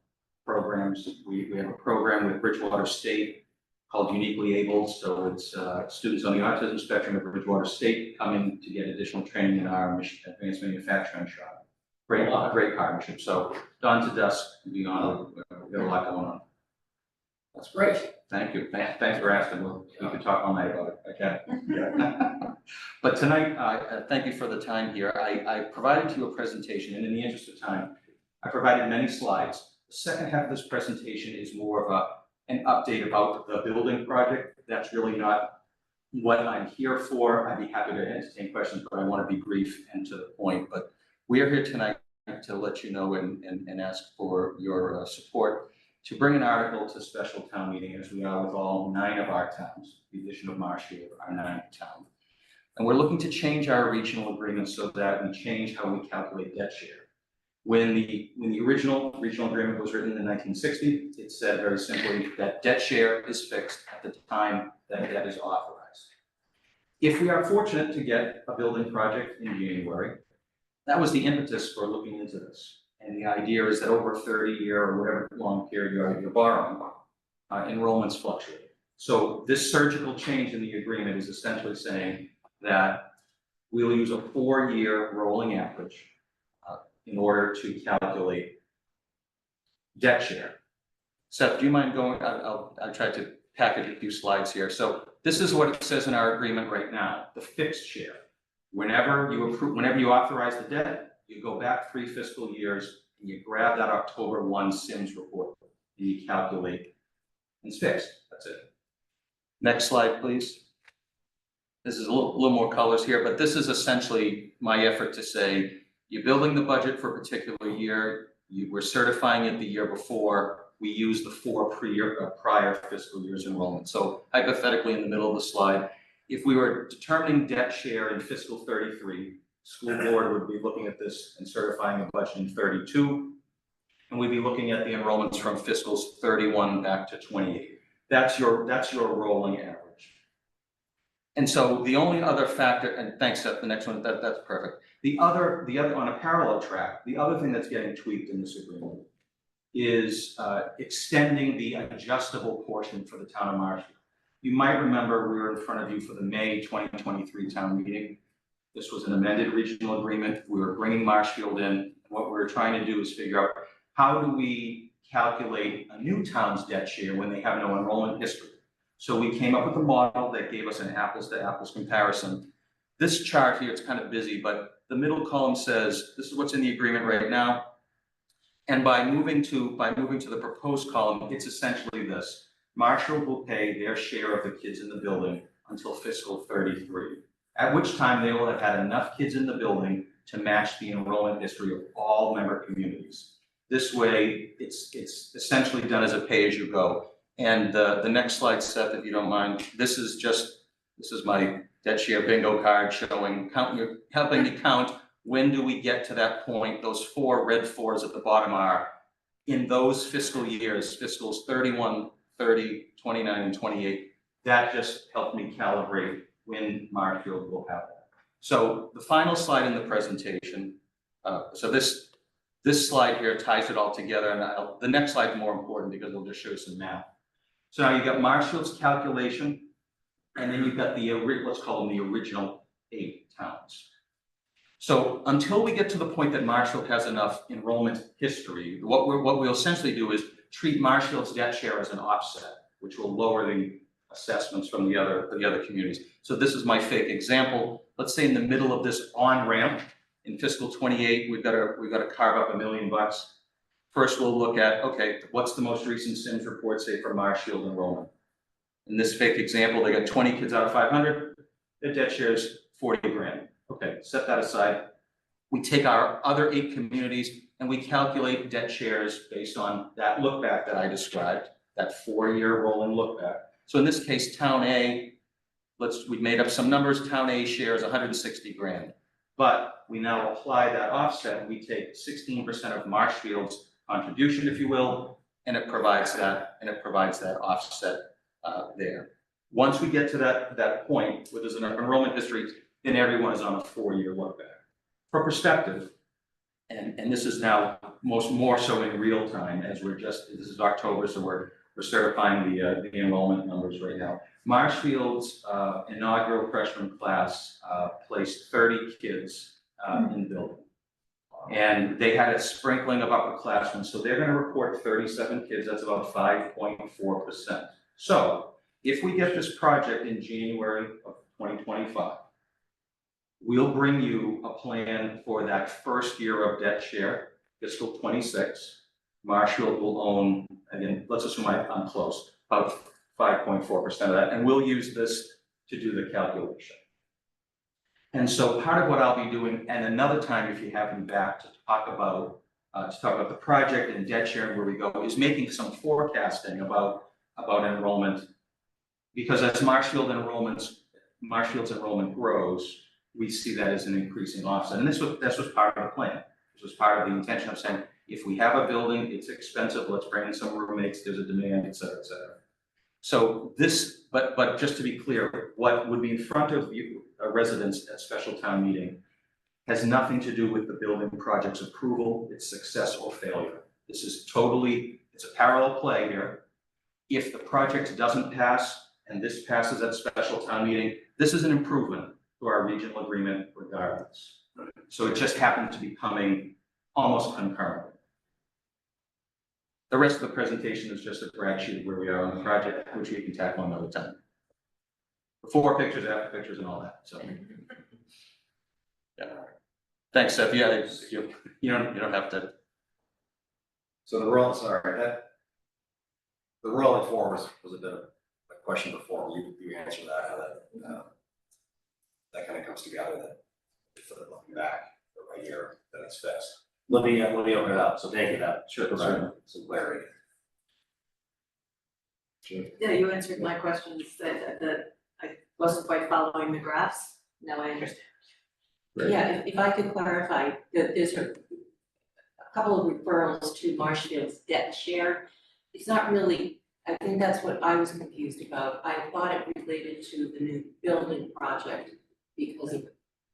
Speaker 17: programs. We have a program with Bridgewater State called Uniquely Able, so it's students on the autism spectrum at Bridgewater State coming to get additional training in our advanced manufacturing shop. Great partnership. So dawn to dusk and beyond, we've got a lot going on.
Speaker 9: That's great.
Speaker 17: Thank you. Thanks for asking. We could talk all night about it. Okay. But tonight, thank you for the time here. I provided to you a presentation, and in the interest of time, I provided many slides. The second half of this presentation is more of an update about the building project. That's really not what I'm here for. I'd be happy to entertain questions, but I want to be brief and to the point. But we are here tonight to let you know and ask for your support to bring an article to special town meeting, as we are with all 9 of our towns, the addition of Marshfield, our 9th town. And we're looking to change our regional agreement so that we change how we calculate debt share. When the original regional agreement was written in 1960, it said very simply that debt share is fixed at the time that debt is authorized. If we are fortunate to get a building project in January, that was the impetus for looking into this. And the idea is that over a 30-year or whatever long period you're borrowing, enrollments fluctuate. So this surgical change in the agreement is essentially saying that we'll use a 4-year rolling average in order to calculate debt share. Seth, do you mind going? I'll try to package a few slides here. So this is what it says in our agreement right now, the fixed share. Whenever you authorize the debt, you go back 3 fiscal years and you grab that October 1 Sims report and you calculate, and it's fixed. That's it. Next slide, please. This is a little more colors here, but this is essentially my effort to say, you're building the budget for a particular year, we're certifying it the year before, we use the 4 prior fiscal years enrollment. So hypothetically, in the middle of the slide, if we were determining debt share in fiscal 33, school board would be looking at this and certifying a budget in 32, and we'd be looking at the enrollments from fiscals 31 back to 28. That's your rolling average. And so the only other factor, and thanks, Seth, the next one, that's perfect. The other on a parallel track, the other thing that's getting tweaked in this agreement is extending the adjustable portion for the town of Marshfield. You might remember we were in front of you for the May 2023 town meeting. This was an amended regional agreement. We were bringing Marshfield in. And what we were trying to do is figure out how do we calculate a new town's debt share when they have no enrollment history. So we came up with a model that gave us an apples to apples comparison. This chart here, it's kind of busy, but the middle column says, this is what's in the agreement right now. And by moving to the proposed column, it's essentially this. Marshfield will pay their share of the kids in the building until fiscal 33, at which time they will have had enough kids in the building to match the enrollment history of all member communities. This way, it's essentially done as a pay-as-you-go. And the next slide, Seth, if you don't mind, this is my debt share bingo card showing, helping me count when do we get to that point. Those 4 red 4s at the bottom are in those fiscal years, fiscals 31, 30, 29, and 28. That just helped me calibrate when Marshfield will have that. So the final slide in the presentation, so this slide here ties it all together, and the next slide is more important because it'll just show you some math. So now you've got Marshfield's calculation, and then you've got let's call them the original 8 towns. So until we get to the point that Marshfield has enough enrollment history, what we'll essentially do is treat Marshfield's debt share as an offset, which will lower the assessments from the other communities. So this is my fake example. Let's say in the middle of this on-ramp in fiscal 28, we've got to carve up $1 million. First, we'll look at, okay, what's the most recent Sims report say for Marshfield enrollment? In this fake example, they got 20 kids out of 500. Their debt share is 40 grand. Okay, set that aside. We take our other 8 communities and we calculate debt shares based on that look back that I described, that 4-year rolling look back. So in this case, Town A, we made up some numbers. Town A share is 160 grand. But we now apply that offset. We take 16% of Marshfield's contribution, if you will, and it provides that, offset there. Once we get to that point where there's an enrollment history, then everyone is on a 4-year look back. For perspective, and this is now more so in real time, as this is October, so we're certifying the enrollment numbers right now. Marshfield's inaugural freshman class placed 30 kids in the building. And they had a sprinkling of upperclassmen, so they're gonna report 37 kids, that's about 5.4%. So if we get this project in January of 2025, we'll bring you a plan for that first year of debt share, fiscal 26. Marshfield will own, again, let's assume I'm close, about 5.4% of that, and we'll use this to do the calculation. And so part of what I'll be doing, and another time if you have me back to talk about the project and debt sharing where we go, is making some forecasting about enrollment. Because as Marshfield's enrollment grows, we see that as an increasing offset. And this was part of the plan. This was part of the intention of saying, if we have a building, it's expensive, let's bring in some roommates, there's a demand, et cetera, et cetera. So this, but just to be clear, what would be in front of you, residents at special town meeting, has nothing to do with the building project's approval, its success or failure. This is it's a parallel play here. If the project doesn't pass, and this passes at special town meeting, this is an improvement to our regional agreement regardless. So it just happened to be coming almost concurrently. The rest of the presentation is just a brag sheet of where we are on the project, which we can tackle another time. Before pictures, after pictures, and all that, so. Yeah. Thanks, Seth. Yeah, you don't have to.
Speaker 2: So the rolling form was a bit of a question before, you answered that, how that kind of comes together, that looking back, right here, that it's fixed. Let me open it up, so thank you, that should provide some clarity.
Speaker 3: Yeah, you answered my questions that I wasn't quite following the graphs, now I understand.
Speaker 17: Right.
Speaker 3: Yeah, if I could clarify, that there's a couple of referrals to Marshfield's debt share. It's not really, I think that's what I was confused about. I thought it related to the new building project because of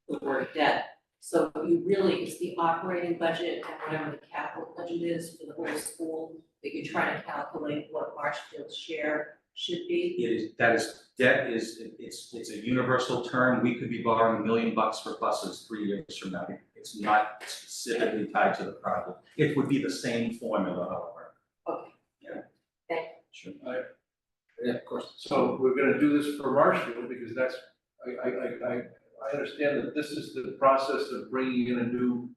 Speaker 3: the word debt. So it's the operating budget and whatever the capital budget is for the whole school that you're trying to calculate what Marshfield's share should be.
Speaker 17: Debt is a universal term. We could be borrowing $1 million for buses 3 years from now. It's not specifically tied to the project. It would be the same formula, however.
Speaker 3: Okay.
Speaker 17: Yeah.
Speaker 3: Thank
Speaker 17: Sure.
Speaker 2: Yeah, of course.
Speaker 7: So we're gonna do this for Marshfield because that's, I understand that this is the process of bringing in a new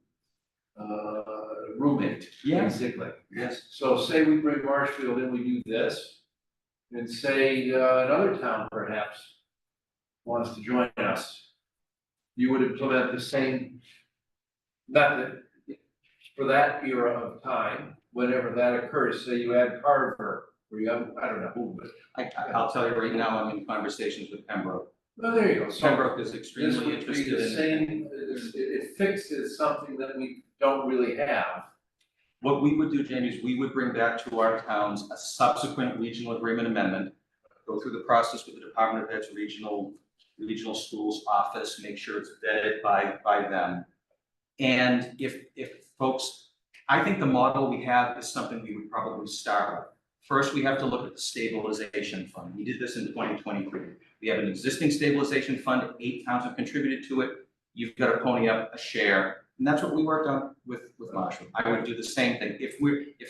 Speaker 7: roommate, basically.
Speaker 17: Yes.
Speaker 7: So say we bring Marshfield in, we do this, and say another town perhaps wants to join us. You would implement the same method for that era of time, whenever that occurs. Say you add Carver, or you have, I don't know who, but.
Speaker 17: I'll tell you right now, I'm in conversations with Pembroke.
Speaker 7: Well, there you go. So
Speaker 17: Pembroke is extremely
Speaker 7: this would be
Speaker 17: interested
Speaker 7: the
Speaker 17: in.
Speaker 7: same, it fixes something that we don't really have.
Speaker 17: What we would do, Jamie, is we would bring back to our towns a subsequent regional agreement amendment, go through the process with the Department of Ed's regional schools office, make sure it's vetted by them. And if folks, I think the model we have is something we would probably start with. First, we have to look at the stabilization fund. We did this in 2023. We have an existing stabilization fund, 8 towns have contributed to it. You've got to pony up a share. And that's what we worked on with Marshall. I would do the same thing. If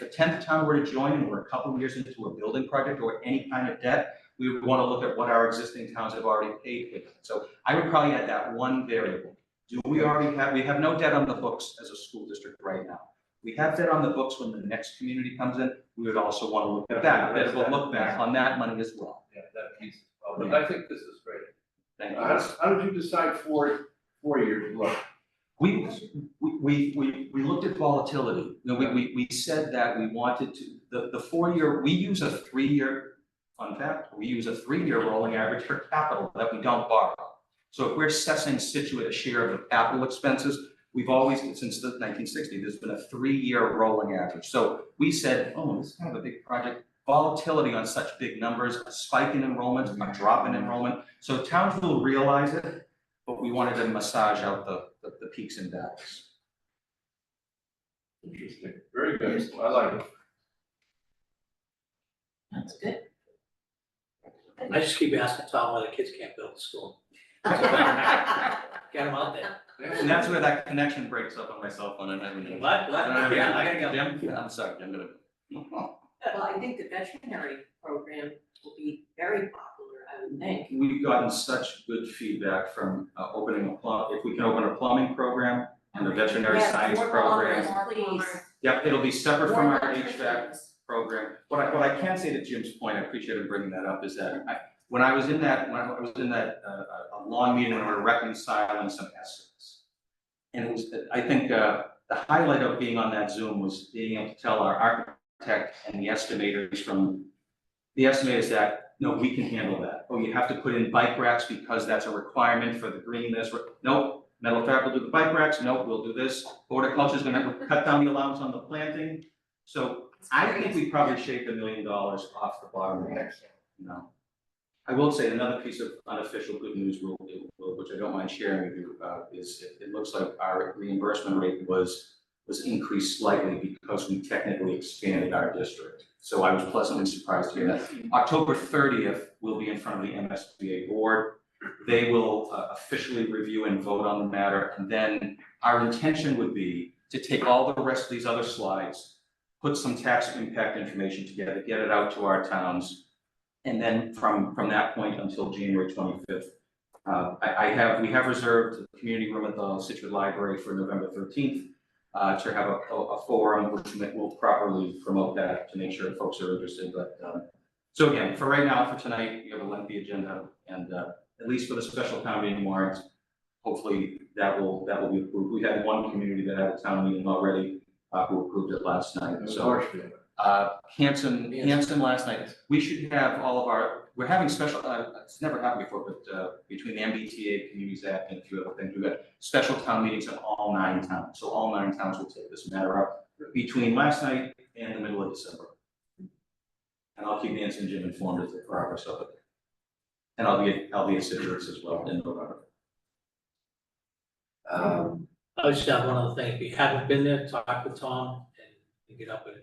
Speaker 17: a 10th town were to join and we're a couple of years into a building project or any kind of debt, we would want to look at what our existing towns have already paid with. So I would probably add that one variable. We have no debt on the books as a school district right now. We have debt on the books when the next community comes in. We would also want to look at that, a bit of a look back on that money as well.
Speaker 7: Yeah, that piece. But I think this is great.
Speaker 17: Thank you.
Speaker 7: How did you decide 4 years? Look.
Speaker 17: We looked at volatility. We said that we wanted to, the 4-year, we use a 3-year, fun fact, we use a 3-year rolling average for capital that we don't borrow. So if we're assessing Scituate a share of the capital expenses, we've always, since the 1960s, there's been a 3-year rolling average. So we said, oh, this is kind of a big project. Volatility on such big numbers, a spike in enrollment, a drop in enrollment. So towns will realize it, but we wanted to massage out the peaks and valleys.
Speaker 15: Interesting, very good, I like it.
Speaker 3: That's good.
Speaker 9: I just keep asking Tom why the kids can't build the school. Get them out there.
Speaker 17: And that's where that connection breaks up on my cell phone and everything.
Speaker 9: What? Yeah, I gotta go.
Speaker 17: Jim? I'm sorry, I'm gonna.
Speaker 3: Well, I think the veterinary program will be very popular, I would think.
Speaker 17: We've gotten such good feedback from opening if we can open a plumbing program and a veterinary
Speaker 3: Yes,
Speaker 17: science
Speaker 3: more
Speaker 17: program.
Speaker 3: plumbers, please.
Speaker 17: Yep, it'll be separate from
Speaker 3: More
Speaker 17: our HVAC
Speaker 3: electricians.
Speaker 17: program. What I can say to Jim's point, I appreciate him bringing that up, is that when I was in that a long meeting when we were reconciling some estimates. And it was, I think, the highlight of being on that Zoom was being able to tell our architect and the estimators that, no, we can handle that. Oh, you have to put in bike racks because that's a requirement for the greenness. Nope, metal fabric will do the bike racks. Nope, we'll do this. Horticulture's gonna cut down the allowance on the planting. So I think we probably shaved $1 million off the bottom of that, you know. I will say another piece of unofficial good news, which I don't mind sharing with you, is it looks like our reimbursement rate was increased slightly because we technically expanded our district. So I was pleasantly surprised to hear that. October 30th, we'll be in front of the MSBA board. They will officially review and vote on the matter. And then our intention would be to take all the rest of these other slides, put some tax impact information together, get it out to our towns. And then from that point until January 25th, we have reserved the community room at the Scituate Library for November 13th to have a forum which will properly promote that to make sure folks are interested. But so again, for right now, for tonight, we have a lengthy agenda, and at least for the special town meeting warrant, hopefully that will be approved. We had one community that had a town meeting already who approved it last night. So. Hanson last night. We should have all of we're having special, it's never happened before, but between the MBTA, Communities Act, and a few other things, we've got special town meetings in all 9 towns. So all 9 towns will take this matter up between last night and the middle of December. And I'll keep Nancy and Jim informed of the progress of it. And I'll be at Scituate as well in November.
Speaker 9: I just have one other thing. If you haven't been there, talk with Tom and get up and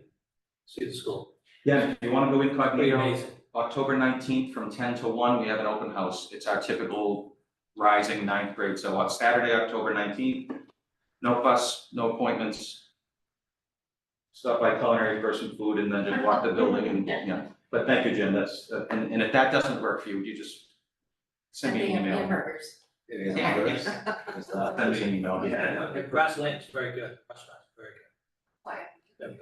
Speaker 9: see the school.
Speaker 17: Yeah, if you want to go
Speaker 9: Pretty
Speaker 17: incognito,
Speaker 9: amazing.
Speaker 17: October 19th from 10 to 1, we have an open house. It's our typical rising 9th grade. So on Saturday, October 19th, no fuss, no appointments. Stop by culinary for some food and then just walk the building and, yeah. But thank you, Jim. That's, and if that doesn't work for you, would you just send me an email?
Speaker 3: Hamburgers.
Speaker 2: It is.
Speaker 17: Send me an email.
Speaker 9: Yeah, Grassland's very good. Restaurant's very good. Very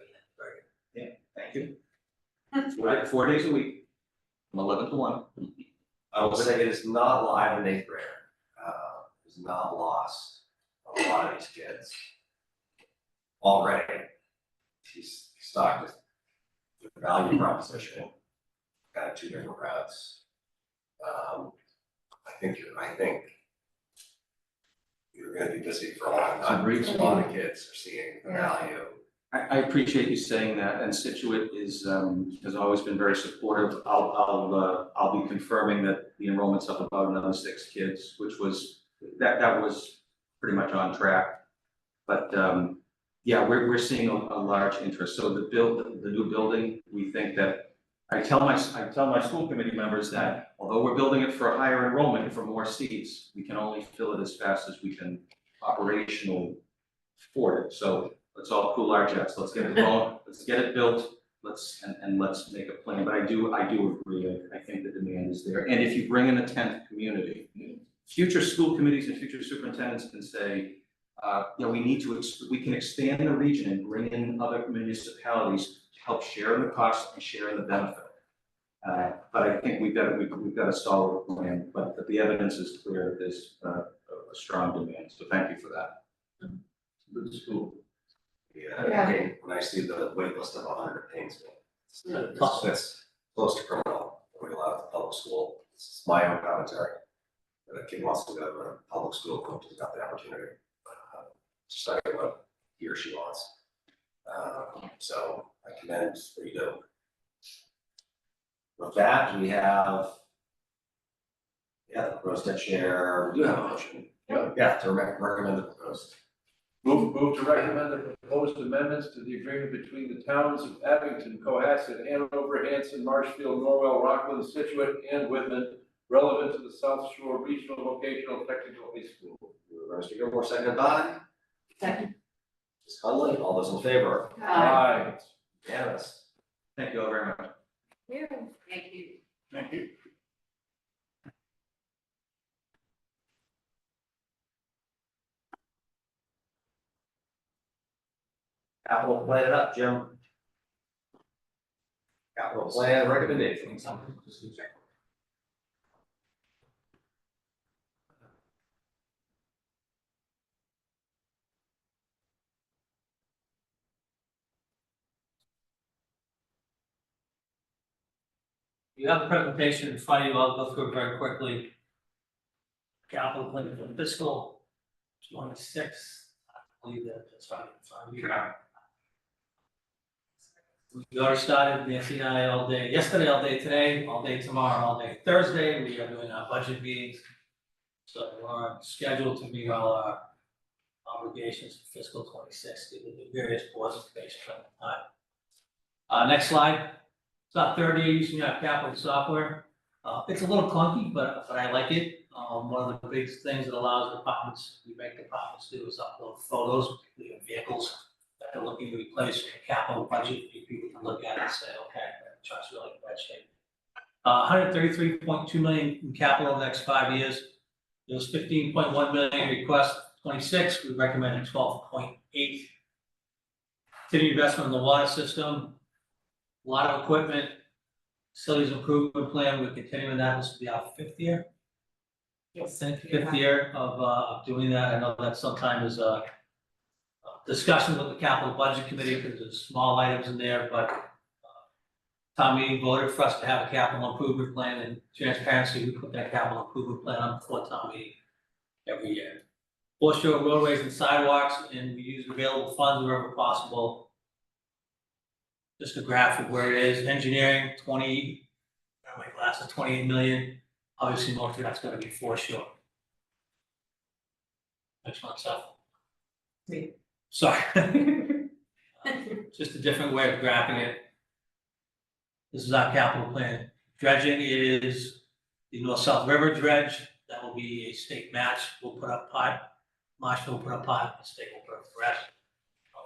Speaker 9: good.
Speaker 17: Thank you. 4 days a week, from 11 to 1.
Speaker 2: I will say it is not live in 8th grade. It's not lost a lot of these kids. Already, he's stocked with the value proposition, got 2 different routes. I think you're gonna be busy for a long time. A lot of kids are seeing the value.
Speaker 17: I appreciate you saying that, and Scituate has always been very supportive. I'll be confirming that the enrollment's up about another 6 kids, which was, that was pretty much on track. But yeah, we're seeing a large interest. So the new building, we think that, I tell my school committee members that although we're building it for a higher enrollment, for more seats, we can only fill it as fast as we can operationally afford it. So let's all cool our jets. Let's get it going. Let's get it built. Let's make a plan. But I do agree. I think the demand is there. And if you bring in a 10th community, future school committees and future superintendents can say, we can expand the region and bring in other municipalities to help share in the cost and share in the benefit. But I think we've got a solid plan. But the evidence is clear that there's a strong demand. So thank you for that.
Speaker 15: Good school.
Speaker 2: Yeah, I mean, when I see the wait list of 100 pains, that's close to criminal. We allow the public school. It's my own commentary. If a kid wants to go to a public school, coach has got the opportunity. decide what he or she wants. So I commend what you do. With that, we have. Yeah, the proposed debt share, we do have a motion. Yeah, to recommend the proposed.
Speaker 7: Move to recommend the proposed amendments to the agreement between the towns of Abington, Cohasset, Hanover, Hanson, Marshfield, Norwell, Rockland, Scituate, and Whitman, relevant to the South Shore Regional Vocational Technical High School.
Speaker 2: Mr. Gilmore, seconded by
Speaker 3: Second.
Speaker 2: Ms. Conley, all those in favor?
Speaker 7: Aye.
Speaker 2: Unanimous.
Speaker 17: Thank you all very much.
Speaker 3: Thank you.
Speaker 7: Thank you.
Speaker 2: Capital plan it up, Jim. Capital plan recommendations.
Speaker 9: You have the presentation in front of you, I'll go through it very quickly. Capital plan for fiscal 26, I believe that's right in front of you. We already started, Nancy and I all day, yesterday, all day today, all day tomorrow, all day Thursday, we are doing our budget meetings. So we're on schedule to meet all our obligations for fiscal 26, given the various boards of based on time. Next slide. It's about 30 years using our capital software. It's a little clunky, but I like it. One of the big things that allows departments do is upload photos, particularly of vehicles that they're looking to replace in the capital budget. People can look at it and say, okay, that truck's really in bad shape. $133.2 million in capital in the next 5 years. There was $15.1 million request. 26, we recommended 12.8. Continued investment in the water system. A lot of equipment, facilities improvement plan, we're continuing that, this will be our 5th year.
Speaker 3: Yes.
Speaker 9: I think 5th year of doing that, I know that sometimes a discussion with the capital budget committee, because there's small items in there, but town meeting voted for us to have a capital improvement plan, and transparency, we put that capital improvement plan on before town meeting every year. Forest Shore roadways and sidewalks, and we use available funds wherever possible. Just a graph of where it is. Engineering, 28 million. Obviously, most of that's gonna be Forest Shore. Next one, Seth.
Speaker 3: Me.
Speaker 9: Sorry. Just a different way of graphing it. This is our capital plan. Dredging is the North-South River dredge. That will be a state match. We'll put up part. Marshall will put up part, the state will put up the rest.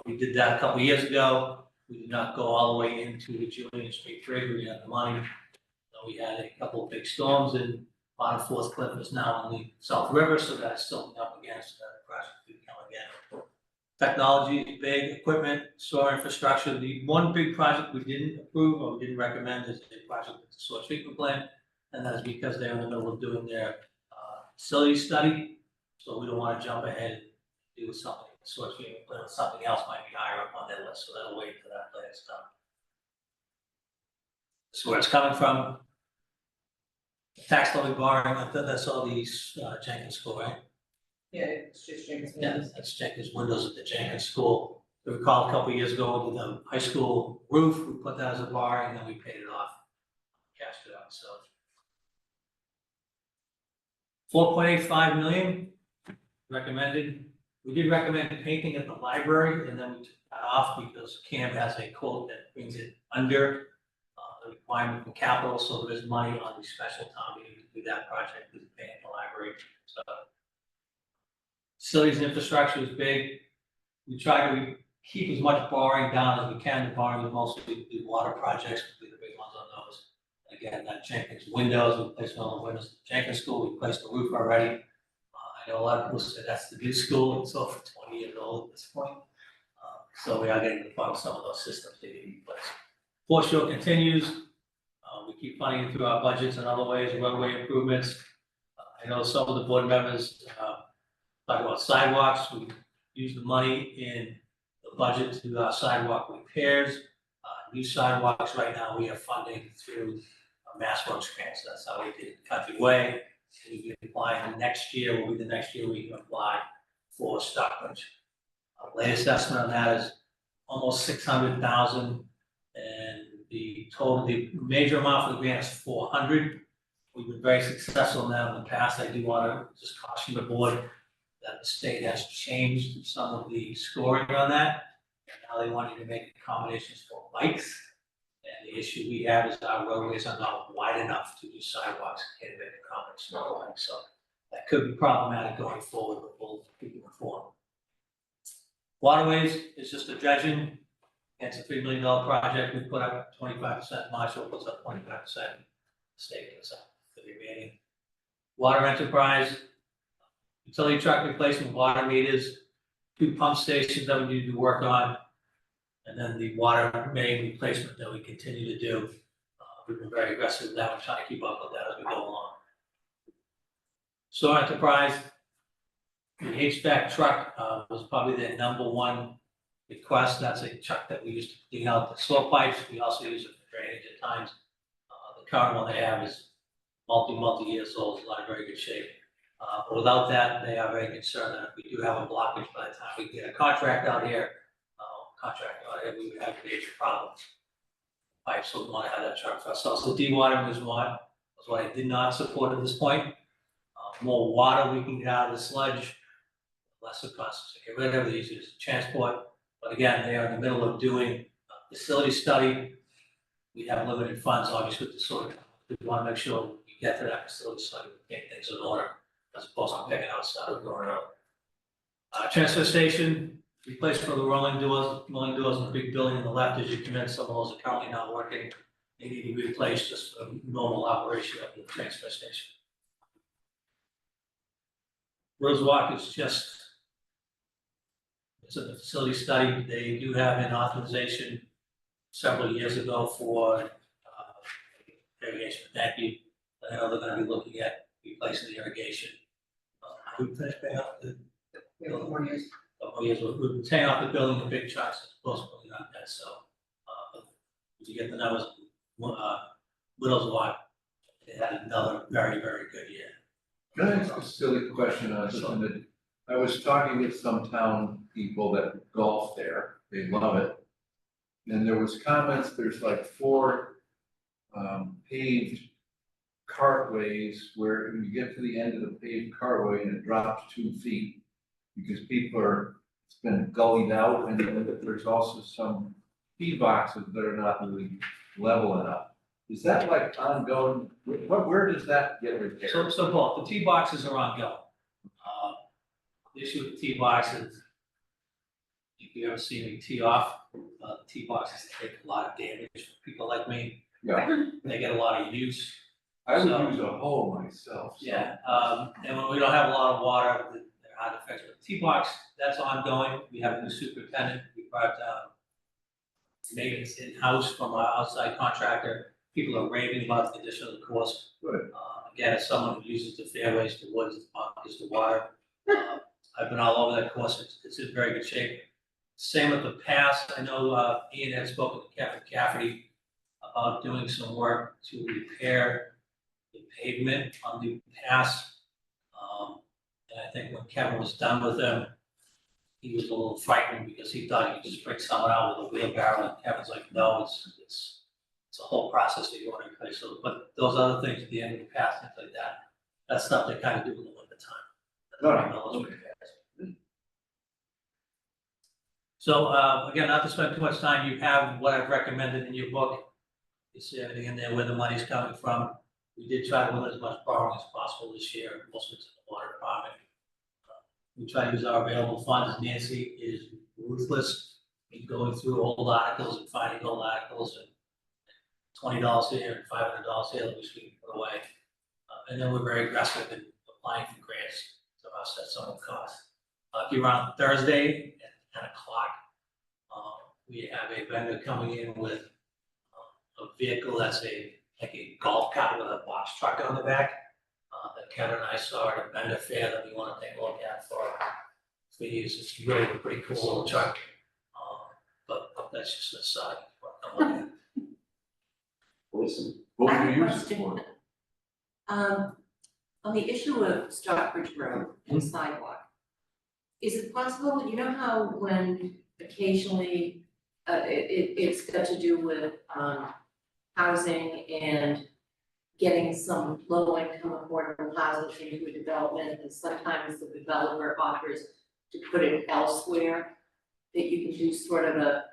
Speaker 9: We did that a couple years ago. We did not go all the way into the Julian Street Bridge. We had the money. We had a couple of big storms, and bottom fourth cliff is now on the South River, so that's still up against that project to come again. Technology is big, equipment, store infrastructure. The one big project we didn't approve or we didn't recommend is a project with the sewer treatment plant, and that is because they're in the middle of doing their facility study. So we don't want to jump ahead and do something with the sewer treatment plant, something else might be higher up on their list, so that'll wait until that plan is done. That's where it's coming from. Tax levy borrowing, that's all these Jenkins School, right?
Speaker 3: Yeah, it's just Jenkins.
Speaker 9: Yeah, that's Jenkins windows at the Jenkins School. If you recall, a couple of years ago with the high school roof, we put that as a borrowing, and then we paid it off. Cashed it out, so. 4.85 million recommended. We did recommend painting at the library, and then we took that off because CAM has a quote that brings it under the requirement from capital, so there is money on the special town meeting to do that project, to pay at the library. So facilities and infrastructure is big. We try to keep as much borrowing down as we can. The borrowing is mostly the water projects, will be the big ones on those. Again, that Jenkins windows, we replaced all the windows at Jenkins School, we replaced the roof already. I know a lot of people say that's the new school, it's over 20 years old at this point. So we are getting to fund some of those systems to be replaced. Forest Shore continues. We keep funding through our budgets and other ways, roadway improvements. I know some of the board members talk about sidewalks. We use the money in the budget to do our sidewalk repairs. New sidewalks right now, we have funding through Mass Works grants. That's how we did Country Way. We'll be applying next year, will be the next year we can apply for Stockbridge. Latest estimate on that is almost 600,000. And the total, the major amount for the grant is 400. We've been very successful in that in the past. I do want to just caution the board that the state has changed some of the scoring on that. And now they want you to make accommodations for bikes. And the issue we have is our roadways are not wide enough to do sidewalks, can't make accommodations for bikes. So that could be problematic going forward, but we'll keep you informed. Waterways is just a dredging. It's a $3 million project. We put up 25%, Marshall puts up 25%, state puts up the remaining. Water enterprise, utility truck replacement, water meters, 2 pump stations that we need to work on, and then the water main replacement that we continue to do. We've been very aggressive with that. We're trying to keep up with that as we go along. Sewer enterprise, the HVAC truck was probably their number 1 request. That's a truck that we use to clean out the slope pipes. We also use it for drainage at times. The current one they have is multi years old, it's not in very good shape. But without that, they are very concerned that if we do have a blockage by the time we get a contract out here, we would have major problems. Pipes, so we want to have that truck for ourselves. So dewatering was what I did not support at this point. More water we can get out of the sludge, less it costs to get rid of it, easier to transport. But again, they are in the middle of doing a facility study. We have limited funds, obviously, with the sort of, we want to make sure we get to that facility study, we get things in order, as opposed to picking out stuff and going out. Transfer station, replaced for the rolling doors in the big building on the left as you come in, some of those are currently not working. They need to be replaced just for normal operation of the transfer station. Rosewalk is just, it's a facility study. They do have an authorization several years ago for irrigation. Thank you. I know they're going to be looking at replacing the irrigation. We finished paying off the building. 4 years. Couple years. We've been paying off the building in big chunks as opposed to putting on that. So if you get the numbers, Widows Walk, they had another very good year.
Speaker 7: Can I ask a silly question on something that I was talking with some town people that golf there, they love it. And there was comments, there's like 4 paved cartways where when you get to the end of the paved cartway and it drops 2 feet because people are, it's been gullied out, and then there's also some tee boxes that are not really level enough. Is that like ongoing? Where does that get repaired?
Speaker 9: So both, the tee boxes are ongoing. The issue with the tee boxes, if you ever see me tee off, tee boxes take a lot of damage for people like me.
Speaker 7: Yeah.
Speaker 9: They get a lot of use.
Speaker 7: I would
Speaker 9: So,
Speaker 7: use a hole myself. So.
Speaker 9: Yeah, and when we don't have a lot of water, they're hard to fix. But the tee box, that's ongoing. We have a new superintendent. We brought maintenance in-house from our outside contractor. People are raving about the condition of the course.
Speaker 7: Good.
Speaker 9: Again, as someone who uses the fairways, the woods, the bunkers, the water, I've been all over that course. It's in very good shape. Same with the pass. I know Ian had spoken to Kevin Cafferty about doing some work to repair the pavement on the pass. And I think when Kevin was done with them, he was a little frightened because he thought he could just bring someone out with a wheelbarrow, and Kevin's like, no, it's a whole process that you want to replace. So, but those other things at the end of the path, things like that, that's stuff they kind of do in the winter time. So again, not to spend too much time, you have what I've recommended in your book. You see everything in there where the money's coming from. We did try to limit as much borrowing as possible this year, most of it's in the water department. We try to use our available funds. Nancy is ruthless in going through old articles and finding old articles and $20 here and $500 here that we can put away. And then we're very aggressive in applying for grants to offset some of the costs. If you're on Thursday at 10 o'clock, we have a vendor coming in with a vehicle that's like a golf cart with a box truck on the back. That Kevin and I saw at a vendor fair that we want to take a look at for use. It's really a pretty cool little truck. But that's just an aside.
Speaker 7: What
Speaker 3: I
Speaker 7: would
Speaker 3: have
Speaker 7: you
Speaker 3: a
Speaker 7: use it
Speaker 3: question.
Speaker 7: for?
Speaker 3: On the issue of Stockbridge Road and sidewalk, Is it possible, you know how when occasionally, it's got to do with, housing and getting some low-income affordable housing into a development, and sometimes the developer offers to put it elsewhere, that you can do sort of a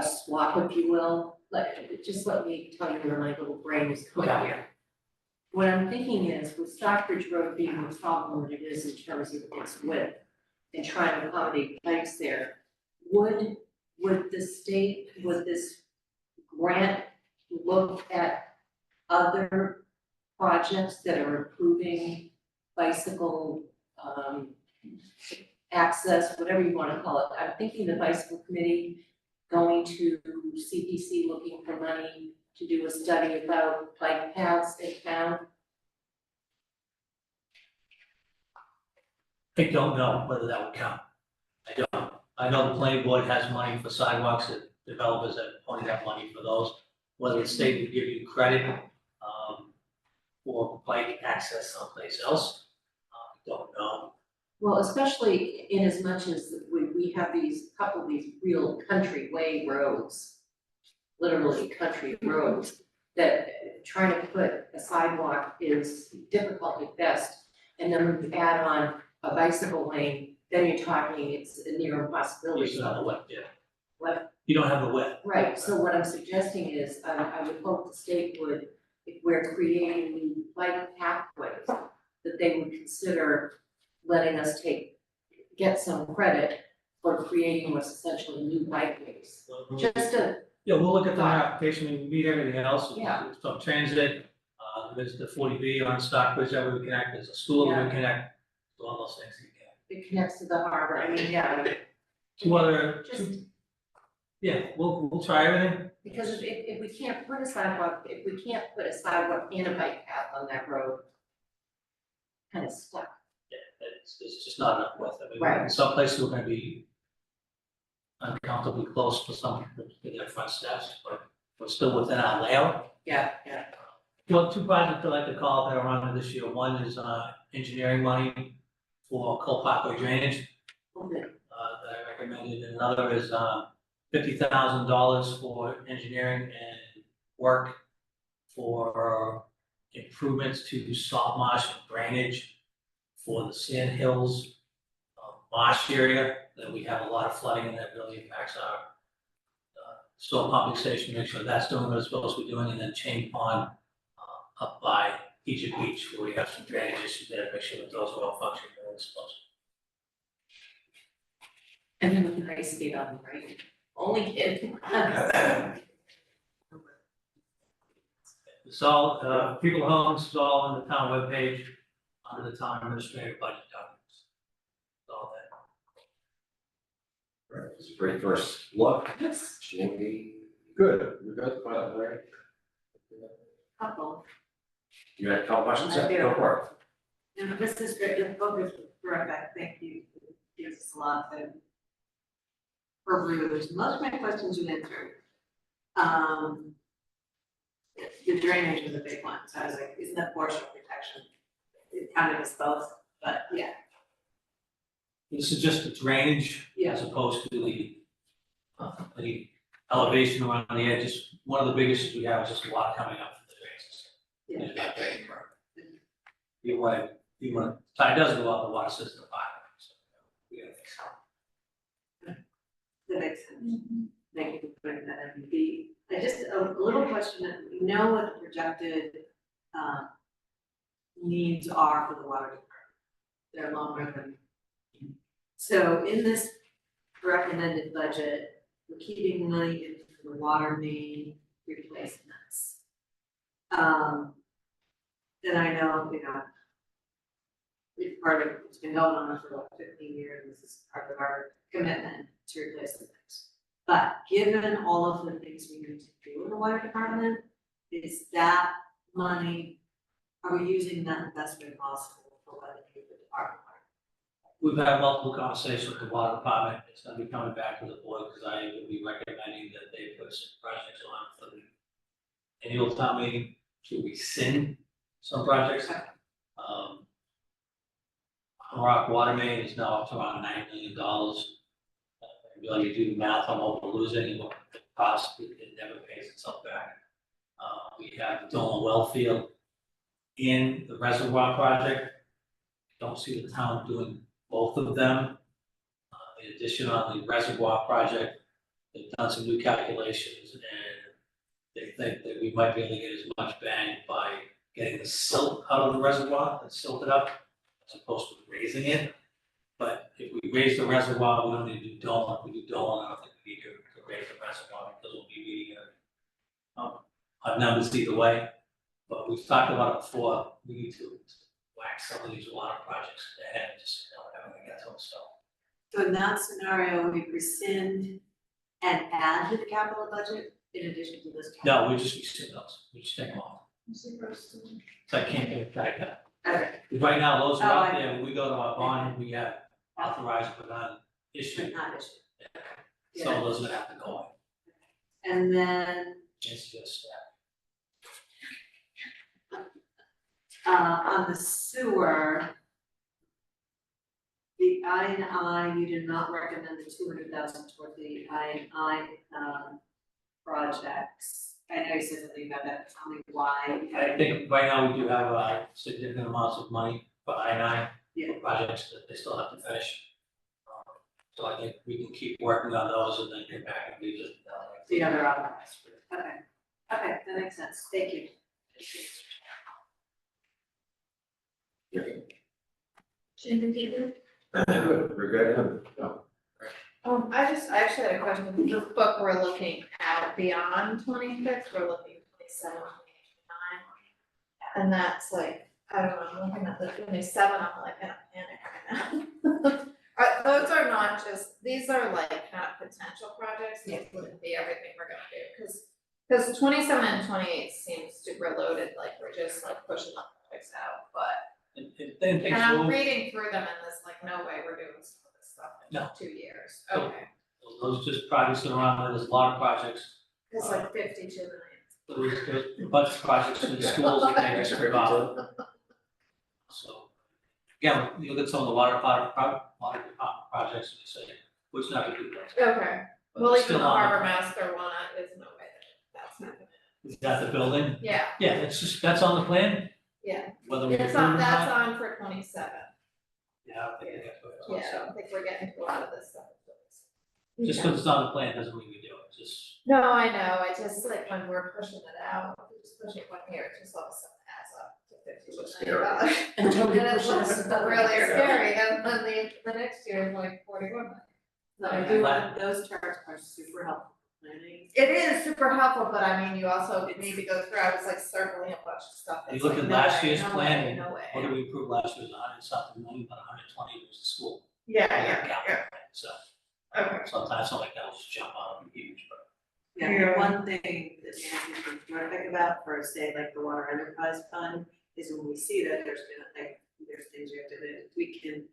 Speaker 3: swap, if you will, like, just let me tell you where my little brain is going here. What I'm thinking is, with Stockbridge Road being the problem that it is in terms of its width, and trying to accommodate bikes there, would the state, would this grant look at other projects that are improving bicycle, access, whatever you wanna call it? I'm thinking the bicycle committee going to CPC looking for money to do a study about bike paths in town.
Speaker 9: I don't know whether that would count. I don't. I know the planning board has money for sidewalks, that developers that only have money for those. Whether the state would give you credit, for bike access someplace else, don't know.
Speaker 3: Well, especially in as much as we have these, couple of these real country way roads, literally country roads, that trying to put a sidewalk is difficult at best. And then when you add on a bicycle lane, then you're talking, it's a near impossibility.
Speaker 9: You don't have the width, yeah.
Speaker 3: What?
Speaker 9: You don't have the width.
Speaker 3: Right, so what I'm suggesting is, I would hope the state would, if we're creating new bike pathways, that they would consider letting us get some credit for creating what's essentially new bikeways. Just a,
Speaker 9: Yeah, we'll look at the application, we meet everything else.
Speaker 3: Yeah.
Speaker 9: From transit, there's the 40B on Stockbridge that we would connect, there's a school that we connect, so all those things.
Speaker 3: it connects to the harbor, I mean, yeah.
Speaker 9: Two other,
Speaker 3: Just
Speaker 9: yeah, we'll try everything.
Speaker 3: because if we can't put a sidewalk, if we can't put a sidewalk and a bike path on that road, kind of stuck.
Speaker 9: Yeah, it's just not enough width. I mean,
Speaker 3: Right.
Speaker 9: in some places we're gonna be uncomfortably close for some, to their front steps, but we're still within our layout.
Speaker 3: Yeah, yeah.
Speaker 9: Well, two projects I'd like to call that are on this year. One is, engineering money for Cole Parkway drainage,
Speaker 3: Okay.
Speaker 9: that I recommended, and another is, $50,000 for engineering and work for improvements to salt marsh and drainage for the sand hills, marsh area, that we have a lot of flooding and that really impacts our soil pumping station, make sure that's doing what it's supposed to be doing, and then Chain Pond up by Egypt Beach, where we have some drainage issues there, make sure that those are all functioning the way it's supposed to.
Speaker 3: And then with the high speed on, right? Only kidding.
Speaker 9: It's all, people homes, it's all on the town webpage, under the town administrative budget documents. It's all there.
Speaker 2: Right, it's a great first look.
Speaker 3: Yes.
Speaker 2: Jamie,
Speaker 15: Good, we're good, all right.
Speaker 3: Couple.
Speaker 2: you had a couple questions?
Speaker 5: I do.
Speaker 2: Go for it.
Speaker 5: And this is great, the book is terrific, thank you, it gives us a lot to peruse. Most of my questions you answered. The drainage was a big one, so I was like, isn't that forest protection? It kind of is both, but yeah.
Speaker 9: This is just the drainage, as opposed to the elevation around the edges. One of the biggest issues we have is just water coming up from the drain system. You want, tide does go out the water system high, so we gotta fix it.
Speaker 5: That makes sense. Thank you for putting that in. I just, a little question, we know what the projected, needs are for the water department. They're longer than. So in this recommended budget, we're keeping money in for the water main replacements. And I know, it's part of, it's been going on for like 15 years, this is part of our commitment to replace the things. But given all of the things we need to do in the water department, is that money, are we using that in the best way possible for what the department?
Speaker 9: We've had multiple conversations with the water department, it's gonna be coming back to the board, because I will be recommending that they put some projects on for the annual town meeting to rescind some projects. Rock water main is now up to around $9 million. Really, you do the math on what we're losing and what the cost, it never pays itself back. We have the Dolan well field in the reservoir project. Don't see the town doing both of them. In addition, on the reservoir project, they've done some new calculations and they think that we might be able to get as much bang by getting the silt out of the reservoir and silt it up as opposed to raising it. But if we raise the reservoir, we don't need to do Dolan. If we do Dolan, I don't think we need to raise the reservoir because we'll be meeting our numbers either way. But we've talked about it before. We need to whack some of these water projects ahead, just so everything gets on so.
Speaker 3: So in that scenario, we rescind and add to the capital budget in addition to this.
Speaker 9: No, we just rescind those. We just take them off. So I can't get it back up.
Speaker 3: Okay.
Speaker 9: Right now, those are
Speaker 3: Oh,
Speaker 9: out
Speaker 3: I-
Speaker 9: there. When we go to our bond, we have authorized but not issued.
Speaker 3: Not issued.
Speaker 9: So those would have to go away.
Speaker 3: And then,
Speaker 9: It's just
Speaker 3: on the sewer, the I and I, you did not recommend the 200,000 toward the I and I, projects. I know you said something about that, tell me why.
Speaker 9: I think right now we do have significant amounts of money for I-9
Speaker 3: Yeah.
Speaker 9: projects that they still have to finish. So I think we can keep working on those and then come back and do just.
Speaker 3: The other options. Okay, okay, that makes sense, thank you.
Speaker 2: We're good.
Speaker 6: I actually had a question, this book, we're looking at beyond 26, we're looking 27, 29. And that's like, I don't know, I'm looking at the 27, I'm like in a panic right now. Those are not just, these are like kind of potential projects, these wouldn't be everything we're gonna do, cause 27 and 28 seems super loaded, like we're just like pushing the projects out, but. And I'm reading through them and there's like, no way we're doing some of this stuff in
Speaker 9: No.
Speaker 6: 2 years,
Speaker 9: No.
Speaker 6: okay,
Speaker 9: Those just projects that are around there. There's a lot of projects.
Speaker 6: it's like 52 million.
Speaker 9: There's a bunch of projects in the schools that they just forgot. So, again, you look at some of the water department projects and you say, what's not gonna do that?
Speaker 6: Okay,
Speaker 9: But
Speaker 6: well,
Speaker 9: it's
Speaker 6: even the
Speaker 9: still on.
Speaker 6: harbor master one, there's no way that's happening.
Speaker 9: Is that the building?
Speaker 6: Yeah,
Speaker 9: Yeah, it's just, that's on the plan,
Speaker 6: yeah,
Speaker 9: whether we approve
Speaker 6: it's
Speaker 9: it or
Speaker 6: on, that's
Speaker 9: not.
Speaker 6: on for 27,
Speaker 9: Yeah, I don't think it gets to it.
Speaker 6: yeah, I don't think we're getting to a lot of this stuff.
Speaker 9: Just because it's on the plan doesn't mean we do it, just.
Speaker 6: No, I know, I just like when we're pushing it out, we just push it 1 year, it just all of a sudden adds up to $50 million.
Speaker 3: Until we
Speaker 6: And it
Speaker 3: push it
Speaker 6: looks
Speaker 3: out.
Speaker 6: really scary, and then the next year is like 41 million.
Speaker 3: No, I do want, those charts are super helpful for planning.
Speaker 6: It is super helpful, but I mean, you also need to go through, I was like circling a bunch of stuff.
Speaker 9: You
Speaker 6: that's
Speaker 9: look
Speaker 6: like,
Speaker 9: at
Speaker 6: no
Speaker 9: last
Speaker 6: way,
Speaker 9: year's
Speaker 6: no
Speaker 9: plan,
Speaker 6: way, no way.
Speaker 9: what did we approve last year, it was 100-something million, but 120 was the school.
Speaker 6: Yeah,
Speaker 9: So
Speaker 6: okay.
Speaker 9: sometimes something like that will just jump out and be huge, but.
Speaker 3: Yeah, one thing that Nancy's been terrific about for, say, like the Water Enterprise Fund, is when we see that there's gonna, like, there's things we have to do, we can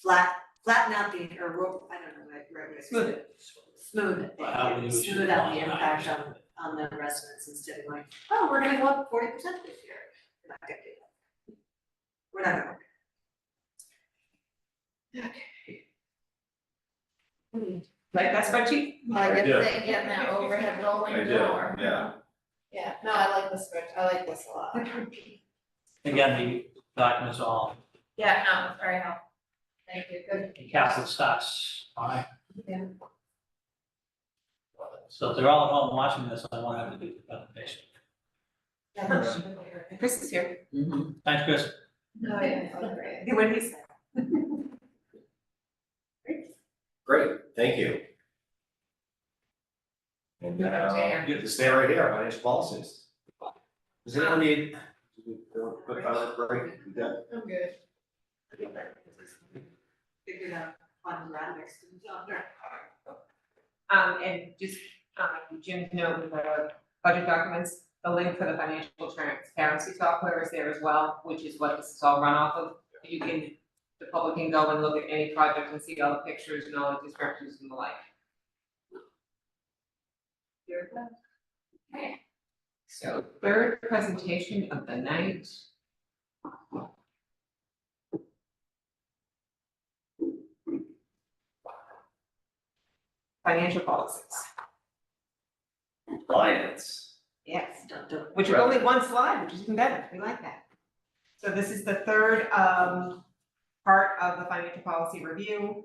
Speaker 3: flatten out the, or roll, I don't know, like, right way to say it. Smooth it,
Speaker 9: How we usually
Speaker 3: smooth out the
Speaker 9: want to
Speaker 3: impact
Speaker 9: manage
Speaker 3: on the residents instead of going, oh, we're gonna go up 40% this year. We're not gonna do that. We're not gonna.
Speaker 13: Like that spreadsheet?
Speaker 6: Like if
Speaker 15: Yeah.
Speaker 6: they get that overhead rolling
Speaker 15: I did,
Speaker 6: door.
Speaker 15: yeah.
Speaker 6: Yeah, no, I like this script, I like this a lot.
Speaker 9: Again, the documents are all,
Speaker 6: Yeah, no, it's very helpful. Thank you, good.
Speaker 9: the capital starts, all right?
Speaker 6: Yeah.
Speaker 9: So if they're all at home watching this, I won't have to do the presentation.
Speaker 13: Chris is here.
Speaker 9: Thanks, Chris.
Speaker 6: Oh, yeah, oh, great.
Speaker 13: What did he say?
Speaker 2: Great, thank you. And get to stay right here, financial policies. Does anyone need? Quick break? We done?
Speaker 6: I'm good.
Speaker 3: Figured out fun graphics to be done.
Speaker 13: And just, Jim's note with the budget documents, the link for the financial transparency software is there as well, which is what this is all run off of. You can, the public can go and look at any project and see all the pictures and all the descriptions and the like. Okay. So third presentation of the night. financial policies.
Speaker 2: Finance.
Speaker 13: Yes, which is only one slide, which is even better, we like that. So this is the third part of the financial policy review.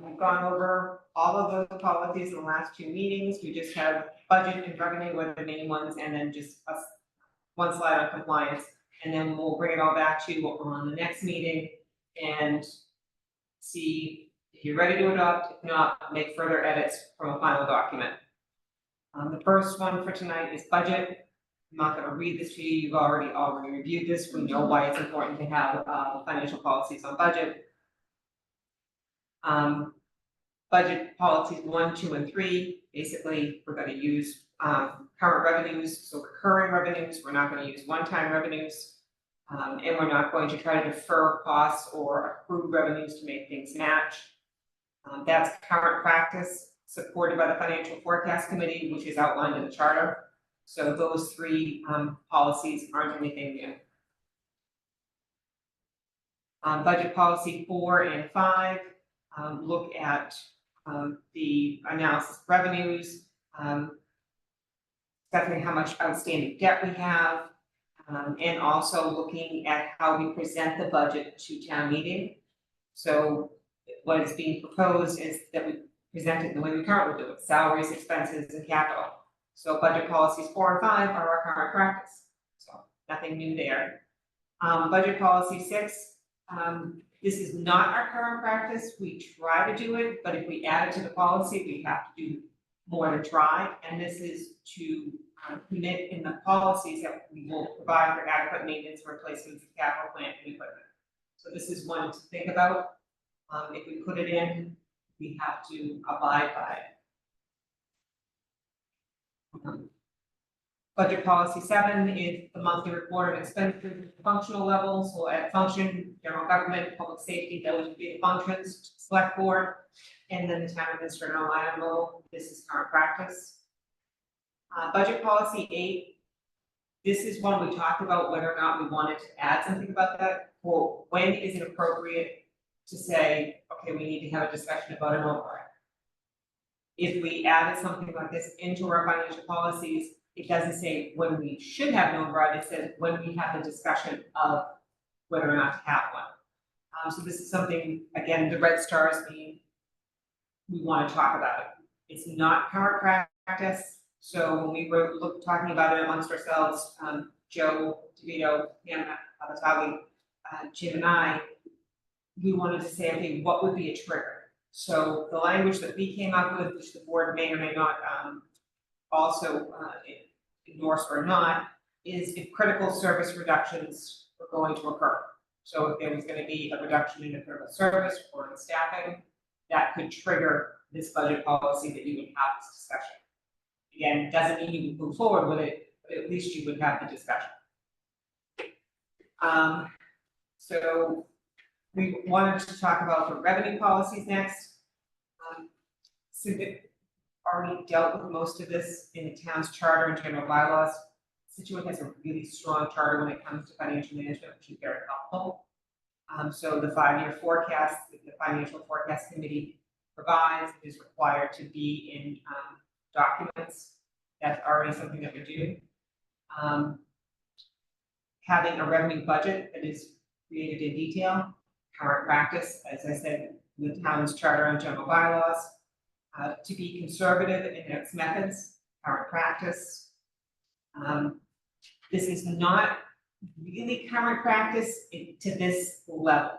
Speaker 13: We've gone over all of those policies in the last two meetings, we just have budget and revenue were the main ones, and then just one slide on compliance. And then we'll bring it all back to you on the next meeting and see if you're ready to adopt, if not, make further edits from a final document. The first one for tonight is budget. I'm not gonna read this to you, you've already reviewed this, we know why it's important to have financial policies on budget. Budget policies 1, 2, and 3, basically, we're gonna use current revenues, so recurring revenues, we're not gonna use one-time revenues. And we're not going to try to defer costs or accrue revenues to make things match. That's current practice, supported by the Financial Forecast Committee, which is outlined in the charter. So those three policies aren't anything new. Budget policy 4 and 5 look at the analysis of revenues, definitely how much outstanding debt we have, and also looking at how we present the budget to town meeting. So what is being proposed is that we present it the way we currently do it, salaries, expenses, and capital. So budget policies 4 and 5 are our current practice, so nothing new there. Budget policy 6, this is not our current practice, we try to do it, but if we add it to the policy, we have to do more than try, and this is to commit in the policies that we will provide for adequate maintenance, replacements of capital plant and equipment. So this is one to think about. If we put it in, we have to abide by it. Budget policy 7 is the monthly report of expenditures at functional levels, so at function, general government, public safety, those would be the functions, select board, and then the town administrator on line item level. This is current practice. Budget policy 8, this is one we talked about whether or not we wanted to add something about that, or when is it appropriate to say, okay, we need to have a discussion about an override. If we added something like this into our financial policies, it doesn't say when we should have an override, it says when we have the discussion of whether or not to have one. So this is something, again, the red stars mean we want to talk about it. It's not current practice. So when we were talking about it amongst ourselves, Joe, DeVito, Pam, Abatali, Jim and I, we wanted to say, okay, what would be a trigger? So the language that we came up with, which the board may or may not also endorse or not, is if critical service reductions were going to occur. So if there was going to be a reduction in the critical service or in staffing, that could trigger this budget policy that you would have this discussion. Again, doesn't mean you would move forward with it, but at least you would have the discussion. So we wanted to talk about the revenue policies next. Scituate already dealt with most of this in the town's charter and general bylaws. Scituate has a really strong charter when it comes to financial management, which is very helpful. So the 5-year forecast that the Financial Forecast Committee provides is required to be in documents. That's already something that we do. Having a revenue budget that is created in detail, current practice, as I said, the town's charter and general bylaws, to be conservative in its methods, current practice. This is not really current practice to this level.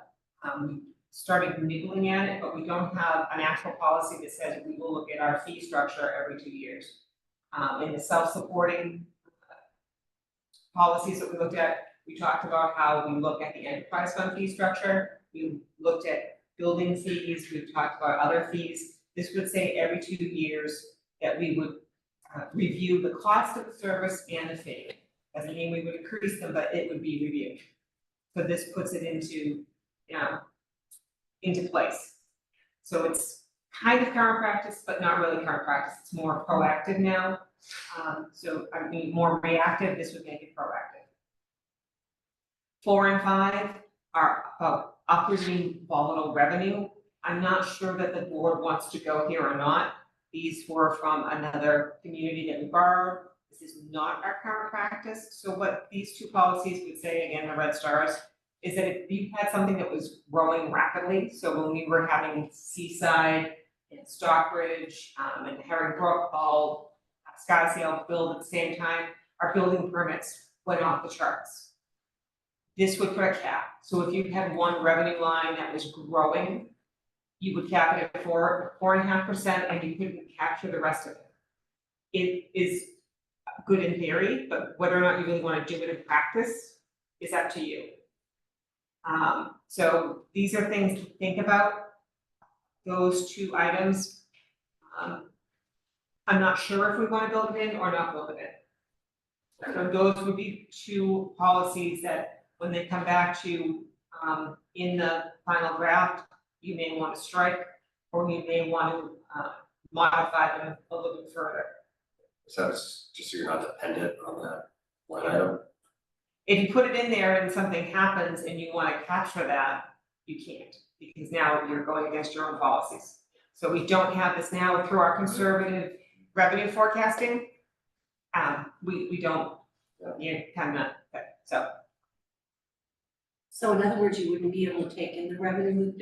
Speaker 13: Started nibbling at it, but we don't have an actual policy that says we will look at our fee structure every 2 years. In the self-supporting policies that we looked at, we talked about how we look at the enterprise fund fee structure. We looked at building fees, we've talked about other fees. This would say every 2 years that we would review the cost of the service and the fee. Doesn't mean we would increase them, but it would be reviewed. So this puts it into, into place. So it's kind of current practice, but not really current practice. It's more proactive now. So I mean, more reactive, this would make it proactive. 4 and 5 are about upwardly volatile revenue. I'm not sure that the board wants to go here or not. These were from another community that we borrowed. This is not our current practice. So what these two policies would say, again, the red stars, is that if you had something that was growing rapidly, so when we were having Seaside and Stockbridge, and Herring Brook all Scottsdale build at the same time, our building permits went off the charts. This would put a cap. So if you had one revenue line that was growing, you would cap it at 4.5%, and you couldn't capture the rest of it. It is good in theory, but whether or not you really want to do it in practice is up to you. So these are things to think about, those two items. I'm not sure if we want to build it in or not build it in. So those would be two policies that when they come back to, in the final draft, you may want to strike, or you may want to, modify them a little bit further.
Speaker 2: So it's just so you're not dependent on that line item.
Speaker 13: If you put it in there and something happens and you wanna capture that, you can't, because now you're going against your own policies. So we don't have this now through our conservative revenue forecasting. We don't, kind of, so.
Speaker 3: So in other words, you wouldn't be able to take in the revenue.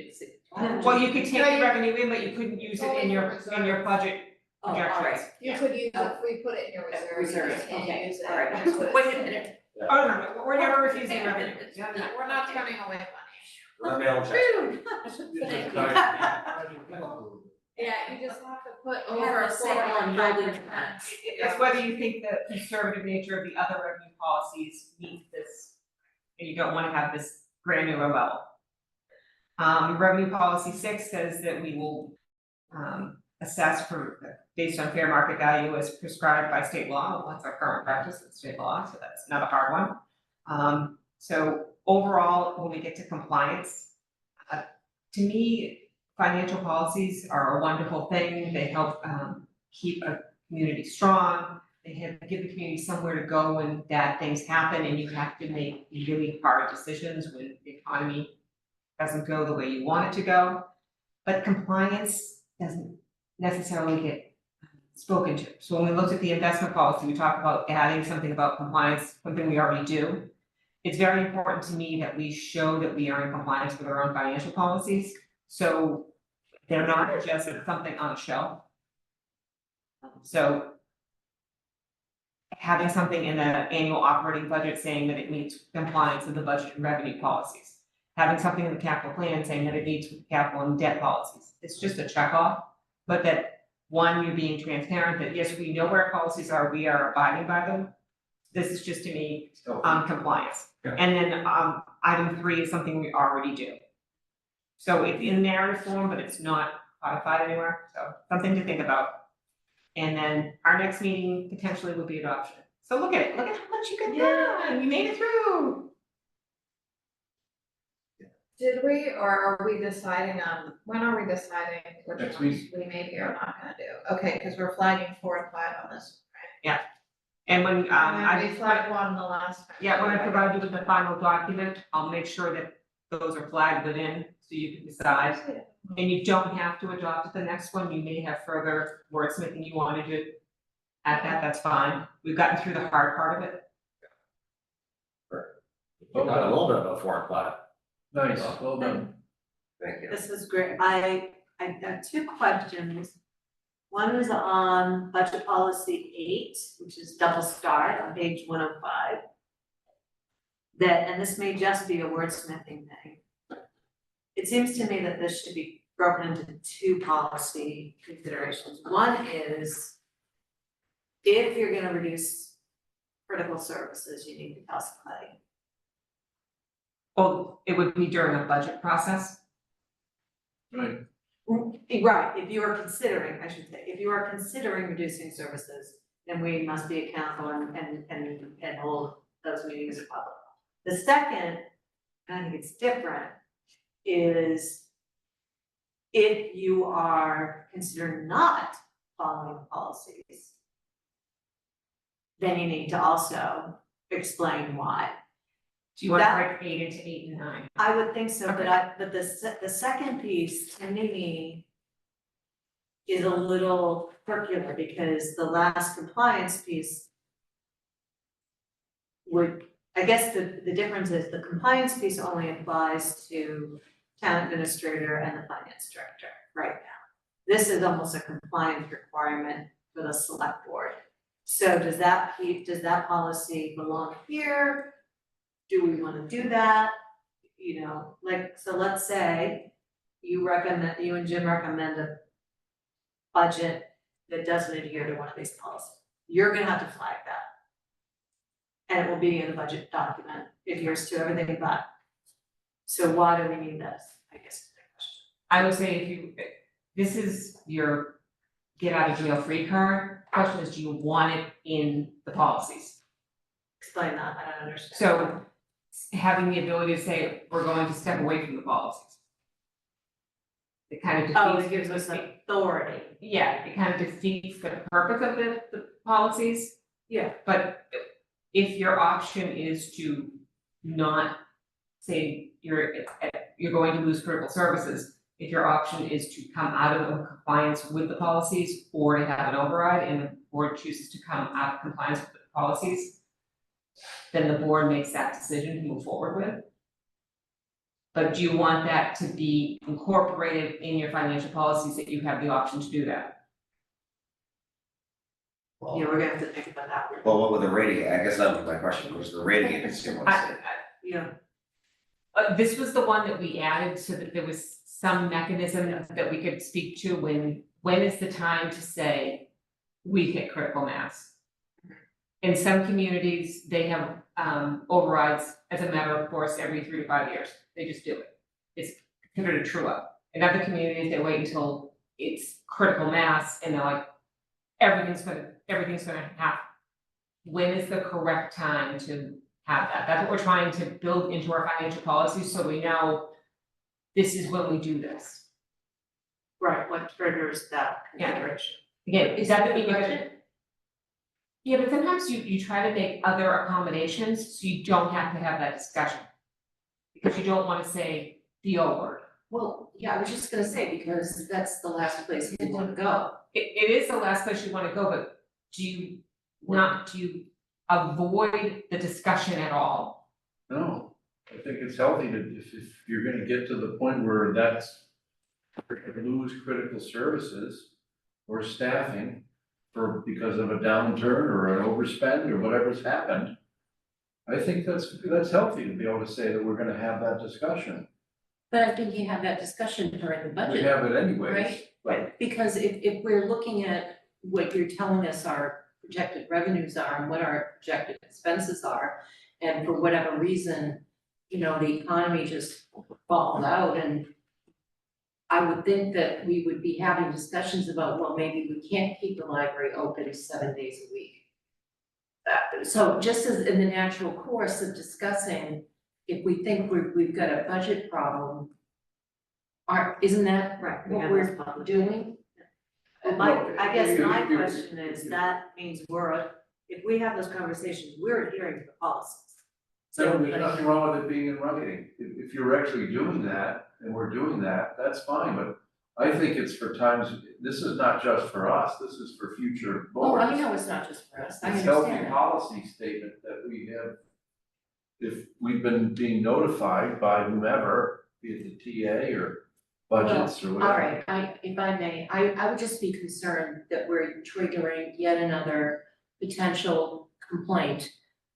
Speaker 13: Well, you could take the revenue in, but you couldn't use it in your budget
Speaker 3: Oh, all
Speaker 13: projections.
Speaker 3: right.
Speaker 6: You could use it, we put it in your reserve, you
Speaker 3: Reserve,
Speaker 6: just can't
Speaker 3: okay,
Speaker 6: use it.
Speaker 3: all right.
Speaker 6: That's what it
Speaker 3: Wait a
Speaker 6: says.
Speaker 3: minute.
Speaker 13: Oh, no, we're never refusing revenue.
Speaker 6: We're not turning away money.
Speaker 2: Mail check.
Speaker 6: Yeah, you just have to put
Speaker 3: We have
Speaker 6: over
Speaker 3: the same on building
Speaker 6: 4.5%.
Speaker 3: permits.
Speaker 13: It's whether you think the conservative nature of the other revenue policies meet this, and you don't wanna have this granular level. Revenue policy 6 says that we will, assess based on fair market value as prescribed by state law. Well, that's our current practice in state law, so that's not a hard one. So overall, when we get to compliance, to me, financial policies are a wonderful thing. They help keep a community strong. They give the community somewhere to go when bad things happen and you have to make really hard decisions when the economy doesn't go the way you want it to go. But compliance doesn't necessarily get spoken to. So when we looked at the investment policy, we talked about adding something about compliance, something we already do. It's very important to me that we show that we are in compliance with our own financial policies. So they're not just something on a shelf. So having something in the annual operating budget saying that it meets compliance with the budget and revenue policies. Having something in the capital plan saying that it meets with capital and debt policies. It's just a check off, but that one, you're being transparent, that yes, we know where our policies are, we are abiding by them. This is just to me, compliance.
Speaker 1: Yeah.
Speaker 13: And then, item 3 is something we already do. So it's in narrative form, but it's not codified anywhere, so something to think about. And then our next meeting potentially will be adoption. So look at how much you got done, we made it through.
Speaker 6: Did we, or are we deciding on, when are we deciding which
Speaker 7: Next
Speaker 6: ones
Speaker 7: week.
Speaker 6: we maybe are not gonna do? Okay, cause we're flagging 4 and 5 on this, right?
Speaker 13: And when,
Speaker 6: And
Speaker 13: I
Speaker 6: then we
Speaker 13: just
Speaker 6: flagged one the last time.
Speaker 13: yeah, when I provide you with the final document, I'll make sure that those are flagged within, so you can decide. And you don't have to adopt at the next one, you may have further wordsmithing you wanted to add that's fine. We've gotten through the hard part of it.
Speaker 2: Got a little bit of a 4 and 5.
Speaker 7: Nice, well done.
Speaker 2: Thank you.
Speaker 3: This is great. I got 2 questions. One is on budget policy 8, which is double starred on page 105. And this may just be a wordsmithing thing. It seems to me that this should be broken into 2 policy considerations. One is if you're gonna reduce critical services, you need to tell somebody.
Speaker 13: Well, it would be during a budget process.
Speaker 7: Right.
Speaker 3: Right, if you are considering, I should say, if you are considering reducing services, then we must be accountable and hold those meetings public. The second, and I think it's different, is if you are considering not following policies, then you need to also explain why.
Speaker 13: Do you want to
Speaker 3: That-
Speaker 13: break 8 into 8 and 9?
Speaker 3: I would think so,
Speaker 13: Okay.
Speaker 3: but the second piece to me is a little circular because the last compliance piece would, I guess the difference is the compliance piece only applies to town administrator and the finance director right now. This is almost a compliance requirement for the select board. So does that policy belong here? Do we wanna do that? You know, like, so let's say you and Jim recommend a budget that doesn't adhere to one of these policies. You're gonna have to flag that. And it will be in the budget document, it adheres to everything but. So why do we need this, I guess is the question.
Speaker 13: I would say this is your get out of jail free card, question is, do you want it in the policies?
Speaker 3: Explain that, I don't understand.
Speaker 13: So having the ability to say, we're going to step away from the policies. It kind of defeats.
Speaker 3: Oh, it gives us authority.
Speaker 13: Yeah, it kind of defeats the purpose of the policies.
Speaker 3: Yeah.
Speaker 13: But if your option is to not say you're going to lose critical services, if your option is to come out of compliance with the policies or to have an override and the board chooses to come out of compliance with the policies, then the board makes that decision to move forward with. But do you want that to be incorporated in your financial policies that you have the option to do that?
Speaker 2: Well,
Speaker 3: Yeah, we're gonna have to think about that.
Speaker 2: well, what with the rating, I guess that was my question, was the rating agency wants to.
Speaker 3: Yeah.
Speaker 13: This was the one that we added so that there was some mechanism that we could speak to when is the time to say we hit critical mass. In some communities, they have overrides as a matter of course every 3 to 5 years. They just do it. It's considered a true up. In other communities, they wait until it's critical mass and they're like, everything's gonna happen. When is the correct time to have that? That's what we're trying to build into our financial policies, so we know this is when we do this.
Speaker 3: Right, what triggers that consideration?
Speaker 13: Again, is that the budget? Yeah, but sometimes you try to make other accommodations, so you don't have to have that discussion. Because you don't wanna say the O word.
Speaker 3: Well, yeah, I was just gonna say, because that's the last place you wanna go.
Speaker 13: It is the last place you wanna go, but do you avoid the discussion at all?
Speaker 7: No, I think it's healthy to, if you're gonna get to the point where that's, lose critical services or staffing because of a downturn or an overspend or whatever's happened, I think that's healthy to be able to say that we're gonna have that discussion.
Speaker 3: But I think you have that discussion during the budget.
Speaker 7: We have it anyways.
Speaker 3: Right?
Speaker 7: But
Speaker 3: Because if we're looking at what you're telling us our projected revenues are and what our projected expenses are, and for whatever reason, you know, the economy just falls out, and I would think that we would be having discussions about, well, maybe we can't keep the library open 7 days a week. So just as in the natural course of discussing, if we think we've got a budget problem, isn't that what we're doing? I guess my question is, that means if we have those conversations, we're adhering to the policies.
Speaker 7: so there's nothing wrong with it being in writing. If you're actually doing that, and we're doing that, that's fine, but I think it's for times, this is not just for us, this is for future
Speaker 3: Oh,
Speaker 7: boards.
Speaker 3: I know it's not just for us, I
Speaker 7: It's
Speaker 3: understand
Speaker 7: healthy
Speaker 3: that.
Speaker 7: policy statement that we have, if we've been being notified by whomever, be it the TA or budgets or whatever.
Speaker 3: All right, if I may, I would just be concerned that we're triggering yet another potential complaint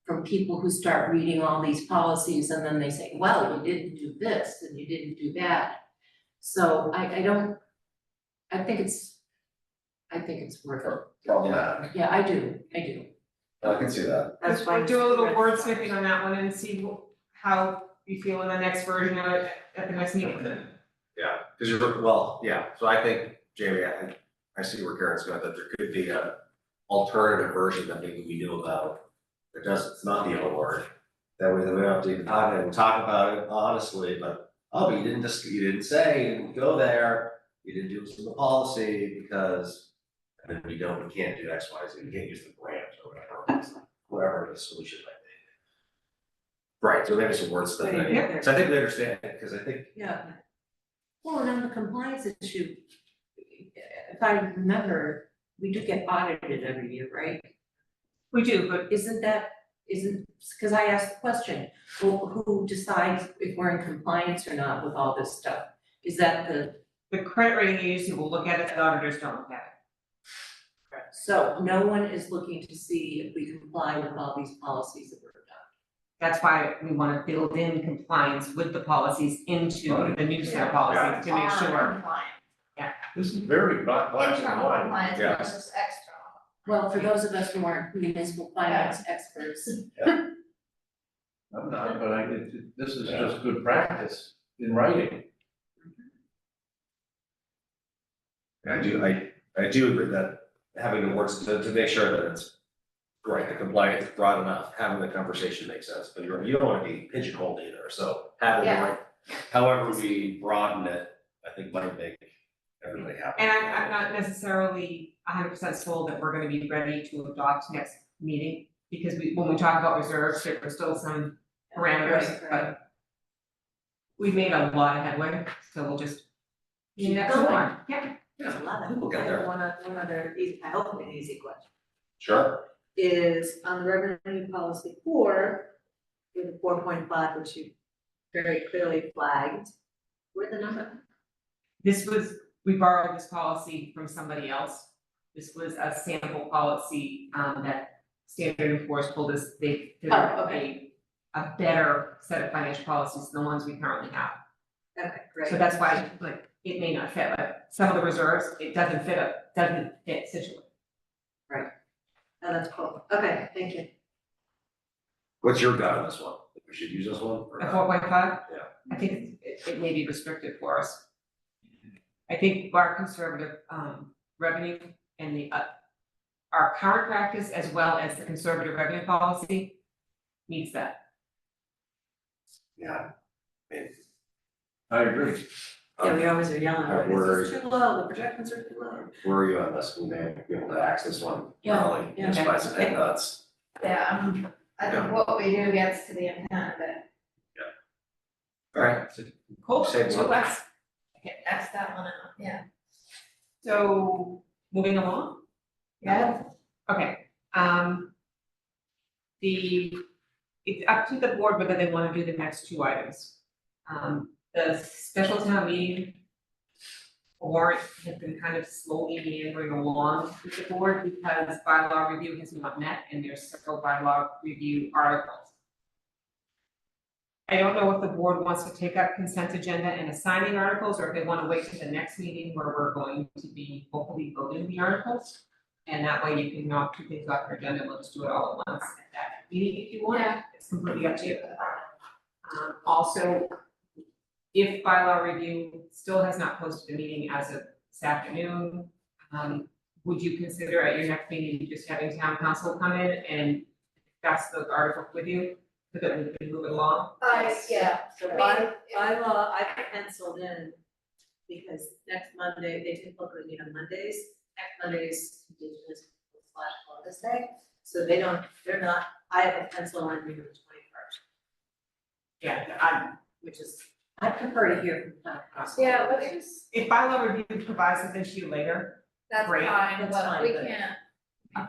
Speaker 3: from people who start reading all these policies and then they say, well, you didn't do this and you didn't do that. So I think it's worth it.
Speaker 2: Problematic.
Speaker 3: Yeah, I do.
Speaker 2: I can see that.
Speaker 3: That's why.
Speaker 13: Let's do a little wordsmithing on that one and see how you feel in the next version of it at the next meeting.
Speaker 2: Yeah, because so I think, Jamie, I see where Karen's going, that there could be a alternative version that maybe we knew about. It's not the O word, that way we don't have to even talk about it honestly, but, but you didn't say, you didn't go there, you didn't do this in the policy, because, and then we can't do X, Y, Z, we can't use the grant or whatever the solution might be. Right, so maybe some words that, so I think we understand, because I think.
Speaker 3: Yeah. Well, and on the compliance issue, if I remember, we do get audited every year, right?
Speaker 13: We do, but
Speaker 3: Because I asked the question, well, who decides if we're in compliance or not with all this stuff? Is that
Speaker 13: the credit rating agency will look at it, the auditors don't look at it.
Speaker 3: so no one is looking to see if we comply with all these policies that were done?
Speaker 13: That's why we wanna build in compliance with the policies into the new set of policies to make sure.
Speaker 15: This is very black and
Speaker 6: Internal
Speaker 15: white.
Speaker 6: compliance
Speaker 2: Yeah.
Speaker 6: versus external.
Speaker 3: Well, for those of us who aren't municipal finance experts,
Speaker 7: I'm not, but this is just good practice in writing.
Speaker 2: I do agree that having the words to make sure that it's right, the compliance is broad enough, having the conversation makes sense, but you don't wanna be pigeonholed either, so having the
Speaker 6: Yeah.
Speaker 2: right, however we broaden it, I think might make everybody happy.
Speaker 13: And I'm not necessarily 100% sold that we're gonna be ready to adopt next meeting, because when we talk about reserves, there are still some parameters,
Speaker 3: Right,
Speaker 13: but we made a lot of headway, so we'll just.
Speaker 3: Keep
Speaker 13: next
Speaker 3: going.
Speaker 13: one. Yeah.
Speaker 3: I love it.
Speaker 2: We'll get there.
Speaker 5: One other easy, I hope an easy question,
Speaker 2: Sure.
Speaker 5: is on the revenue policy 4, with 4.5, which you very clearly flagged, where'd the number?
Speaker 13: We borrowed this policy from somebody else. This was a sample policy, that Standard and Poor's told us they did a better set of financial policies than the ones we currently have.
Speaker 5: Okay, great.
Speaker 13: So that's why, like, it may not fit, but some of the reserves, it doesn't fit Scituate.
Speaker 5: Oh, that's cool, okay, thank you.
Speaker 2: What's your gut on this one? Think we should use this one or
Speaker 13: At
Speaker 2: not?
Speaker 13: 4.5?
Speaker 2: Yeah.
Speaker 13: I think it may be restricted for us. I think our conservative revenue and our current practice as well as the conservative revenue policy meets that.
Speaker 2: Yeah.
Speaker 7: I agree.
Speaker 5: Yeah, we always are yelling,
Speaker 2: Alright,
Speaker 5: this is too low, the projections are too low.
Speaker 2: Where are you on this? We may be able to access one
Speaker 3: Yeah,
Speaker 2: early,
Speaker 5: yeah.
Speaker 2: just by some head nuts.
Speaker 6: Yeah, I think what we do gets to the intent of it.
Speaker 2: Alright.
Speaker 13: Cool,
Speaker 2: Save
Speaker 13: so
Speaker 2: one.
Speaker 13: that's,
Speaker 6: X that one out, yeah.
Speaker 13: so moving along.
Speaker 6: Yeah.
Speaker 13: Okay, it's up to the board whether they wanna do the next two items. The special town meeting warrant has been kind of slowly meandering along with the board because bylaw review has not met and there's several bylaw review articles. I don't know if the board wants to take up consent agenda and assign the articles, or if they wanna wait to the next meeting where we're going to be hopefully voting the articles. And that way you can knock two things off your agenda, we'll just do it all at once at that meeting if you want, it's completely up to you. Also, if bylaw review still has not posted a meeting as of this afternoon, would you consider at your next meeting just having town council come in and discuss those articles with you, so that we can move it along?
Speaker 6: Yeah.
Speaker 5: So bylaw, I penciled in, because next Monday, they typically meet on Mondays, next Monday is Indigenous /Columbus Day, so they're not, I have a pencil on June 21st.
Speaker 13: Yeah,
Speaker 5: Which is,
Speaker 3: I prefer to hear from town council.
Speaker 6: Yeah, let's just,
Speaker 13: if bylaw review provides something to you later,
Speaker 6: that's
Speaker 13: Great.
Speaker 6: fine,
Speaker 3: That's
Speaker 6: but
Speaker 3: fine,
Speaker 6: we
Speaker 3: but-
Speaker 6: can't,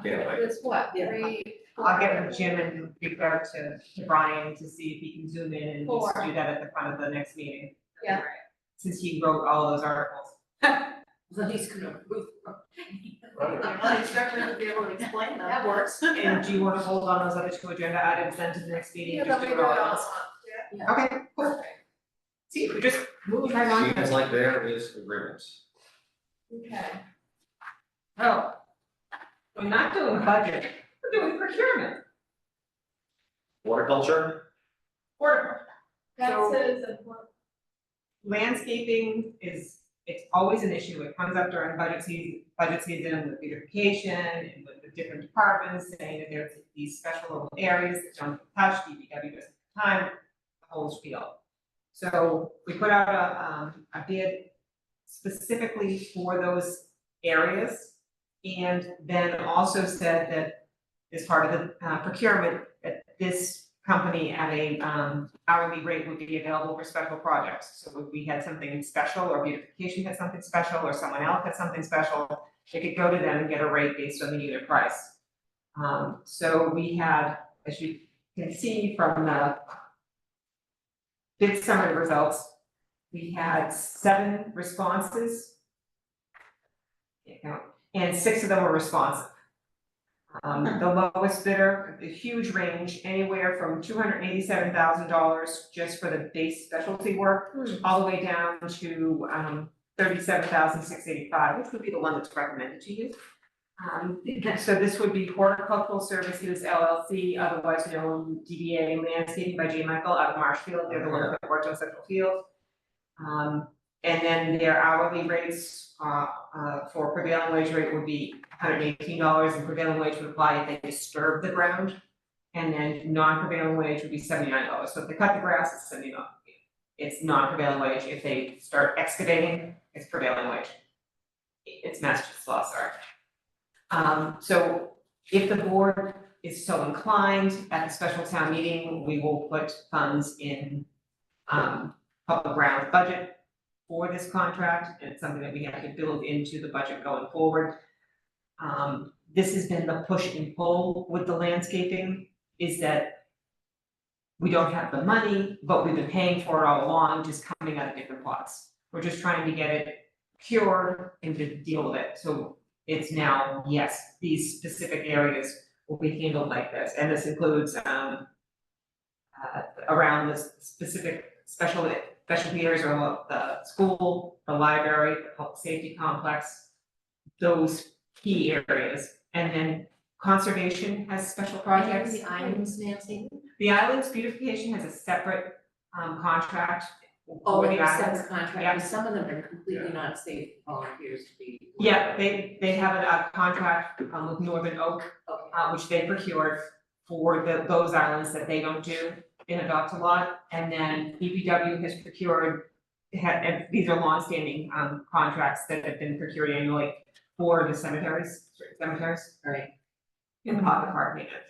Speaker 2: Yeah, like,
Speaker 6: it's what,
Speaker 5: Yeah.
Speaker 6: 3?
Speaker 13: I'll get with Jim and reach out to Brian to see if he can zoom in and just
Speaker 6: 4.
Speaker 13: do that at the front of the next meeting.
Speaker 6: Yeah.
Speaker 13: Since he wrote all those articles.
Speaker 3: Well, he's gonna approve.
Speaker 5: well, he's not gonna be able to explain them.
Speaker 6: That works.
Speaker 13: And do you wanna hold on those other two agenda items then to the next meeting,
Speaker 6: Yeah,
Speaker 13: just
Speaker 6: then
Speaker 13: do
Speaker 6: we
Speaker 13: it
Speaker 6: do
Speaker 13: all
Speaker 6: it
Speaker 13: at
Speaker 6: all
Speaker 13: once?
Speaker 6: at once,
Speaker 13: Okay, cool. See, we're just moving right on.
Speaker 2: seems like there is agreements.
Speaker 6: Okay.
Speaker 13: Oh. We're not doing budget, we're doing procurement.
Speaker 2: Horticulture?
Speaker 13: Order.
Speaker 6: That
Speaker 13: So-
Speaker 6: says,
Speaker 13: Landscaping it's always an issue, it comes up during budget season with beautification and with the different departments saying that there's these special little areas that don't get touched, DPW doesn't have time, the whole spiel. So we put out a bid specifically for those areas. And then also said that as part of the procurement, that this company at a hourly rate would be available for special projects. So if we had something special, or beautification had something special, or someone else had something special, they could go to them and get a rate based on the unit price. So we had, as you can see from the bid summary results, we had 7 responses. Can't count, and 6 of them were responsive. The lowest bidder, a huge range, anywhere from $287,000 just for the base specialty work, all the way down to $37,685, which would be the one that's recommended to you. So this would be Horticultural Services LLC, otherwise known DBA Landscaping by J. Michael out of Marshfield. They're the ones that worked on Central Field. And then their hourly rates for prevailing wage rate would be $118, and prevailing wage would apply if they disturb the ground. And then non-prevailing wage would be $79. So if they cut the grass, it's $79. It's non-prevailing wage. If they start excavating, it's prevailing wage. It's Massachusetts law, sorry. So if the board is so inclined at the special town meeting, we will put funds in public grounds budget for this contract, and it's something that we have to build into the budget going forward. This has been the push and pull with the landscaping, is that we don't have the money, but we've been paying for it all along, just coming out of different pots. We're just trying to get it cured and to deal with it, so it's now, yes, these specific areas will be handled like this, and this includes around the specific specialty areas or the school, the library, the public safety complex, those key areas. And then conservation has special projects.
Speaker 3: The islands, Nancy?
Speaker 13: The islands beautification has a separate contract
Speaker 3: Oh,
Speaker 13: for the
Speaker 3: they have a
Speaker 13: islands.
Speaker 3: separate contract,
Speaker 13: Yeah.
Speaker 3: because some of them are completely not safe for volunteers to be.
Speaker 13: Yeah, they have a contract with Northern Oak, which they procured for those islands that they don't do in Adopt-A-Lot. And then DPW has procured, and these are longstanding contracts that have been procured annually for the cemeteries,
Speaker 3: Right.
Speaker 13: in pocket park maintenance.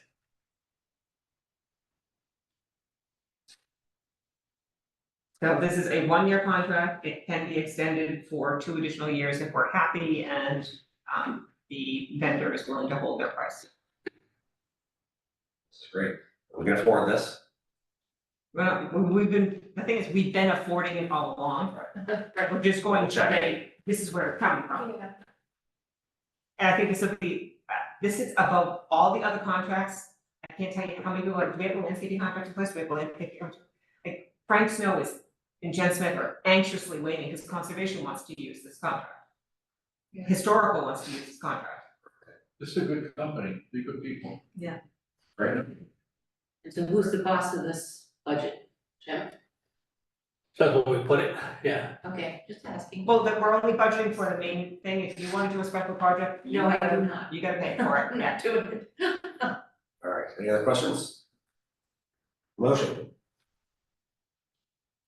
Speaker 13: So this is a 1-year contract. It can be extended for 2 additional years if we're happy and the vendor is willing to hold their price.
Speaker 2: This is great. We're gonna afford this.
Speaker 13: Well, the thing is, we've been affording it all along. Right, we're just going to say, this is where it's coming from. And I think this will be, this is above all the other contracts. I can't tell you how many people, like, we have a landscaping contract in place, we have a landscaping contract. Like, Frank Snow and Jen Smith are anxiously waiting, because conservation wants to use this contract. Historical wants to use this contract.
Speaker 7: This is a good company, they're good people.
Speaker 3: Yeah.
Speaker 7: Right.
Speaker 3: And so who's the cost of this budget, Jim?
Speaker 9: That's what we put it, yeah.
Speaker 3: Okay, just asking.
Speaker 13: Well, we're only budgeting for the main thing. If you wanna do a special project,
Speaker 3: No, I do not.
Speaker 13: you gotta pay for it.
Speaker 3: I'm not doing it.
Speaker 2: All right, any other questions? Motion.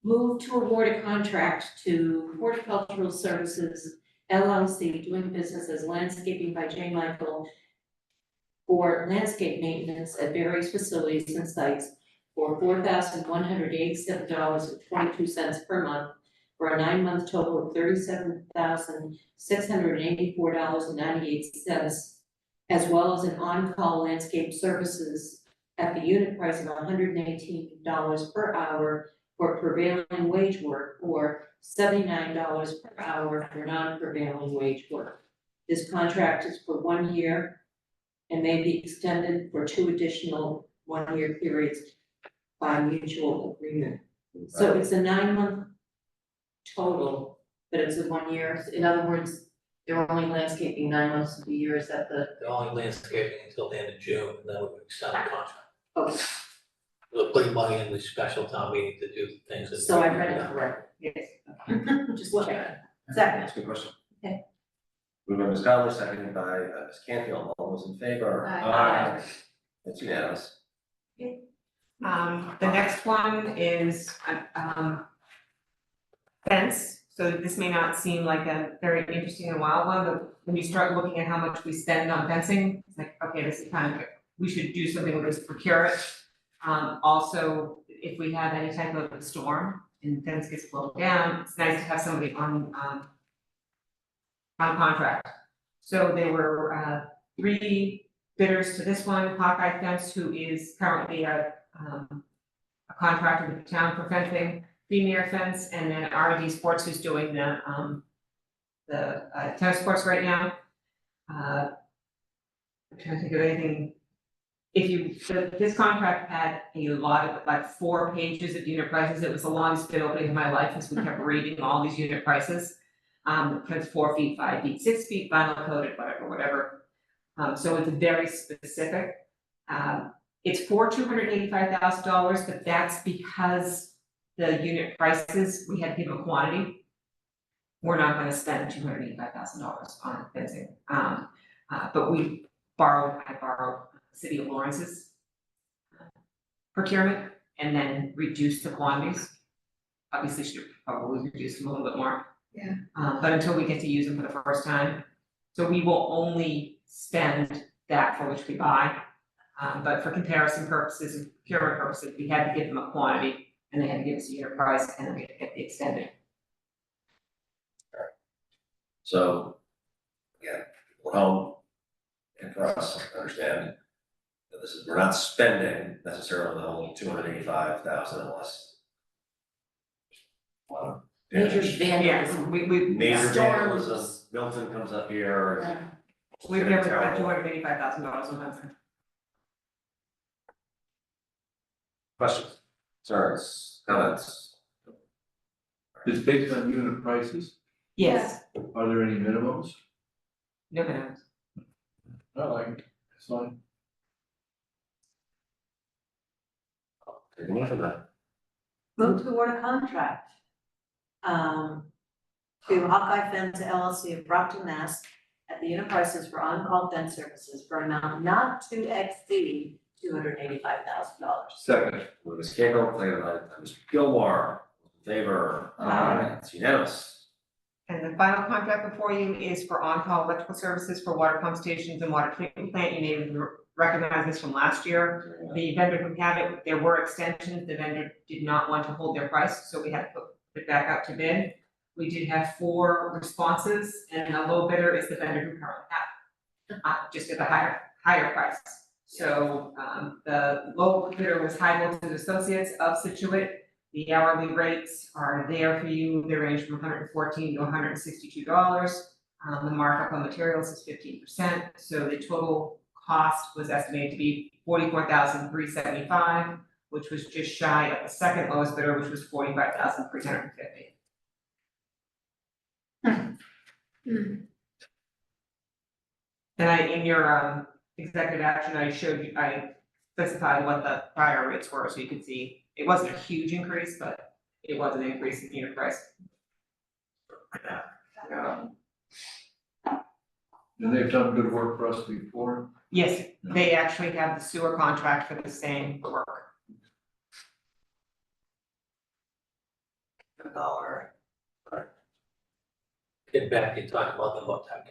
Speaker 3: Move to award a contract to Horticultural Services LLC, doing business as Landscaping by J. Michael, for landscape maintenance at various facilities and sites for $4,187.22 per month, for a 9-month total of $37,684.98, as well as an on-call landscape services at the unit price of $118 per hour for prevailing wage work, or $79 per hour for non-prevailing wage work. This contract is for 1 year and may be extended for 2 additional 1-year periods by mutual agreement. So it's a 9-month total, but it's a 1 year. In other words, they're only landscaping 9 months of the year. Is that the?
Speaker 9: They're only landscaping until the end of June, and then we would extend the contract.
Speaker 3: Okay,
Speaker 9: We're putting money in the special town meeting to do things that.
Speaker 3: so I read it correct.
Speaker 13: Yes.
Speaker 3: Just checking. Second.
Speaker 2: That's a good question.
Speaker 3: Okay.
Speaker 2: Moved by Ms. Conley, seconded by Ms. Canfield. All those in favor?
Speaker 3: Aye.
Speaker 2: It's unanimous.
Speaker 13: The next one is fence. So this may not seem like a very interesting and wild one, but when you start looking at how much we spend on fencing, it's like, okay, this is kind of, we should do something with this, procure it. Also, if we have any type of storm and fence gets blown down, it's nice to have somebody on contract. So there were 3 bidders to this one, Hawkeye Fence, who is currently a contractor with the town for fencing, Premier Fence, and then R&D Sports, who's doing the tennis courts right now. I'm trying to think of anything. This contract had a lot of, like, 4 pages of unit prices. It was the longest bid opening of my life, as we kept reading all these unit prices. Because 4 feet, 5 feet, 6 feet, vinyl coated, whatever. So it's very specific. It's for $285,000, but that's because the unit prices, we had to give them a quantity. We're not gonna spend $285,000 on fencing. But I borrowed City of Lawrence's procurement and then reduced the quantities. Obviously, should probably reduce them a little bit more.
Speaker 6: Yeah.
Speaker 13: But until we get to use them for the first time, so we will only spend that for which we buy. But for comparison purposes and procurement purposes, we had to give them a quantity and they had to give us a unit price and then we had to get the extended.
Speaker 2: So, again, we're home, and for us, understand that this is, we're not spending necessarily the whole 285,000 unless.
Speaker 3: Major
Speaker 13: Yeah,
Speaker 3: vandalism.
Speaker 13: we
Speaker 2: Major
Speaker 3: Storms.
Speaker 2: vandalism, Milton comes up here. and
Speaker 13: we've
Speaker 2: it's
Speaker 13: never
Speaker 2: terrible.
Speaker 13: spent $285,000 on fencing.
Speaker 2: Questions, concerns, comments?
Speaker 7: It's based on unit prices.
Speaker 13: Yes.
Speaker 7: Are there any minimums?
Speaker 13: No minimums.
Speaker 7: I like it. It's fine.
Speaker 2: Take a motion then.
Speaker 3: Move to award a contract to Hawkeye Fence LLC of Brockton, Mass. At the unit prices for on-call fence services for an amount not to exceed $285,000.
Speaker 7: Second.
Speaker 2: Ms. Cagle, seconded by Mr. Gilmore, in favor, it's unanimous.
Speaker 13: And the final contract before you is for on-call electrical services for water pump stations and water treatment plant. You may recognize this from last year. The vendor who had it, there were extensions. The vendor did not want to hold their price, so we had to put it back out to bid. We did have 4 responses, and the low bidder is the vendor who currently had it, just at a higher price. So the low bidder was High Voltage Associates of Scituate. The hourly rates are there for you. They range from $114 to $162. The markup on materials is 15%. So the total cost was estimated to be $44,375, which was just shy of the second lowest bidder, which was $45,350. And in your executive action, I specified what the prior rates were, so you could see it wasn't a huge increase, but it was an increase in unit price.
Speaker 7: And they've done good work for us before.
Speaker 13: Yes, they actually have the sewer contract for the same work.
Speaker 9: Get back and talk about the hotel.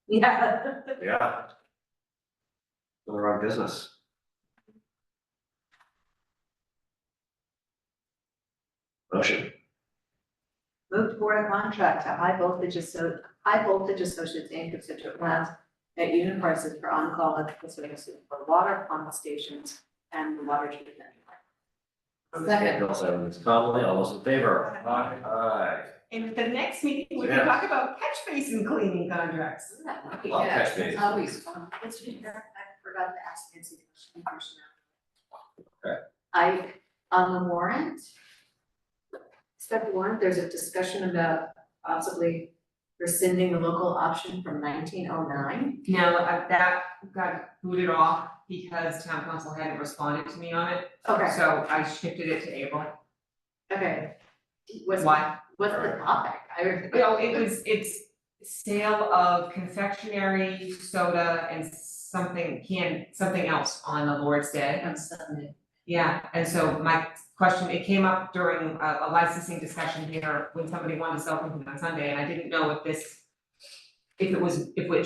Speaker 3: Yeah.
Speaker 2: Yeah. We're the wrong business. Motion.
Speaker 3: Move to award a contract to High Voltage Associates Inc. of Scituate, Mass. At unit prices for on-call electrical services for water pump stations and the water treatment plant.
Speaker 2: Second. Also, Ms. Conley, all those in favor?
Speaker 7: Aye.
Speaker 2: Aye.
Speaker 13: And at the next meeting, we
Speaker 2: Yeah.
Speaker 13: can talk about catch basin cleaning contracts.
Speaker 2: Love catch basin.
Speaker 3: Always fun. It's been there. I forgot to ask Nancy.
Speaker 2: Okay.
Speaker 3: On the warrant. Step warrant, there's a discussion about possibly rescinding the local option from 1909.
Speaker 13: Now, that got booted off because town council hadn't responded to me on it,
Speaker 3: Okay,
Speaker 13: so I shifted it to April.
Speaker 3: okay.
Speaker 13: Why?
Speaker 3: What's the topic?
Speaker 13: It's sale of confectionery, soda, and something else on the Lord's Day.
Speaker 3: On Sunday.
Speaker 13: Yeah, and so my question, it came up during a licensing discussion here when somebody wanted to sell something on Sunday, and I didn't know if it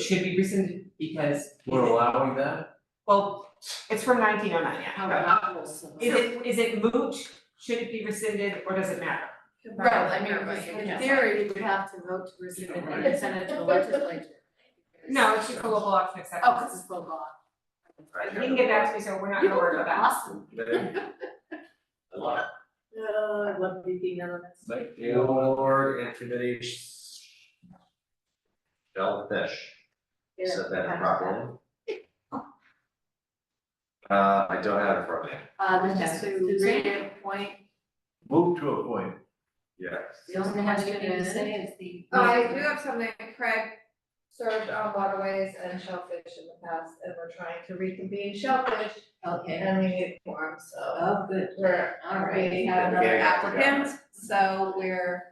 Speaker 13: should be rescinded because.
Speaker 7: We're allowing that?
Speaker 13: Well, it's from 1909,
Speaker 3: How
Speaker 13: yeah.
Speaker 3: about
Speaker 13: Is it moot? Should it be rescinded or does it matter?
Speaker 11: Right, I mean, in theory, we would have to vote to rescind it and send it to the legislature.
Speaker 13: No, it's just a local option acceptance.
Speaker 11: Oh, because it's full law.
Speaker 13: You can get back to me, so we're not gonna worry about that.
Speaker 11: Awesome.
Speaker 2: I love it.
Speaker 11: I love being elements.
Speaker 2: The board and committee shall fish. Said that properly. I don't have it in front of me.
Speaker 11: Just to reappoint,
Speaker 7: Move to a point.
Speaker 2: Yeah.
Speaker 11: the only one you need to say is the.
Speaker 6: I do have something, Craig served on waterways and shellfish in the past, and we're trying to reconvene shellfish,
Speaker 3: Okay,
Speaker 6: and we need a quorum, so.
Speaker 3: oh, good,
Speaker 6: We're,
Speaker 3: all right.
Speaker 6: we have another
Speaker 2: Yeah,
Speaker 6: applicant, so we're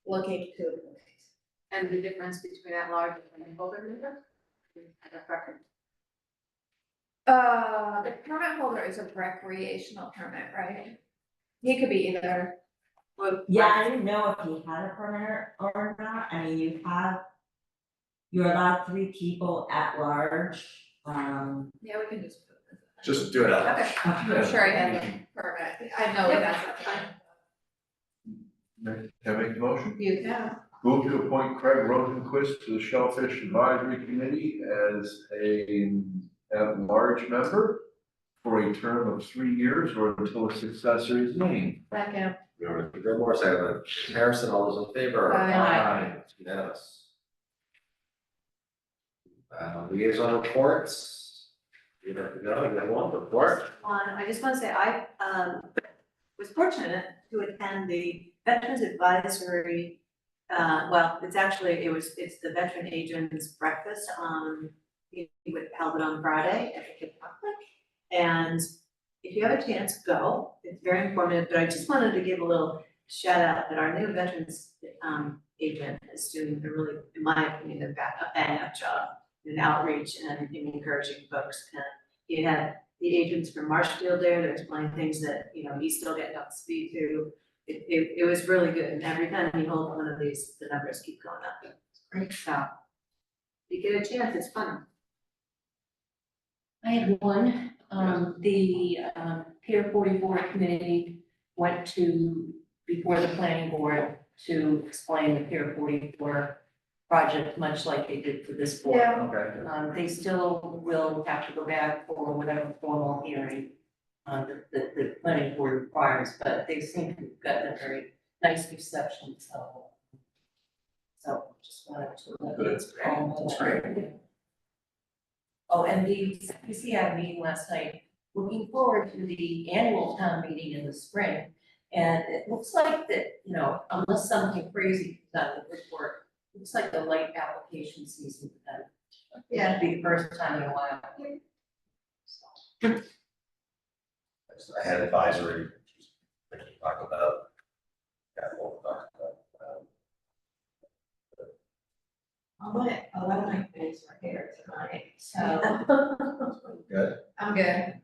Speaker 6: looking to.
Speaker 11: And the difference between at large and holder member? A preference.
Speaker 6: The permit holder is a recreational permit, right? He could be either.
Speaker 12: Yeah, I didn't know if you had a permit or not, I mean, you're allowed 3 people at large,
Speaker 6: Yeah, we can just.
Speaker 2: Just do it out.
Speaker 6: Okay, I'm sure I have a permit, I know that's fine.
Speaker 7: Can I make the motion?
Speaker 6: You can.
Speaker 7: Move to appoint Craig Rosenquist to the Shellfish Advisory Committee as a at-large member for a term of 3 years or until a successor is named.
Speaker 6: Second.
Speaker 2: Go more second. Harrison, all those in favor?
Speaker 6: Aye.
Speaker 2: It's unanimous. Liaison reports. You have to go, you have one report.
Speaker 3: I just want to say, I was fortunate to attend the Veterans Advisory, it's the Veteran Agents Breakfast, we held it on Friday at the Kid Public. And if you have a chance, go, it's very informative, but I just wanted to give a little shout out that our new Veterans agent is doing a really, in my opinion, a bang up job in outreach and in encouraging folks. And you had the agents from Marshfield there, they're explaining things that, he's still getting up to speed to. It was really good, and every time you hold one of these, the numbers keep going up. It's great, so if you get a chance, it's fun.
Speaker 18: I had one, the Pier 44 committee went before the planning board to explain the Pier 44 project, much like they did for this board.
Speaker 6: Yeah.
Speaker 2: Okay.
Speaker 18: They still will have to go back for whatever formal hearing the planning board requires, but they seem to have gotten a very nice reception, so just wanted to let
Speaker 2: Good.
Speaker 18: it all
Speaker 2: That's great.
Speaker 18: Oh, and the CPC had a meeting last night, looking forward to the annual town meeting in the spring. And it looks like that, unless something crazy comes out of the report, looks like the light application season for them.
Speaker 6: Yeah.
Speaker 18: It'll be the first time in a while.
Speaker 2: I had advisory, which we talk about. Yeah, we'll talk about.
Speaker 6: A lot of my kids are here tonight, so.
Speaker 2: Good.
Speaker 6: I'm good.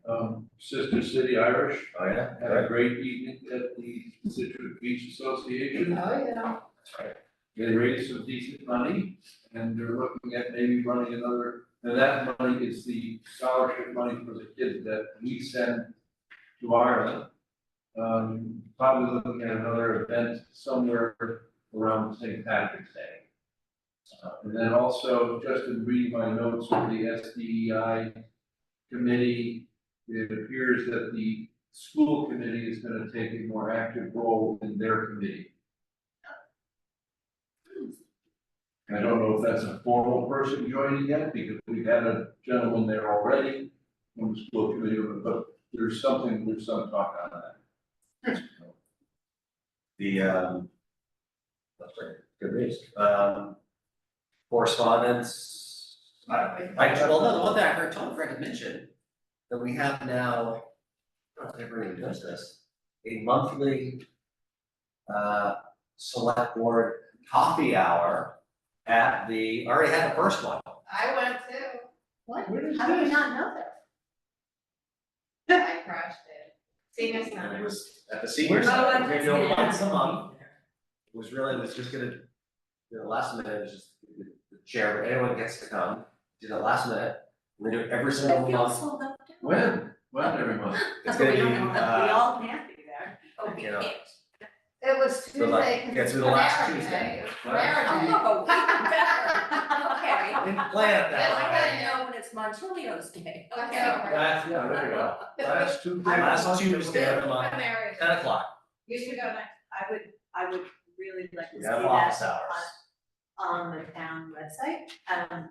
Speaker 7: Sister City Irish
Speaker 2: Oh, yeah.
Speaker 7: had a great evening at the Scituate Beach Association.
Speaker 6: Oh, yeah.
Speaker 2: That's right.
Speaker 7: They raised some decent money and they're looking at maybe running another, and that money is the scholarship money for the kids that we send to Ireland. Probably looking at another event somewhere around St. Patrick's Day. And then also, just in reading my notes from the SDEI committee, it appears that the school committee is gonna take a more active role in their committee. I don't know if that's a formal person joining yet, because we've had a gentleman there already from the school committee, but there's some talk on that.
Speaker 2: That's right, good news. Correspondence. Well, no, the one thing I heard Tom Frank mention, that we have now, I don't know if everyone does this, a monthly select board coffee hour at already had the first one.
Speaker 6: I went too.
Speaker 3: What?
Speaker 7: Where is
Speaker 3: How do you
Speaker 7: this?
Speaker 3: not know that?
Speaker 6: I crashed it. Senior
Speaker 2: And it
Speaker 6: center.
Speaker 2: was at the senior center, we're gonna do it once a month. It was just gonna, last minute, it was just the chair, anyone gets to come, did it last minute. We do it every single month.
Speaker 7: When every month?
Speaker 2: It's gonna be,
Speaker 3: We all can't be there.
Speaker 2: you know,
Speaker 6: It was
Speaker 2: So like,
Speaker 6: Tuesday,
Speaker 2: yeah,
Speaker 6: cause
Speaker 2: through
Speaker 6: it's
Speaker 2: the last
Speaker 6: Panera
Speaker 2: Tuesday.
Speaker 6: Day, it was
Speaker 2: What?
Speaker 6: Panera Day.
Speaker 18: Oh, even better. Okay.
Speaker 2: I didn't plan it
Speaker 18: Then I
Speaker 2: that way.
Speaker 18: gotta know when it's Montilio's day.
Speaker 6: Okay.
Speaker 7: Last, yeah, there you go. Last Tuesday.
Speaker 2: Last Tuesday of the month,
Speaker 6: Panera Day.
Speaker 2: 10 o'clock.
Speaker 6: You should go next.
Speaker 5: I would really like to
Speaker 2: We
Speaker 5: see
Speaker 2: have
Speaker 5: that
Speaker 2: office hours.
Speaker 5: on the town website,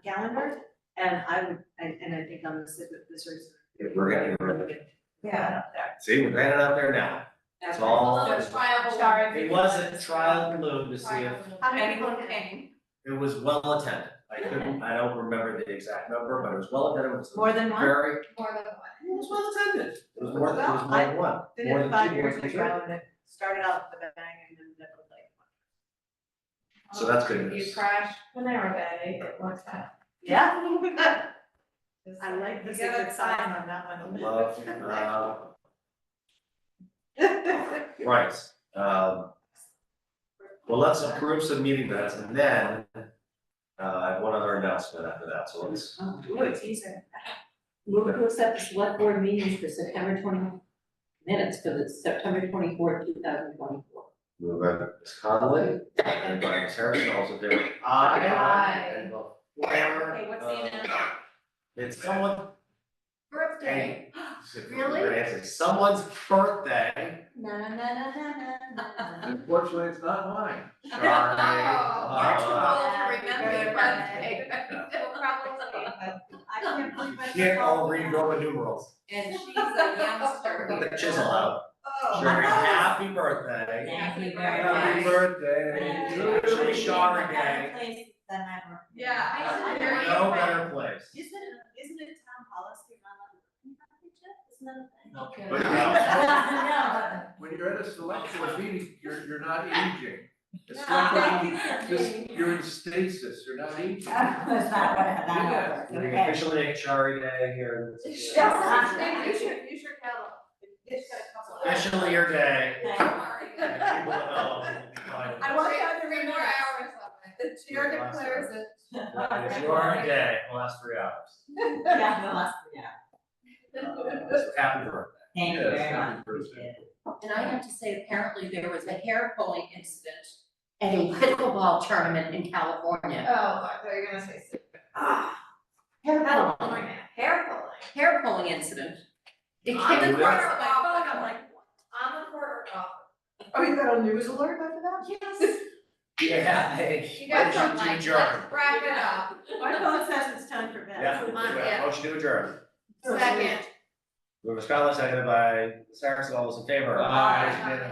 Speaker 5: calendar, and I would, and I think on the Scituate visitors.
Speaker 2: If we're getting rid of it.
Speaker 5: Yeah, up there.
Speaker 2: See, we're planning out there now. It's
Speaker 6: A
Speaker 2: all,
Speaker 6: little trial.
Speaker 5: Sorry.
Speaker 2: it was a trial balloon to see if
Speaker 5: How many people came?
Speaker 2: it was well attended. I don't remember the exact number, but it was well attended. It was
Speaker 5: More than one?
Speaker 2: Very,
Speaker 6: More than one.
Speaker 2: it was well attended. It was more than one.
Speaker 5: Did
Speaker 2: More
Speaker 5: it
Speaker 2: than
Speaker 5: 5
Speaker 2: two,
Speaker 5: years
Speaker 2: more than
Speaker 5: ago,
Speaker 2: three.
Speaker 5: and it started out with a bang and then it was like.
Speaker 2: So that's good
Speaker 6: You
Speaker 2: news.
Speaker 6: crashed Panera Day, it works out.
Speaker 5: Yeah. I like the
Speaker 6: You gotta
Speaker 5: secret sign on that one.
Speaker 2: Love, right, well, let's approve some meeting minutes and then, I have one other announcement after that, so let's.
Speaker 5: Ooh, it's easier.
Speaker 3: Move to accept the select board meetings for September 20 minutes for the September 24th, 2024.
Speaker 2: Move by Ms. Conley, and by Ms. Harrison, also there.
Speaker 6: Aye.
Speaker 2: And the flavor,
Speaker 18: Okay, what's the announcement?
Speaker 2: it's someone,
Speaker 6: Birthday.
Speaker 2: Really? Someone's birthday.
Speaker 18: Na na na na na na.
Speaker 7: Unfortunately, it's not mine.
Speaker 2: Sorry.
Speaker 6: Aren't you
Speaker 18: old to remember your birthday?
Speaker 5: I can't believe I.
Speaker 2: Can't all read Roman numerals.
Speaker 18: And she's a youngster.
Speaker 2: With the chisel out.
Speaker 5: Oh.
Speaker 2: Sherry, happy birthday.
Speaker 18: Thank you very
Speaker 7: Happy
Speaker 18: much.
Speaker 7: birthday.
Speaker 2: Actually, Shari Day.
Speaker 12: Place than ever.
Speaker 6: Yeah.
Speaker 2: No better place.
Speaker 5: Isn't it town policy not on the project? Isn't that a thing?
Speaker 18: Okay.
Speaker 7: But
Speaker 12: No.
Speaker 7: when you're at a select board meeting, you're not aging. It's
Speaker 5: Thank you
Speaker 7: like,
Speaker 5: for
Speaker 7: this,
Speaker 5: being.
Speaker 7: you're in stasis, you're not aging.
Speaker 12: That's not what that
Speaker 2: We
Speaker 12: works. Okay.
Speaker 2: officially make Shari Day here.
Speaker 6: You should tell
Speaker 5: It's got a couple of-
Speaker 2: Officially your day.
Speaker 6: them.
Speaker 2: People at home.
Speaker 5: I want you to
Speaker 6: 3 more hours of it. The chair declares it.
Speaker 2: It's your day, the last 3 hours.
Speaker 12: Yeah, no, that's, yeah.
Speaker 2: So happy birthday.
Speaker 12: Thank you
Speaker 7: Yes,
Speaker 12: very much.
Speaker 7: happy birthday.
Speaker 3: And I have to say, apparently there was a hair pulling incident at a pickleball tournament in California.
Speaker 6: Oh, I thought you were gonna say.
Speaker 3: Hair
Speaker 6: Hair
Speaker 3: pulling,
Speaker 6: pulling. Hair pulling.
Speaker 3: hair pulling incident. It
Speaker 6: On
Speaker 3: came
Speaker 6: the
Speaker 3: across
Speaker 6: corner
Speaker 3: my
Speaker 6: of
Speaker 3: phone, I'm like,
Speaker 6: On the corner of.
Speaker 5: Oh, you got a news alert after that?
Speaker 3: yes.
Speaker 2: Yeah, hey.
Speaker 6: You got
Speaker 2: motion
Speaker 6: some
Speaker 2: to
Speaker 6: like,
Speaker 2: adjourn.
Speaker 6: let's wrap it up.
Speaker 5: My phone says it's time for bed.
Speaker 2: Yeah,
Speaker 6: Yeah.
Speaker 2: motion to adjourn.
Speaker 6: Second.
Speaker 2: Moved by Scott, seconded by Sarah, all those in favor?
Speaker 7: Aye.
Speaker 2: Motion unanimous.